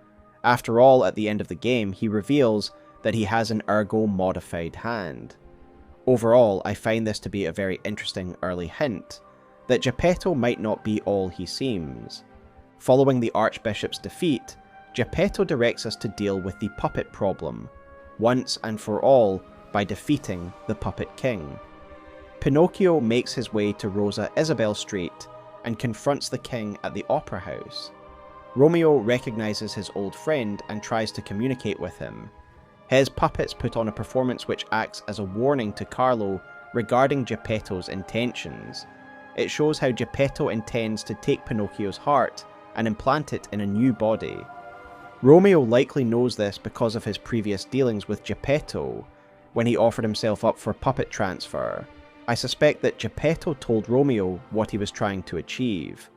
After all, at the end of the game, he reveals that he has an Ergo modified hand. Overall, I find this to be a very interesting early hint, that Geppetto might not be all he seems. Following the Archbishop's defeat, Geppetto directs us to deal with the puppet problem, once and for all, by defeating the Puppet King. Pinocchio makes his way to Rosa Isabel Street and confronts the king at the opera house. Romeo recognizes his old friend and tries to communicate with him. His puppets put on a performance which acts as a warning to Carlo regarding Geppetto's intentions. It shows how Geppetto intends to take Pinocchio's heart and implant it in a new body. Romeo likely knows this because of his previous dealings with Geppetto, when he offered himself up for puppet transfer. I suspect that Geppetto told Romeo what he was trying to achieve.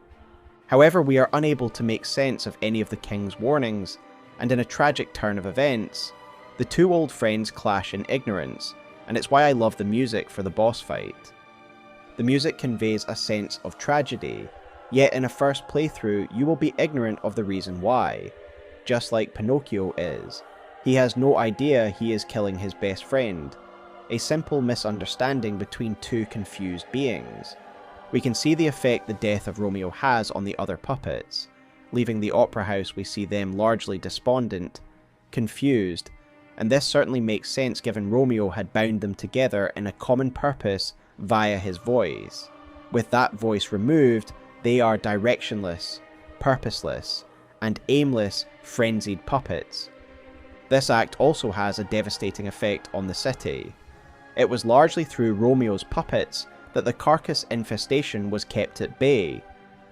However, we are unable to make sense of any of the king's warnings, and in a tragic turn of events, the two old friends clash in ignorance, and it's why I love the music for the boss fight. The music conveys a sense of tragedy, yet in a first playthrough you will be ignorant of the reason why, just like Pinocchio is. He has no idea he is killing his best friend, a simple misunderstanding between two confused beings. We can see the effect the death of Romeo has on the other puppets. Leaving the opera house, we see them largely despondent, confused, and this certainly makes sense given Romeo had bound them together in a common purpose via his voice. With that voice removed, they are directionless, purposeless, and aimless, frenzied puppets. This act also has a devastating effect on the city. It was largely through Romeo's puppets that the carcass infestation was kept at bay.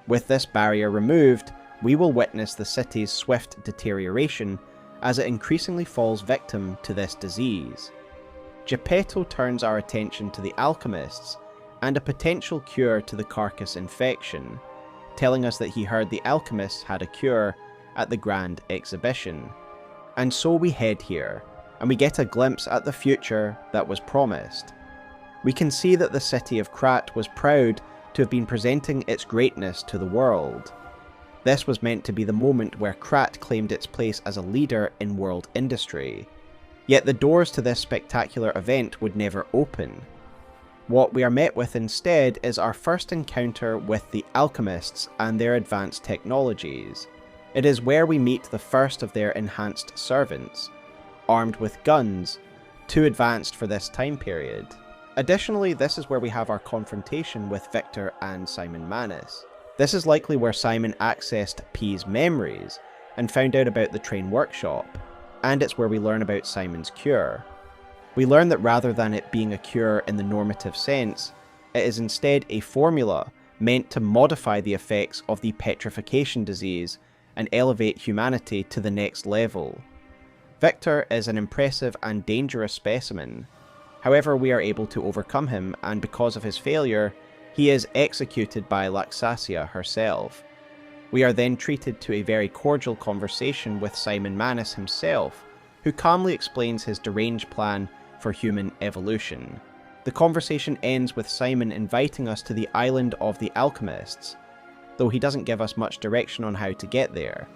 With this barrier removed, we will witness the city's swift deterioration as it increasingly falls victim to this disease. Geppetto turns our attention to the Alchemists and a potential cure to the carcass infection, telling us that he heard the Alchemists had a cure at the Grand Exhibition. And so we head here, and we get a glimpse at the future that was promised. We can see that the city of Krat was proud to have been presenting its greatness to the world. This was meant to be the moment where Krat claimed its place as a leader in world industry. Yet the doors to this spectacular event would never open. What we are met with instead is our first encounter with the Alchemists and their advanced technologies. It is where we meet the first of their enhanced servants, armed with guns, too advanced for this time period. Additionally, this is where we have our confrontation with Victor and Simon Manus. This is likely where Simon accessed P's memories and found out about the train workshop, and it's where we learn about Simon's cure. We learn that rather than it being a cure in the normative sense, it is instead a formula meant to modify the effects of the petrification disease and elevate humanity to the next level. Victor is an impressive and dangerous specimen. However, we are able to overcome him, and because of his failure, he is executed by Laxasia herself. We are then treated to a very cordial conversation with Simon Manus himself, who calmly explains his deranged plan for human evolution. The conversation ends with Simon inviting us to the island of the Alchemists, though he doesn't give us much direction on how to get there.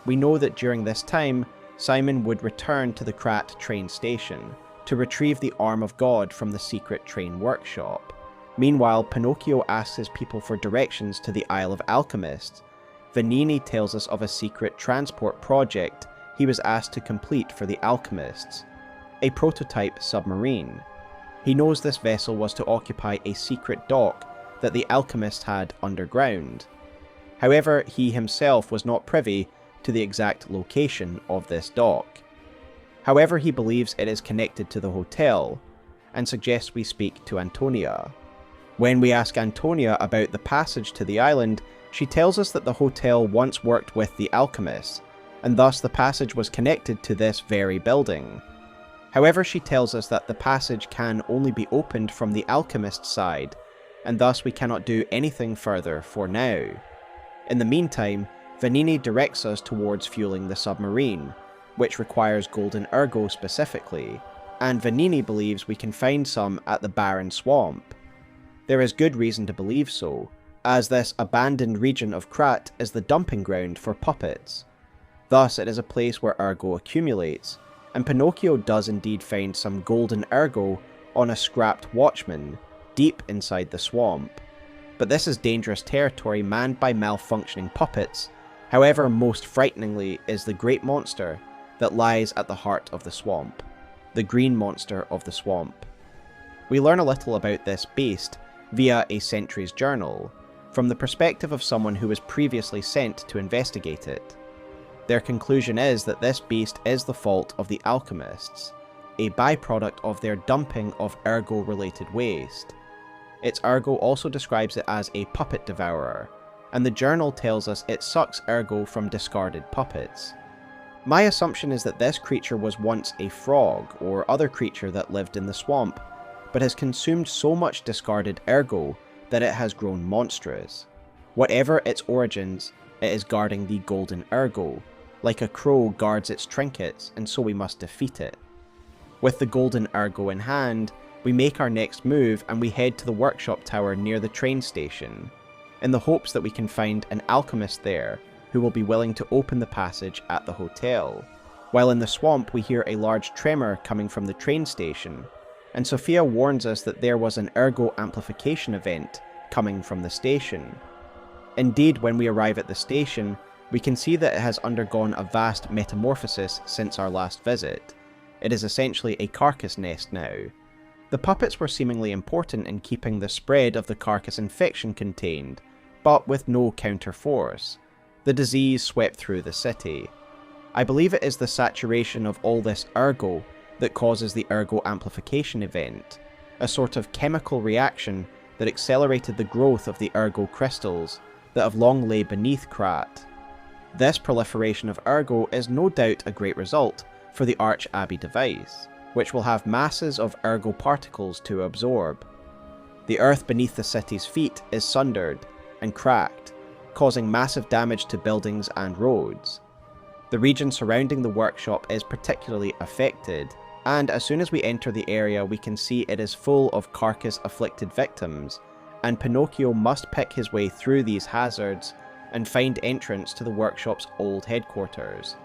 We know that during this time, Simon would return to the Krat train station to retrieve the Arm of God from the secret train workshop. Meanwhile, Pinocchio asks his people for directions to the Isle of Alchemists. Vanini tells us of a secret transport project he was asked to complete for the Alchemists, a prototype submarine. He knows this vessel was to occupy a secret dock that the Alchemists had underground. However, he himself was not privy to the exact location of this dock. However, he believes it is connected to the hotel, and suggests we speak to Antonia. When we ask Antonia about the passage to the island, she tells us that the hotel once worked with the Alchemists, and thus the passage was connected to this very building. However, she tells us that the passage can only be opened from the Alchemist side, and thus we cannot do anything further for now. In the meantime, Vanini directs us towards fueling the submarine, which requires golden Ergo specifically, and Vanini believes we can find some at the barren swamp. There is good reason to believe so, as this abandoned region of Krat is the dumping ground for puppets. Thus it is a place where Ergo accumulates, and Pinocchio does indeed find some golden Ergo on a scrapped watchman deep inside the swamp. But this is dangerous territory manned by malfunctioning puppets. However, most frighteningly is the great monster that lies at the heart of the swamp, the green monster of the swamp. We learn a little about this beast via a sentry's journal. from the perspective of someone who was previously sent to investigate it. Their conclusion is that this beast is the fault of the Alchemists, a byproduct of their dumping of Ergo-related waste. Its Ergo also describes it as a puppet devourer, and the journal tells us it sucks Ergo from discarded puppets. My assumption is that this creature was once a frog or other creature that lived in the swamp, but has consumed so much discarded Ergo that it has grown monstrous. Whatever its origins, it is guarding the golden Ergo, like a crow guards its trinkets, and so we must defeat it. With the golden Ergo in hand, we make our next move and we head to the workshop tower near the train station, in the hopes that we can find an alchemist there who will be willing to open the passage at the hotel. While in the swamp, we hear a large tremor coming from the train station, and Sophia warns us that there was an Ergo amplification event coming from the station. Indeed, when we arrive at the station, we can see that it has undergone a vast metamorphosis since our last visit. It is essentially a carcass nest now. The puppets were seemingly important in keeping the spread of the carcass infection contained, but with no counterforce. The disease swept through the city. I believe it is the saturation of all this Ergo that causes the Ergo amplification event, a sort of chemical reaction that accelerated the growth of the Ergo crystals that have long lay beneath Krat. This proliferation of Ergo is no doubt a great result for the Arch-Abbey device, which will have masses of Ergo particles to absorb. The earth beneath the city's feet is sundered and cracked, causing massive damage to buildings and roads. The region surrounding the workshop is particularly affected, and as soon as we enter the area we can see it is full of carcass-afflicted victims, and Pinocchio must pick his way through these hazards and find entrance to the workshop's old headquarters,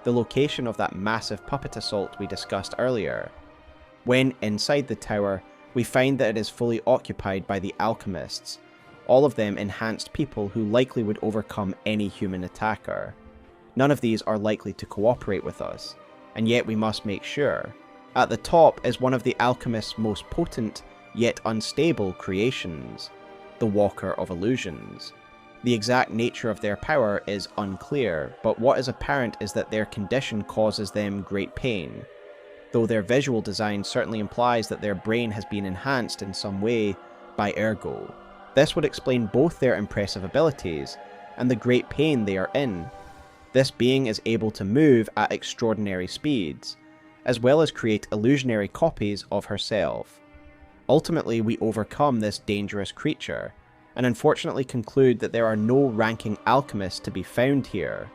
the location of that massive puppet assault we discussed earlier. When inside the tower, we find that it is fully occupied by the Alchemists, all of them enhanced people who likely would overcome any human attacker. None of these are likely to cooperate with us, and yet we must make sure. At the top is one of the Alchemist's most potent, yet unstable creations, the Walker of Illusions. The exact nature of their power is unclear, but what is apparent is that their condition causes them great pain, though their visual design certainly implies that their brain has been enhanced in some way by Ergo. This would explain both their impressive abilities and the great pain they are in. This being is able to move at extraordinary speeds, as well as create illusionary copies of herself. Ultimately, we overcome this dangerous creature, and unfortunately conclude that there are no ranking alchemists to be found here.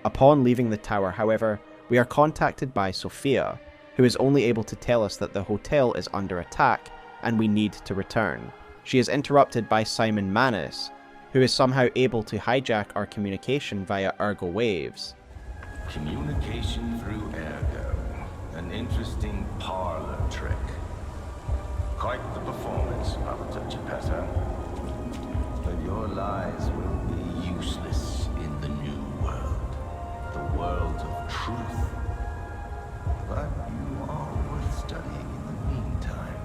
Upon leaving the tower, however, we are contacted by Sophia, who is only able to tell us that the hotel is under attack and we need to return. She is interrupted by Simon Manus, who is somehow able to hijack our communication via Ergo waves. Communication through Ergo. An interesting parlor trick. Quite the performance, Geppetto. But your lies will be useless in the new world. The world of truth. But you are worth studying in the meantime.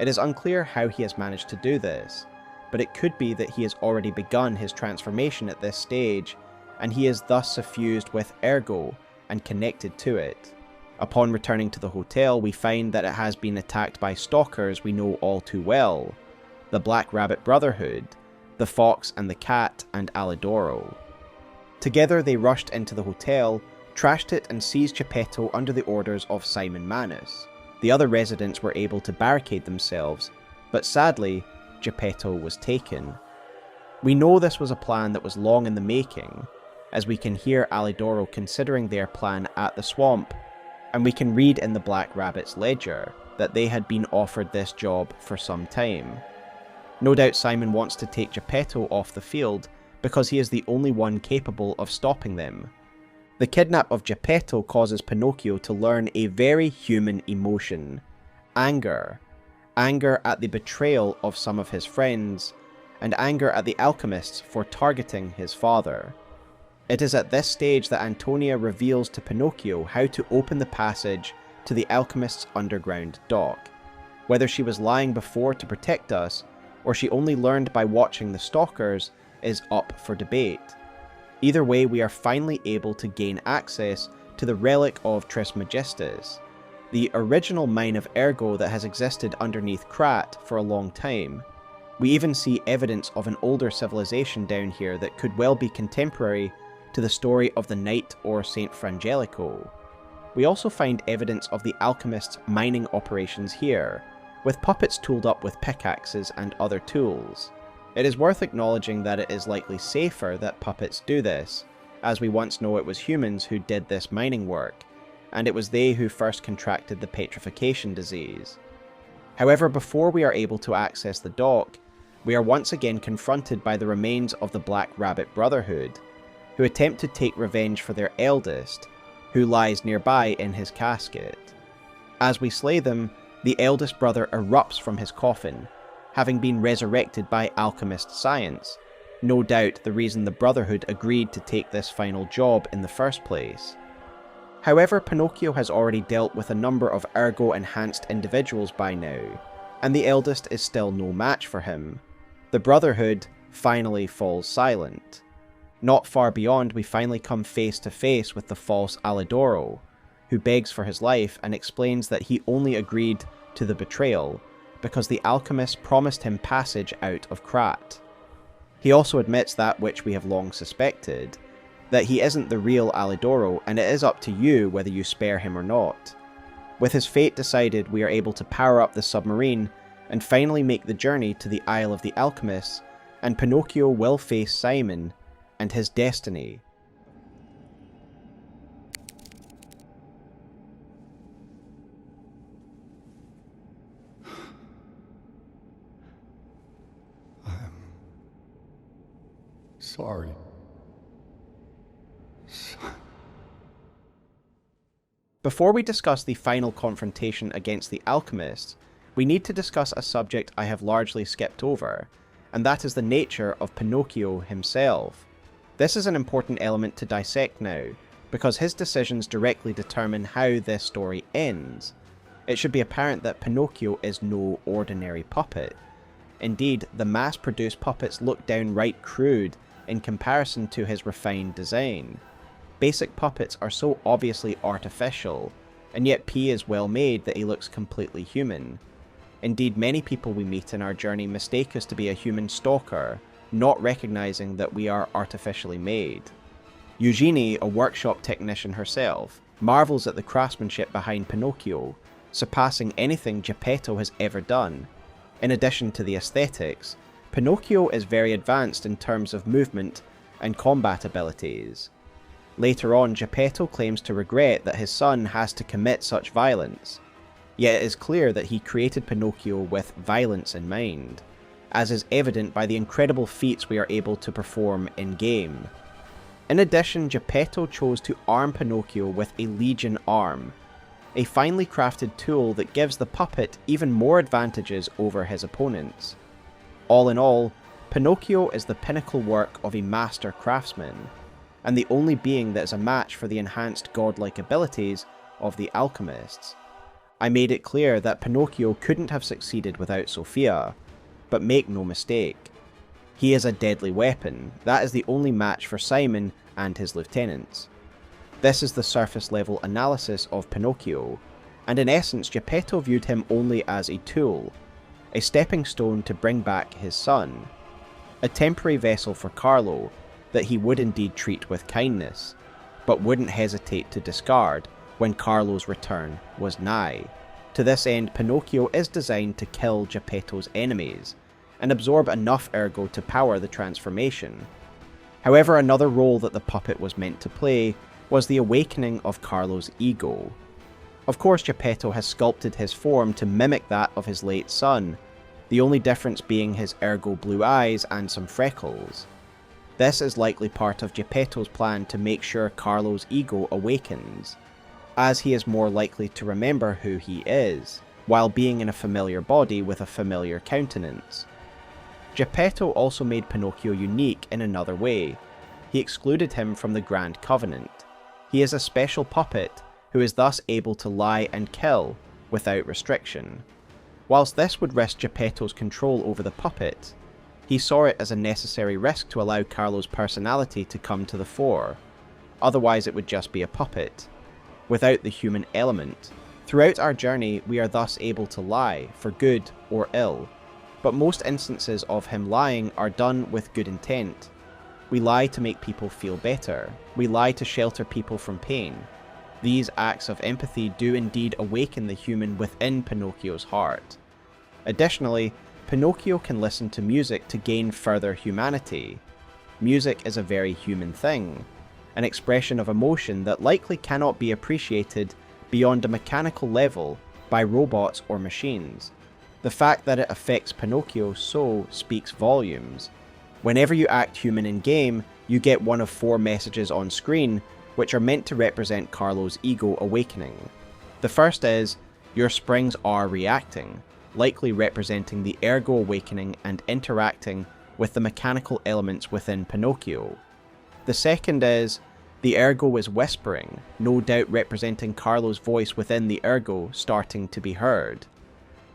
It is unclear how he has managed to do this, but it could be that he has already begun his transformation at this stage, and he is thus suffused with Ergo and connected to it. Upon returning to the hotel, we find that it has been attacked by Stalkers we know all too well, the Black Rabbit Brotherhood, the Fox and the Cat, and Alidoro. Together they rushed into the hotel, trashed it and seized Geppetto under the orders of Simon Manus. The other residents were able to barricade themselves, but sadly, Geppetto was taken. We know this was a plan that was long in the making, as we can hear Alidoro considering their plan at the swamp, and we can read in the Black Rabbit's ledger that they had been offered this job for some time. No doubt Simon wants to take Geppetto off the field because he is the only one capable of stopping them. The kidnap of Geppetto causes Pinocchio to learn a very human emotion: anger. Anger at the betrayal of some of his friends, and anger at the Alchemists for targeting his father. It is at this stage that Antonia reveals to Pinocchio how to open the passage to the Alchemists' underground dock. Whether she was lying before to protect us, or she only learned by watching the Stalkers, is up for debate. Either way, we are finally able to gain access to the relic of Trismegistus, the original mine of Ergo that has existed underneath Krat for a long time. We even see evidence of an older civilization down here that could well be contemporary to the story of the Knight or Saint Frangelico. We also find evidence of the Alchemists' mining operations here, with puppets tooled up with pickaxes and other tools. It is worth acknowledging that it is likely safer that puppets do this, as we once know it was humans who did this mining work, and it was they who first contracted the petrification disease. However, before we are able to access the dock, we are once again confronted by the remains of the Black Rabbit Brotherhood, who attempt to take revenge for their eldest, who lies nearby in his casket. As we slay them, the eldest brother erupts from his coffin, having been resurrected by alchemist science, no doubt the reason the Brotherhood agreed to take this final job in the first place. However, Pinocchio has already dealt with a number of Ergo-enhanced individuals by now, and the eldest is still no match for him. The Brotherhood finally falls silent. Not far beyond, we finally come face to face with the false Alidoro, who begs for his life and explains that he only agreed to the betrayal because the alchemists promised him passage out of Krat. He also admits that which we have long suspected, that he isn't the real Alidoro, and it is up to you whether you spare him or not. With his fate decided, we are able to power up the submarine and finally make the journey to the Isle of the Alchemists, and Pinocchio will face Simon and his destiny. Sorry. Before we discuss the final confrontation against the Alchemists, we need to discuss a subject I have largely skipped over, and that is the nature of Pinocchio himself. This is an important element to dissect now, because his decisions directly determine how this story ends. It should be apparent that Pinocchio is no ordinary puppet. Indeed, the mass-produced puppets look downright crude in comparison to his refined design. Basic puppets are so obviously artificial, and yet P is well made that he looks completely human. Indeed, many people we meet in our journey mistake us to be a human stalker, not recognizing that we are artificially made. Eugenie, a workshop technician herself, marvels at the craftsmanship behind Pinocchio, surpassing anything Geppetto has ever done. In addition to the aesthetics, Pinocchio is very advanced in terms of movement and combat abilities. Later on, Geppetto claims to regret that his son has to commit such violence, yet it is clear that he created Pinocchio with violence in mind, as is evident by the incredible feats we are able to perform in-game. In addition, Geppetto chose to arm Pinocchio with a Legion arm, a finely crafted tool that gives the puppet even more advantages over his opponents. All in all, Pinocchio is the pinnacle work of a master craftsman, and the only being that is a match for the enhanced godlike abilities of the Alchemists. I made it clear that Pinocchio couldn't have succeeded without Sophia, but make no mistake. He is a deadly weapon. That is the only match for Simon and his lieutenants. This is the surface level analysis of Pinocchio, and in essence Geppetto viewed him only as a tool, a stepping stone to bring back his son, a temporary vessel for Carlo that he would indeed treat with kindness, but wouldn't hesitate to discard when Carlo's return was nigh. To this end, Pinocchio is designed to kill Geppetto's enemies, and absorb enough Ergo to power the transformation. However, another role that the puppet was meant to play was the awakening of Carlo's ego. Of course, Geppetto has sculpted his form to mimic that of his late son, the only difference being his Ergo blue eyes and some freckles. This is likely part of Geppetto's plan to make sure Carlo's ego awakens, as he is more likely to remember who he is, while being in a familiar body with a familiar countenance. Geppetto also made Pinocchio unique in another way. He excluded him from the Grand Covenant. He is a special puppet who is thus able to lie and kill without restriction. Whilst this would risk Geppetto's control over the puppet, he saw it as a necessary risk to allow Carlo's personality to come to the fore. Otherwise it would just be a puppet, without the human element. Throughout our journey, we are thus able to lie, for good or ill, but most instances of him lying are done with good intent. We lie to make people feel better. We lie to shelter people from pain. These acts of empathy do indeed awaken the human within Pinocchio's heart. Additionally, Pinocchio can listen to music to gain further humanity. Music is a very human thing, an expression of emotion that likely cannot be appreciated beyond a mechanical level by robots or machines. The fact that it affects Pinocchio so speaks volumes. Whenever you act human in-game, you get one of 4 messages on screen, which are meant to represent Carlo's ego awakening. The first is, your springs are reacting, likely representing the Ergo awakening and interacting with the mechanical elements within Pinocchio. The second is, the Ergo is whispering, no doubt representing Carlo's voice within the Ergo starting to be heard.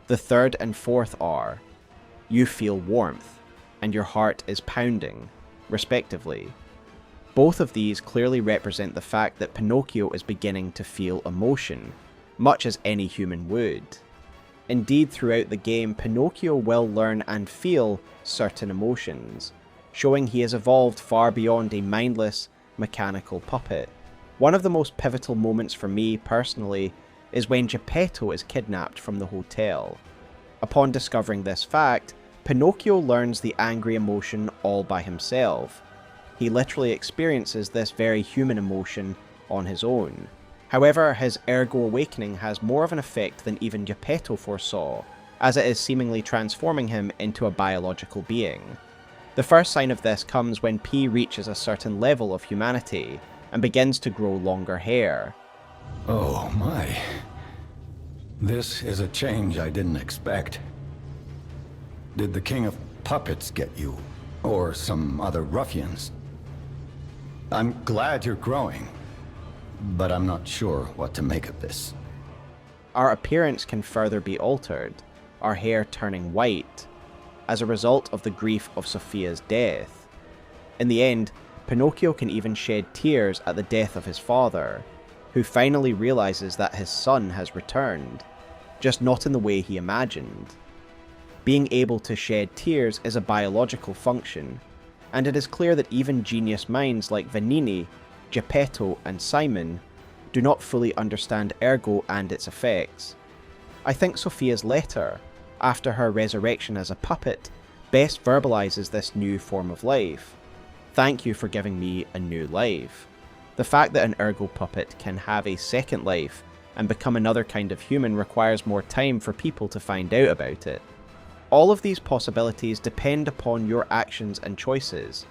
The third and fourth are, you feel warmth, and your heart is pounding, respectively. Both of these clearly represent the fact that Pinocchio is beginning to feel emotion, much as any human would. Indeed, throughout the game, Pinocchio will learn and feel certain emotions, showing he has evolved far beyond a mindless, mechanical puppet. One of the most pivotal moments for me, personally, is when Geppetto is kidnapped from the hotel. Upon discovering this fact, Pinocchio learns the angry emotion all by himself. He literally experiences this very human emotion on his own. However, his Ergo awakening has more of an effect than even Geppetto foresaw, as it is seemingly transforming him into a biological being. The first sign of this comes when P reaches a certain level of humanity, and begins to grow longer hair. Oh my. This is a change I didn't expect. Did the King of Puppets get you? Or some other ruffians? I'm glad you're growing, but I'm not sure what to make of this. Our appearance can further be altered, our hair turning white, as a result of the grief of Sophia's death. In the end, Pinocchio can even shed tears at the death of his father, who finally realizes that his son has returned, just not in the way he imagined. Being able to shed tears is a biological function, and it is clear that even genius minds like Vanini, Geppetto, and Simon do not fully understand Ergo and its effects. I think Sophia's letter, after her resurrection as a puppet, best verbalizes this new form of life. Thank you for giving me a new life. The fact that an Ergo puppet can have a second life and become another kind of human requires more time for people to find out about it. All of these possibilities depend upon your actions and choices.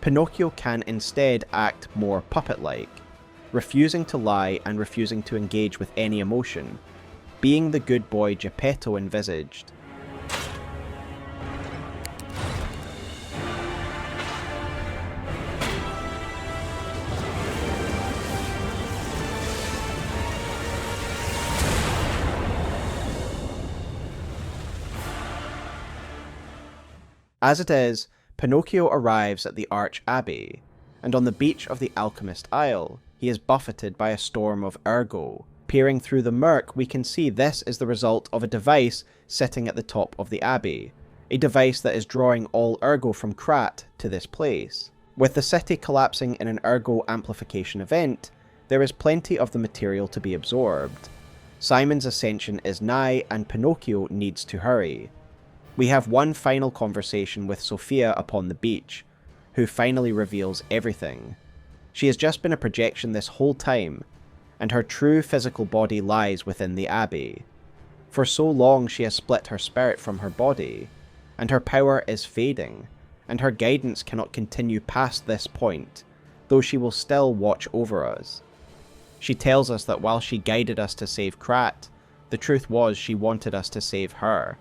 Pinocchio can instead act more puppet-like, refusing to lie and refusing to engage with any emotion, being the good boy Geppetto envisaged. As it is, Pinocchio arrives at the Arch Abbey, and on the beach of the Alchemist Isle, he is buffeted by a storm of Ergo. Peering through the murk, we can see this is the result of a device sitting at the top of the abbey, a device that is drawing all Ergo from Krat to this place. With the city collapsing in an Ergo amplification event, there is plenty of the material to be absorbed. Simon's ascension is nigh, and Pinocchio needs to hurry. We have one final conversation with Sophia upon the beach, who finally reveals everything. She has just been a projection this whole time, and her true physical body lies within the abbey. For so long she has split her spirit from her body, and her power is fading, and her guidance cannot continue past this point, though she will still watch over us. She tells us that while she guided us to save Krat, the truth was she wanted us to save her.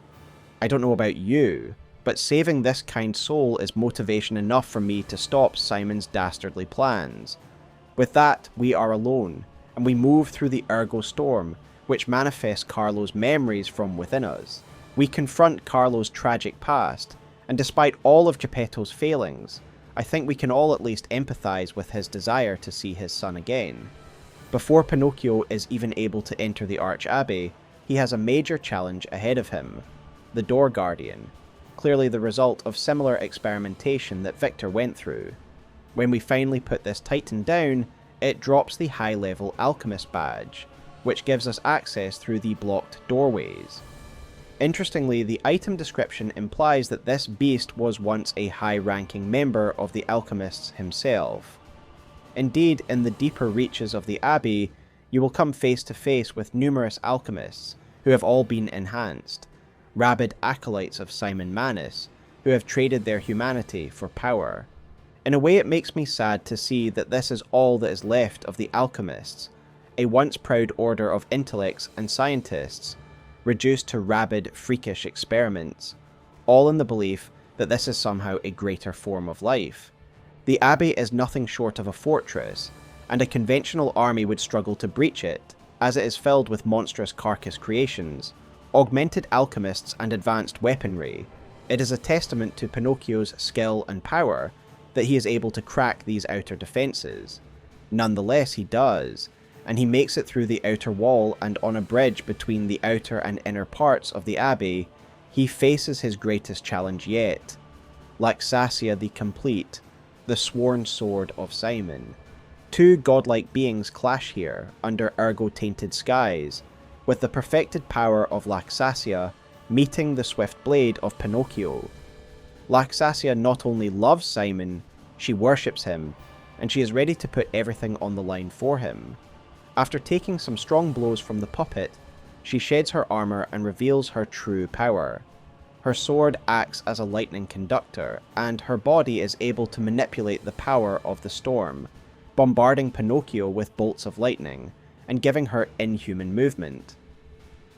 I don't know about you, but saving this kind soul is motivation enough for me to stop Simon's dastardly plans. With that, we are alone, and we move through the Ergo storm, which manifests Carlo's memories from within us. We confront Carlo's tragic past, and despite all of Geppetto's failings, I think we can all at least empathize with his desire to see his son again. Before Pinocchio is even able to enter the Arch Abbey, he has a major challenge ahead of him: the Door Guardian, clearly the result of similar experimentation that Victor went through. When we finally put this Titan down, it drops the high-level Alchemist badge, which gives us access through the blocked doorways. Interestingly, the item description implies that this beast was once a high-ranking member of the Alchemists himself. Indeed, in the deeper reaches of the Abbey, you will come face to face with numerous alchemists, who have all been enhanced, rabid acolytes of Simon Manus, who have traded their humanity for power. In a way, it makes me sad to see that this is all that is left of the Alchemists, a once proud order of intellects and scientists, reduced to rabid, freakish experiments, all in the belief that this is somehow a greater form of life. The Abbey is nothing short of a fortress, and a conventional army would struggle to breach it, as it is filled with monstrous carcass creations, augmented alchemists and advanced weaponry. It is a testament to Pinocchio's skill and power that he is able to crack these outer defences. Nonetheless, he does, and he makes it through the outer wall, and on a bridge between the outer and inner parts of the Abbey, he faces his greatest challenge yet: Laxasia the Complete, the sworn sword of Simon. Two godlike beings clash here under Ergo-tainted skies, with the perfected power of Laxasia meeting the swift blade of Pinocchio. Laxasia not only loves Simon, she worships him, and she is ready to put everything on the line for him. After taking some strong blows from the puppet, she sheds her armor and reveals her true power. Her sword acts as a lightning conductor, and her body is able to manipulate the power of the storm, bombarding Pinocchio with bolts of lightning, and giving her inhuman movement.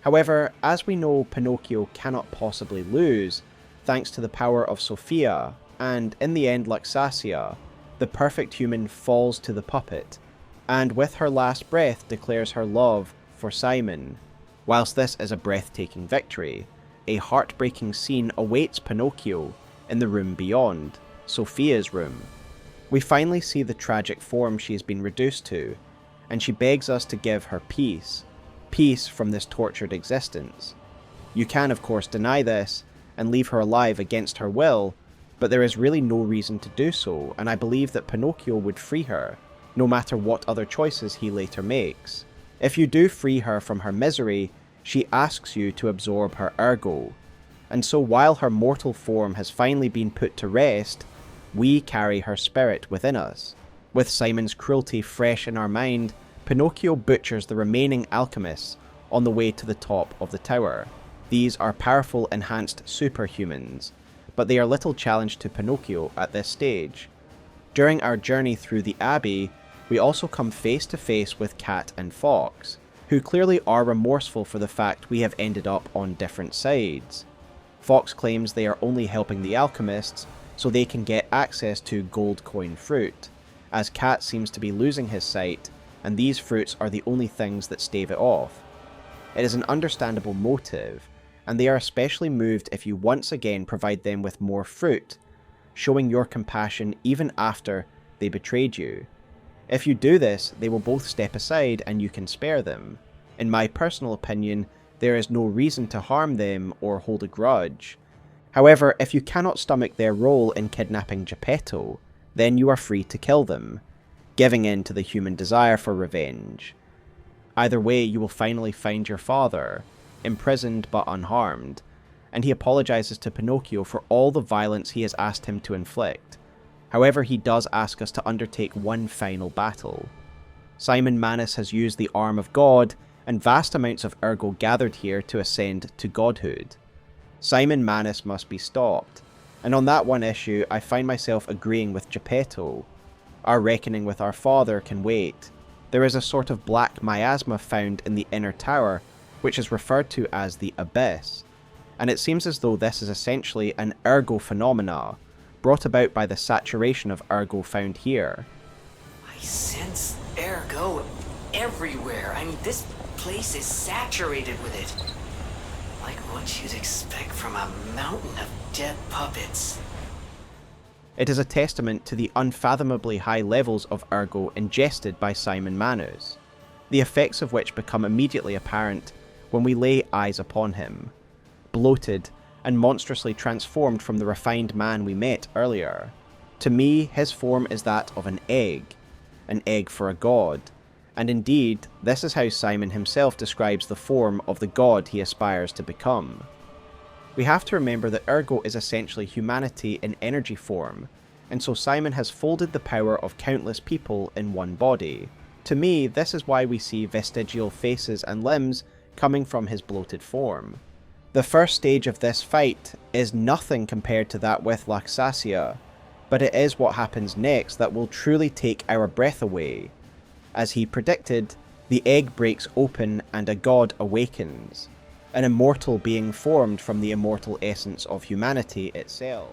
However, as we know, Pinocchio cannot possibly lose, thanks to the power of Sophia, and in the end Laxasia, the perfect human, falls to the puppet, and with her last breath declares her love for Simon. Whilst this is a breathtaking victory, a heartbreaking scene awaits Pinocchio in the room beyond, Sophia's room. We finally see the tragic form she has been reduced to, and she begs us to give her peace from this tortured existence. You can of course deny this and leave her alive against her will, but there is really no reason to do so, and I believe that Pinocchio would free her, no matter what other choices he later makes. If you do free her from her misery, she asks you to absorb her Ergo, and so while her mortal form has finally been put to rest, we carry her spirit within us. With Simon's cruelty fresh in our mind, Pinocchio butchers the remaining alchemists on the way to the top of the tower. These are powerful enhanced superhumans, but they are little challenge to Pinocchio at this stage. During our journey through the Abbey, we also come face to face with Cat and Fox, who clearly are remorseful for the fact we have ended up on different sides. Fox claims they are only helping the alchemists so they can get access to gold coin fruit, as Cat seems to be losing his sight, and these fruits are the only things that stave it off. It is an understandable motive, and they are especially moved if you once again provide them with more fruit, showing your compassion even after they betrayed you. If you do this, they will both step aside and you can spare them. In my personal opinion, there is no reason to harm them or hold a grudge. However, if you cannot stomach their role in kidnapping Geppetto, then you are free to kill them, giving in to the human desire for revenge. Either way, you will finally find your father, imprisoned but unharmed, and he apologizes to Pinocchio for all the violence he has asked him to inflict. However, he does ask us to undertake one final battle. Simon Manus has used the arm of God, and vast amounts of Ergo gathered here to ascend to godhood. Simon Manus must be stopped, and on that one issue I find myself agreeing with Geppetto. Our reckoning with our father can wait. There is a sort of black miasma found in the inner tower, which is referred to as the Abyss, and it seems as though this is essentially an Ergo phenomena, brought about by the saturation of Ergo found here. I sense Ergo everywhere. I mean, this place is saturated with it. like what you'd expect from a mountain of dead puppets. It is a testament to the unfathomably high levels of Ergo ingested by Simon Manus, the effects of which become immediately apparent when we lay eyes upon him, bloated and monstrously transformed from the refined man we met earlier. To me, his form is that of an egg for a god, and indeed, this is how Simon himself describes the form of the god he aspires to become. We have to remember that Ergo is essentially humanity in energy form, and so Simon has folded the power of countless people in one body. To me, this is why we see vestigial faces and limbs coming from his bloated form. The first stage of this fight is nothing compared to that with Laxasia, but it is what happens next that will truly take our breath away. As he predicted, the egg breaks open and a god awakens, an immortal being formed from the immortal essence of humanity itself.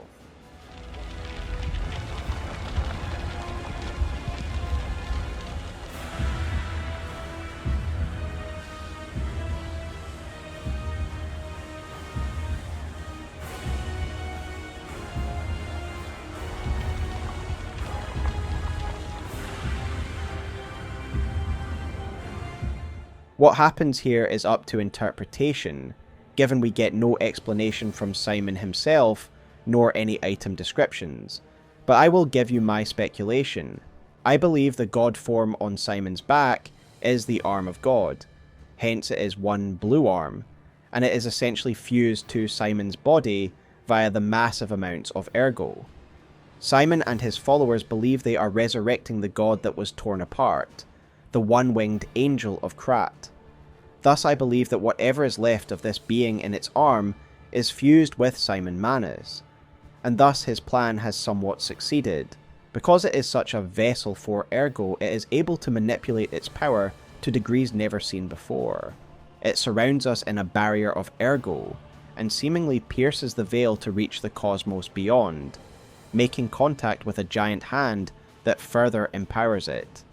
What happens here is up to interpretation, given we get no explanation from Simon himself, nor any item descriptions, but I will give you my speculation. I believe the god form on Simon's back is the arm of God, hence it is one blue arm, and it is essentially fused to Simon's body via the massive amounts of Ergo. Simon and his followers believe they are resurrecting the god that was torn apart, the one-winged angel of Krat. Thus I believe that whatever is left of this being in its arm is fused with Simon Manus, and thus his plan has somewhat succeeded. Because it is such a vessel for Ergo, it is able to manipulate its power to degrees never seen before. It surrounds us in a barrier of Ergo, and seemingly pierces the veil to reach the cosmos beyond, making contact with a giant hand that further empowers it.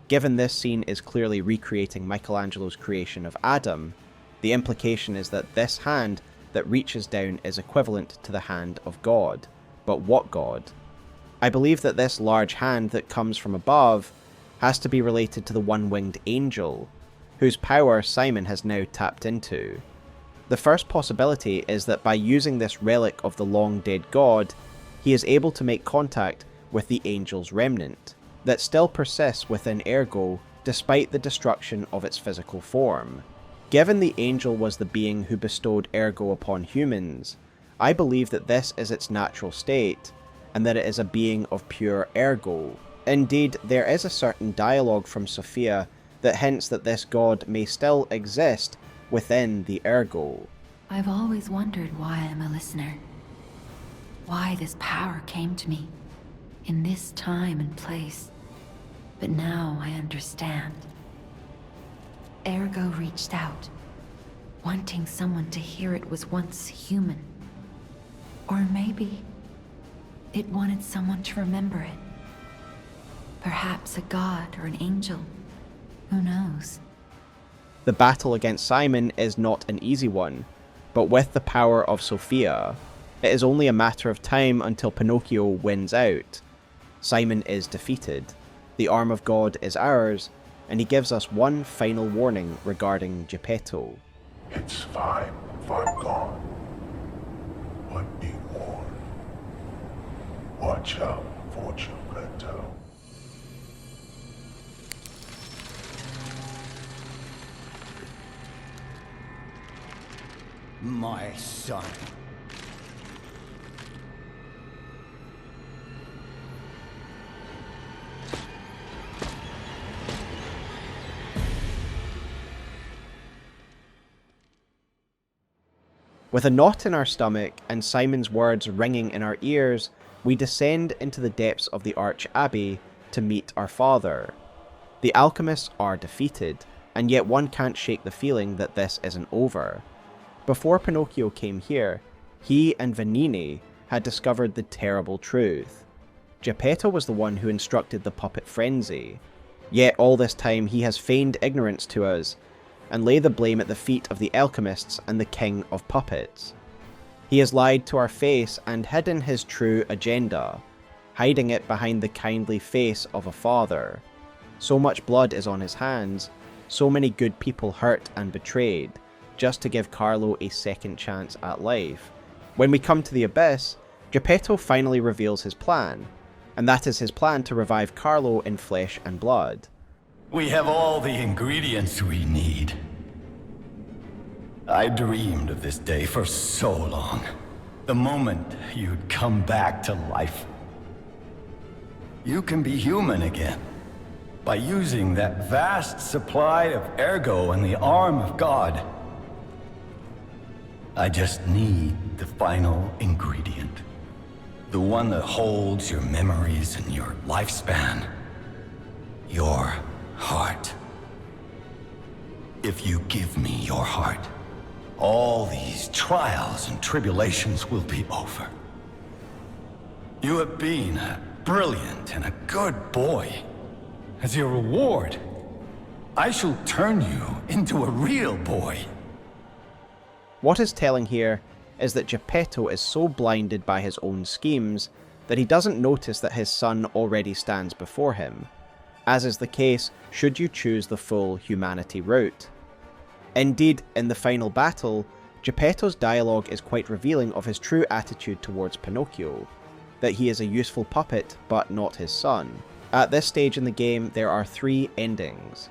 Given this scene is clearly recreating Michelangelo's creation of Adam, the implication is that this hand that reaches down is equivalent to the hand of God. But what God? I believe that this large hand that comes from above has to be related to the one-winged angel, whose power Simon has now tapped into. The first possibility is that by using this relic of the long-dead god, he is able to make contact with the angel's remnant, that still persists within Ergo despite the destruction of its physical form. Given the angel was the being who bestowed Ergo upon humans, I believe that this is its natural state, and that it is a being of pure Ergo. Indeed, there is a certain dialogue from Sophia that hints that this god may still exist within the Ergo. I've always wondered why I'm a listener. Why this power came to me, in this time and place. But now I understand. Ergo reached out, wanting someone to hear it was once human. Or maybe it wanted someone to remember it. Perhaps a god or an angel. Who knows? The battle against Simon is not an easy one, but with the power of Sophia, it is only a matter of time until Pinocchio wins out. Simon is defeated. The arm of God is ours, and he gives us one final warning regarding Geppetto. It's fine if I'm gone, but be warned. Watch out for Geppetto. My son. With a knot in our stomach and Simon's words ringing in our ears, we descend into the depths of the Arch Abbey to meet our father. The alchemists are defeated, and yet one can't shake the feeling that this isn't over. Before Pinocchio came here, he and Vanini had discovered the terrible truth. Geppetto was the one who instructed the puppet frenzy, yet all this time he has feigned ignorance to us, and lay the blame at the feet of the Alchemists and the King of Puppets. He has lied to our face and hidden his true agenda, hiding it behind the kindly face of a father. So much blood is on his hands, so many good people hurt and betrayed, just to give Carlo a second chance at life. When we come to the Abyss, Geppetto finally reveals his plan, and that is his plan to revive Carlo in flesh and blood. We have all the ingredients we need. I dreamed of this day for so long. The moment you'd come back to life. You can be human again by using that vast supply of Ergo and the arm of God. I just need the final ingredient. The one that holds your memories and your lifespan. Your heart. If you give me your heart, all these trials and tribulations will be over. You have been a brilliant and a good boy. As your reward, I shall turn you into a real boy. What is telling here is that Geppetto is so blinded by his own schemes that he doesn't notice that his son already stands before him, as is the case should you choose the full humanity route. Indeed, in the final battle, Geppetto's dialogue is quite revealing of his true attitude towards Pinocchio, that he is a useful puppet but not his son. At this stage in the game, there are 3 endings,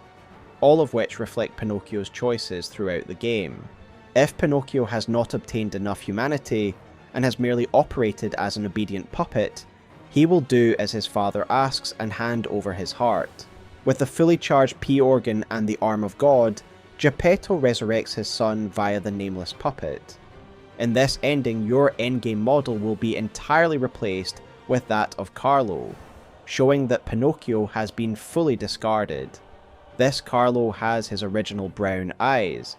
all of which reflect Pinocchio's choices throughout the game. If Pinocchio has not obtained enough humanity, and has merely operated as an obedient puppet, he will do as his father asks and hand over his heart. With the fully charged P-organ and the arm of God, Geppetto resurrects his son via the nameless puppet. In this ending, your endgame model will be entirely replaced with that of Carlo, showing that Pinocchio has been fully discarded. This Carlo has his original brown eyes,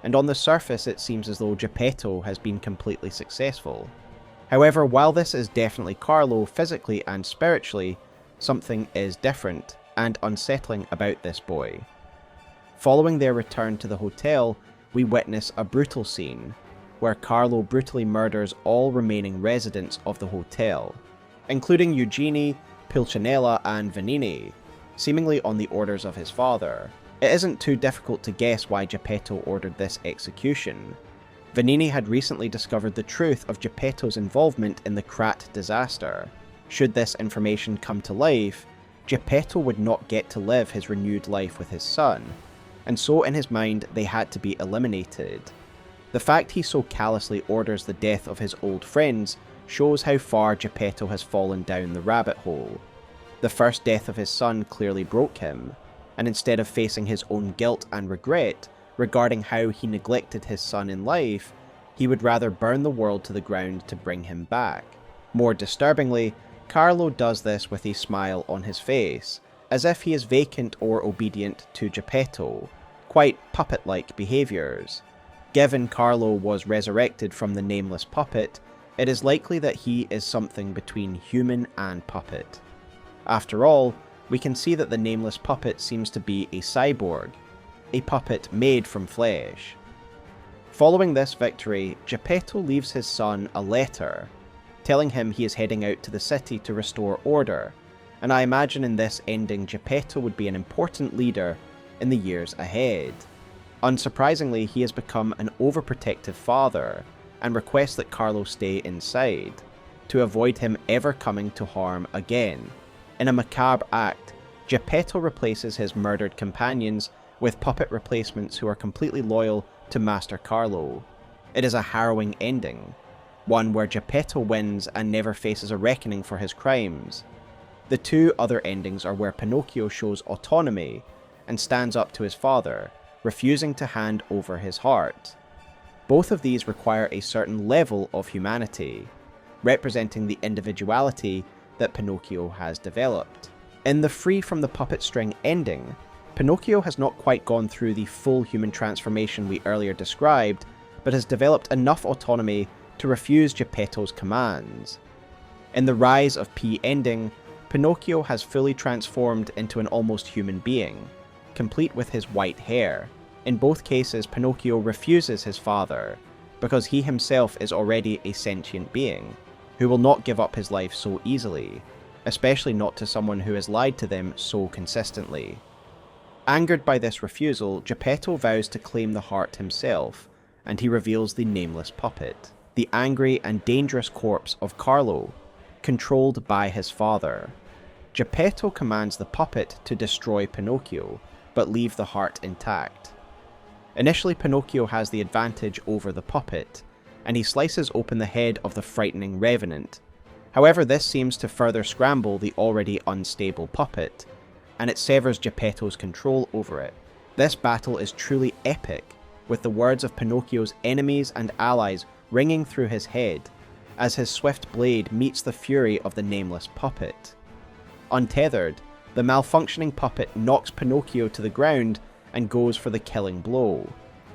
and on the surface it seems as though Geppetto has been completely successful. However, while this is definitely Carlo physically and spiritually, something is different and unsettling about this boy. Following their return to the hotel, we witness a brutal scene, where Carlo brutally murders all remaining residents of the hotel, including Eugenie, Pulcinella and Vanini, seemingly on the orders of his father. It isn't too difficult to guess why Geppetto ordered this execution. Vanini had recently discovered the truth of Geppetto's involvement in the Krat disaster. Should this information come to life, Geppetto would not get to live his renewed life with his son, and so in his mind they had to be eliminated. The fact he so callously orders the death of his old friends shows how far Geppetto has fallen down the rabbit hole. The first death of his son clearly broke him, and instead of facing his own guilt and regret regarding how he neglected his son in life, he would rather burn the world to the ground to bring him back. More disturbingly, Carlo does this with a smile on his face, as if he is vacant or obedient to Geppetto, quite puppet-like behaviours. Given Carlo was resurrected from the nameless puppet, it is likely that he is something between human and puppet. After all, we can see that the nameless puppet seems to be a cyborg, a puppet made from flesh. Following this victory, Geppetto leaves his son a letter, telling him he is heading out to the city to restore order, and I imagine in this ending Geppetto would be an important leader in the years ahead. Unsurprisingly, he has become an overprotective father, and requests that Carlo stay inside, to avoid him ever coming to harm again. In a macabre act, Geppetto replaces his murdered companions with puppet replacements who are completely loyal to Master Carlo. It is a harrowing ending, one where Geppetto wins and never faces a reckoning for his crimes. The 2 other endings are where Pinocchio shows autonomy and stands up to his father, refusing to hand over his heart. Both of these require a certain level of humanity, representing the individuality that Pinocchio has developed. In the free from the puppet string ending, Pinocchio has not quite gone through the full human transformation we earlier described, but has developed enough autonomy to refuse Geppetto's commands. In the Rise of P ending, Pinocchio has fully transformed into an almost human being, complete with his white hair, In both cases, Pinocchio refuses his father, because he himself is already a sentient being, who will not give up his life so easily, especially not to someone who has lied to them so consistently. Angered by this refusal, Geppetto vows to claim the heart himself, and he reveals the nameless puppet, the angry and dangerous corpse of Carlo, controlled by his father. Geppetto commands the puppet to destroy Pinocchio, but leave the heart intact. Initially, Pinocchio has the advantage over the puppet, and he slices open the head of the frightening revenant. However, this seems to further scramble the already unstable puppet, and it severs Geppetto's control over it. This battle is truly epic, with the words of Pinocchio's enemies and allies ringing through his head, as his swift blade meets the fury of the nameless puppet. Untethered, the malfunctioning puppet knocks Pinocchio to the ground and goes for the killing blow,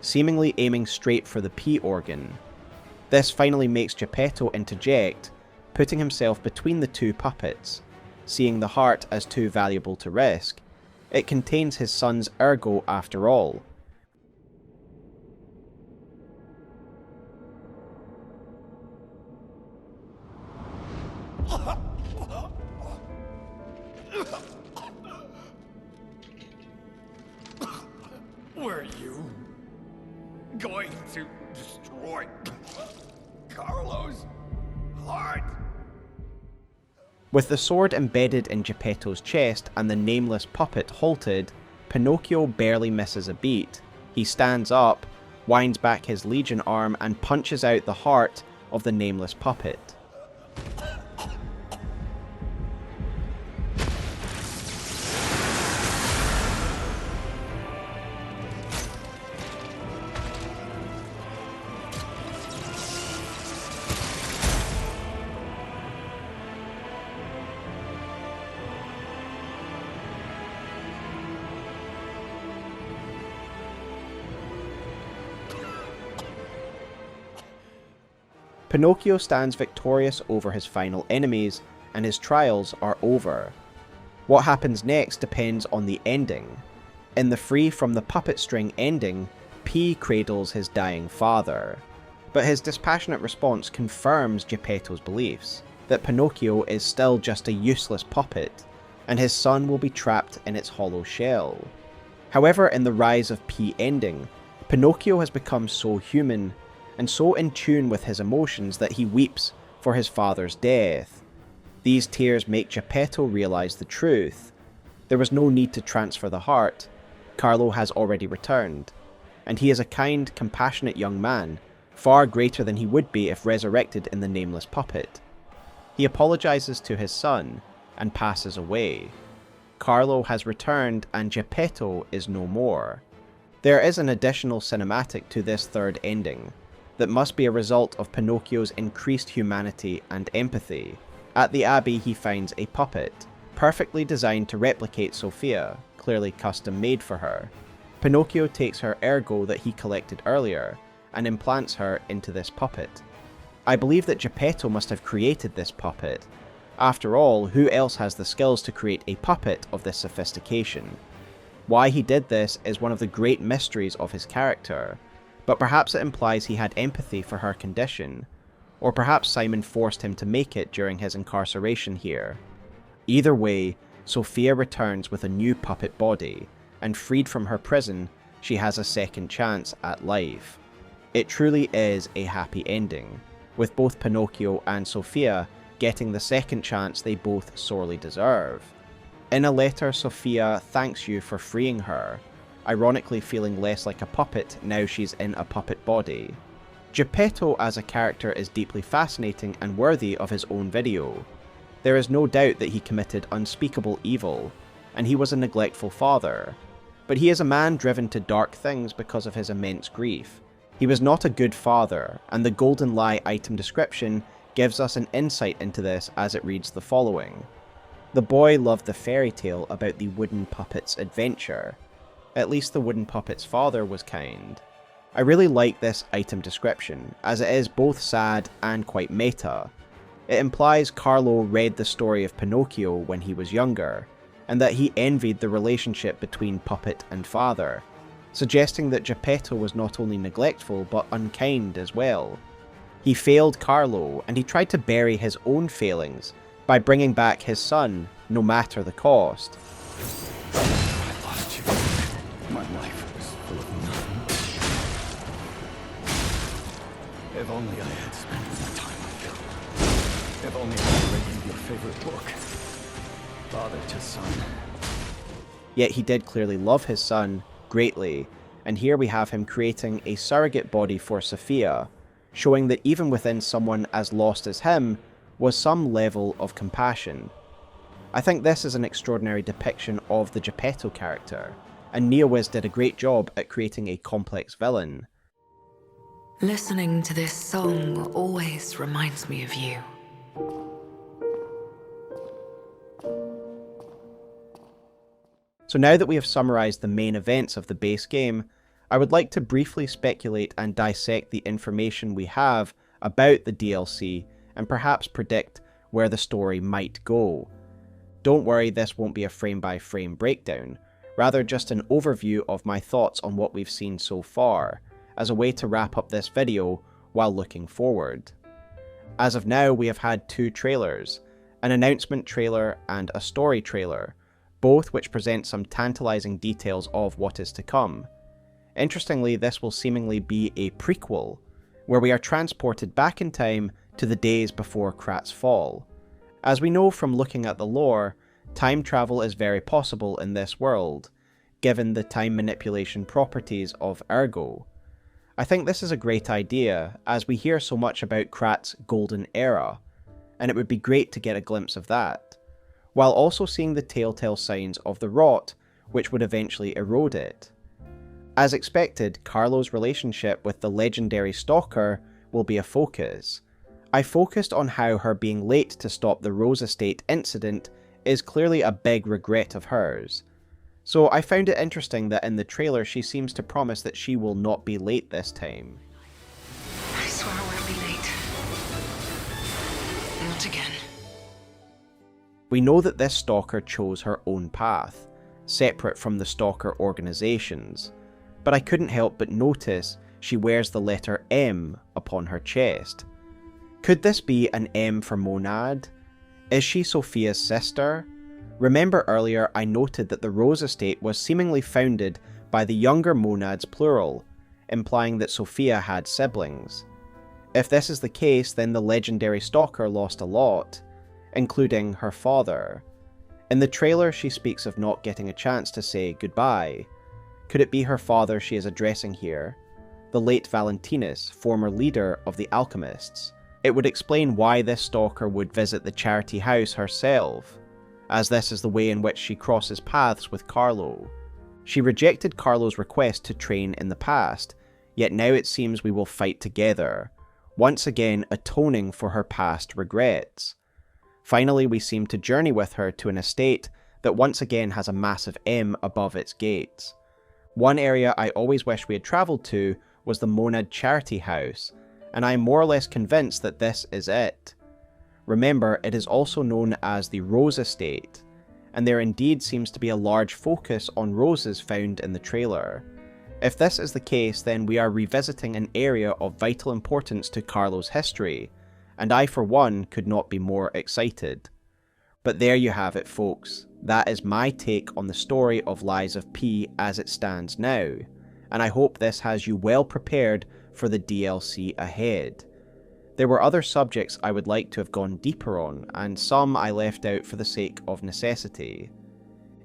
seemingly aiming straight for the P organ. This finally makes Geppetto interject, putting himself between the two puppets. Seeing the heart as too valuable to risk, it contains his son's Ergo after all. Were you going to destroy Carlo's heart? With the sword embedded in Geppetto's chest and the nameless puppet halted, Pinocchio barely misses a beat. He stands up, winds back his legion arm, and punches out the heart of the nameless puppet. Pinocchio stands victorious over his final enemies, and his trials are over. What happens next depends on the ending. In the free from the puppet string ending, P cradles his dying father. But his dispassionate response confirms Geppetto's beliefs, that Pinocchio is still just a useless puppet, and his son will be trapped in its hollow shell. However, in the rise of P ending, Pinocchio has become so human, and so in tune with his emotions that he weeps for his father's death. These tears make Geppetto realize the truth. There was no need to transfer the heart. Carlo has already returned, and he is a kind, compassionate young man, far greater than he would be if resurrected in the nameless puppet. He apologizes to his son, and passes away. Carlo has returned, and Geppetto is no more. There is an additional cinematic to this third ending, that must be a result of Pinocchio's increased humanity and empathy. At the Abbey, he finds a puppet, perfectly designed to replicate Sophia, clearly custom made for her. Pinocchio takes her Ergo that he collected earlier, and implants her into this puppet. I believe that Geppetto must have created this puppet. After all, who else has the skills to create a puppet of this sophistication? Why he did this is one of the great mysteries of his character, but perhaps it implies he had empathy for her condition, or perhaps Simon forced him to make it during his incarceration here. Either way, Sophia returns with a new puppet body, and freed from her prison, she has a second chance at life. It truly is a happy ending, with both Pinocchio and Sophia getting the second chance they both sorely deserve. In a letter, Sophia thanks you for freeing her, ironically feeling less like a puppet now she's in a puppet body. Geppetto as a character is deeply fascinating and worthy of his own video. There is no doubt that he committed unspeakable evil, and he was a neglectful father. But he is a man driven to dark things because of his immense grief. He was not a good father, and the Golden Lie item description gives us an insight into this as it reads the following. The boy loved the fairy tale about the wooden puppet's adventure. At least the wooden puppet's father was kind. I really like this item description, as it is both sad and quite meta. It implies Carlo read the story of Pinocchio when he was younger, and that he envied the relationship between puppet and father, suggesting that Geppetto was not only neglectful but unkind as well. He failed Carlo, and he tried to bury his own failings by bringing back his son, no matter the cost. I lost you. My life was full of nothing. If only I had spent more time with you. If only I had read you your favorite book. Father to son. Yet he did clearly love his son greatly, and here we have him creating a surrogate body for Sophia, showing that even within someone as lost as him was some level of compassion. I think this is an extraordinary depiction of the Geppetto character, and Neowiz did a great job at creating a complex villain. Listening to this song always reminds me of you. So now that we have summarised the main events of the base game, I would like to briefly speculate and dissect the information we have about the DLC and perhaps predict where the story might go. Don't worry, this won't be a frame-by-frame breakdown, rather just an overview of my thoughts on what we've seen so far, as a way to wrap up this video while looking forward. As of now, we have had 2 trailers, an announcement trailer and a story trailer, both which present some tantalising details of what is to come. Interestingly, this will seemingly be a prequel, where we are transported back in time to the days before Krat's fall. As we know from looking at the lore, time travel is very possible in this world, given the time manipulation properties of Ergo. I think this is a great idea, as we hear so much about Krat's golden era, and it would be great to get a glimpse of that, while also seeing the telltale signs of the rot, which would eventually erode it. As expected, Carlo's relationship with the legendary Stalker will be a focus. I focused on how her being late to stop the Rose Estate incident is clearly a big regret of hers. So I found it interesting that in the trailer she seems to promise that she will not be late this time. I swear I won't be late. Not again. We know that this Stalker chose her own path, separate from the Stalker organizations, but I couldn't help but notice she wears the letter M upon her chest. Could this be an M for Monad? Is she Sophia's sister? Remember earlier I noted that the Rose Estate was seemingly founded by the younger Monads plural, implying that Sophia had siblings. If this is the case, then the legendary Stalker lost a lot, including her father. In the trailer she speaks of not getting a chance to say goodbye. Could it be her father she is addressing here? The late Valentinus, former leader of the Alchemists. It would explain why this Stalker would visit the charity house herself, as this is the way in which she crosses paths with Carlo. She rejected Carlo's request to train in the past, yet now it seems we will fight together, once again atoning for her past regrets. Finally, we seem to journey with her to an estate that once again has a massive M above its gates. One area I always wish we had travelled to was the Monad Charity House, and I am more or less convinced that this is it. Remember, it is also known as the Rose Estate, and there indeed seems to be a large focus on roses found in the trailer. If this is the case, then we are revisiting an area of vital importance to Carlo's history, and I for one could not be more excited. But there you have it, folks. That is my take on the story of Lies of P as it stands now, and I hope this has you well prepared for the DLC ahead. There were other subjects I would like to have gone deeper on, and some I left out for the sake of necessity.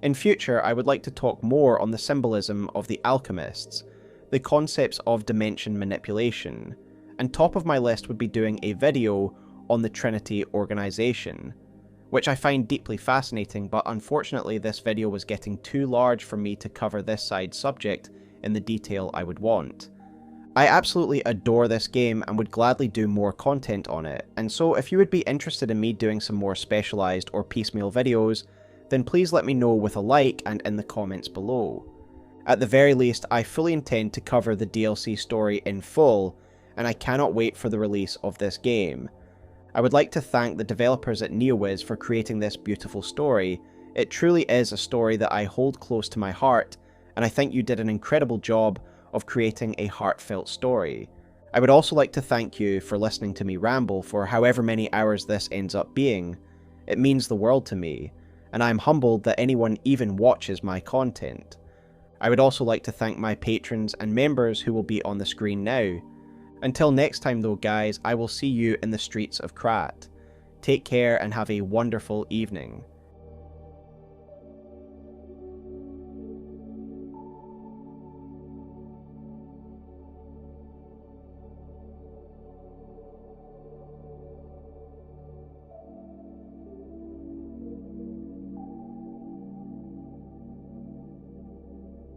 In future, I would like to talk more on the symbolism of the Alchemists, the concepts of dimension manipulation, and top of my list would be doing a video on the Trinity organization, which I find deeply fascinating, but unfortunately this video was getting too large for me to cover this side subject in the detail I would want. I absolutely adore this game and would gladly do more content on it, and so if you would be interested in me doing some more specialised or piecemeal videos, then please let me know with a like and in the comments below. At the very least, I fully intend to cover the DLC story in full, and I cannot wait for the release of this game. I would like to thank the developers at Neowiz for creating this beautiful story. It truly is a story that I hold close to my heart, and I think you did an incredible job of creating a heartfelt story. I would also like to thank you for listening to me ramble for however many hours this ends up being. It means the world to me, and I am humbled that anyone even watches my content. I would also like to thank my patrons and members who will be on the screen now. Until next time though guys, I will see you in the streets of Krat. Take care and have a wonderful evening.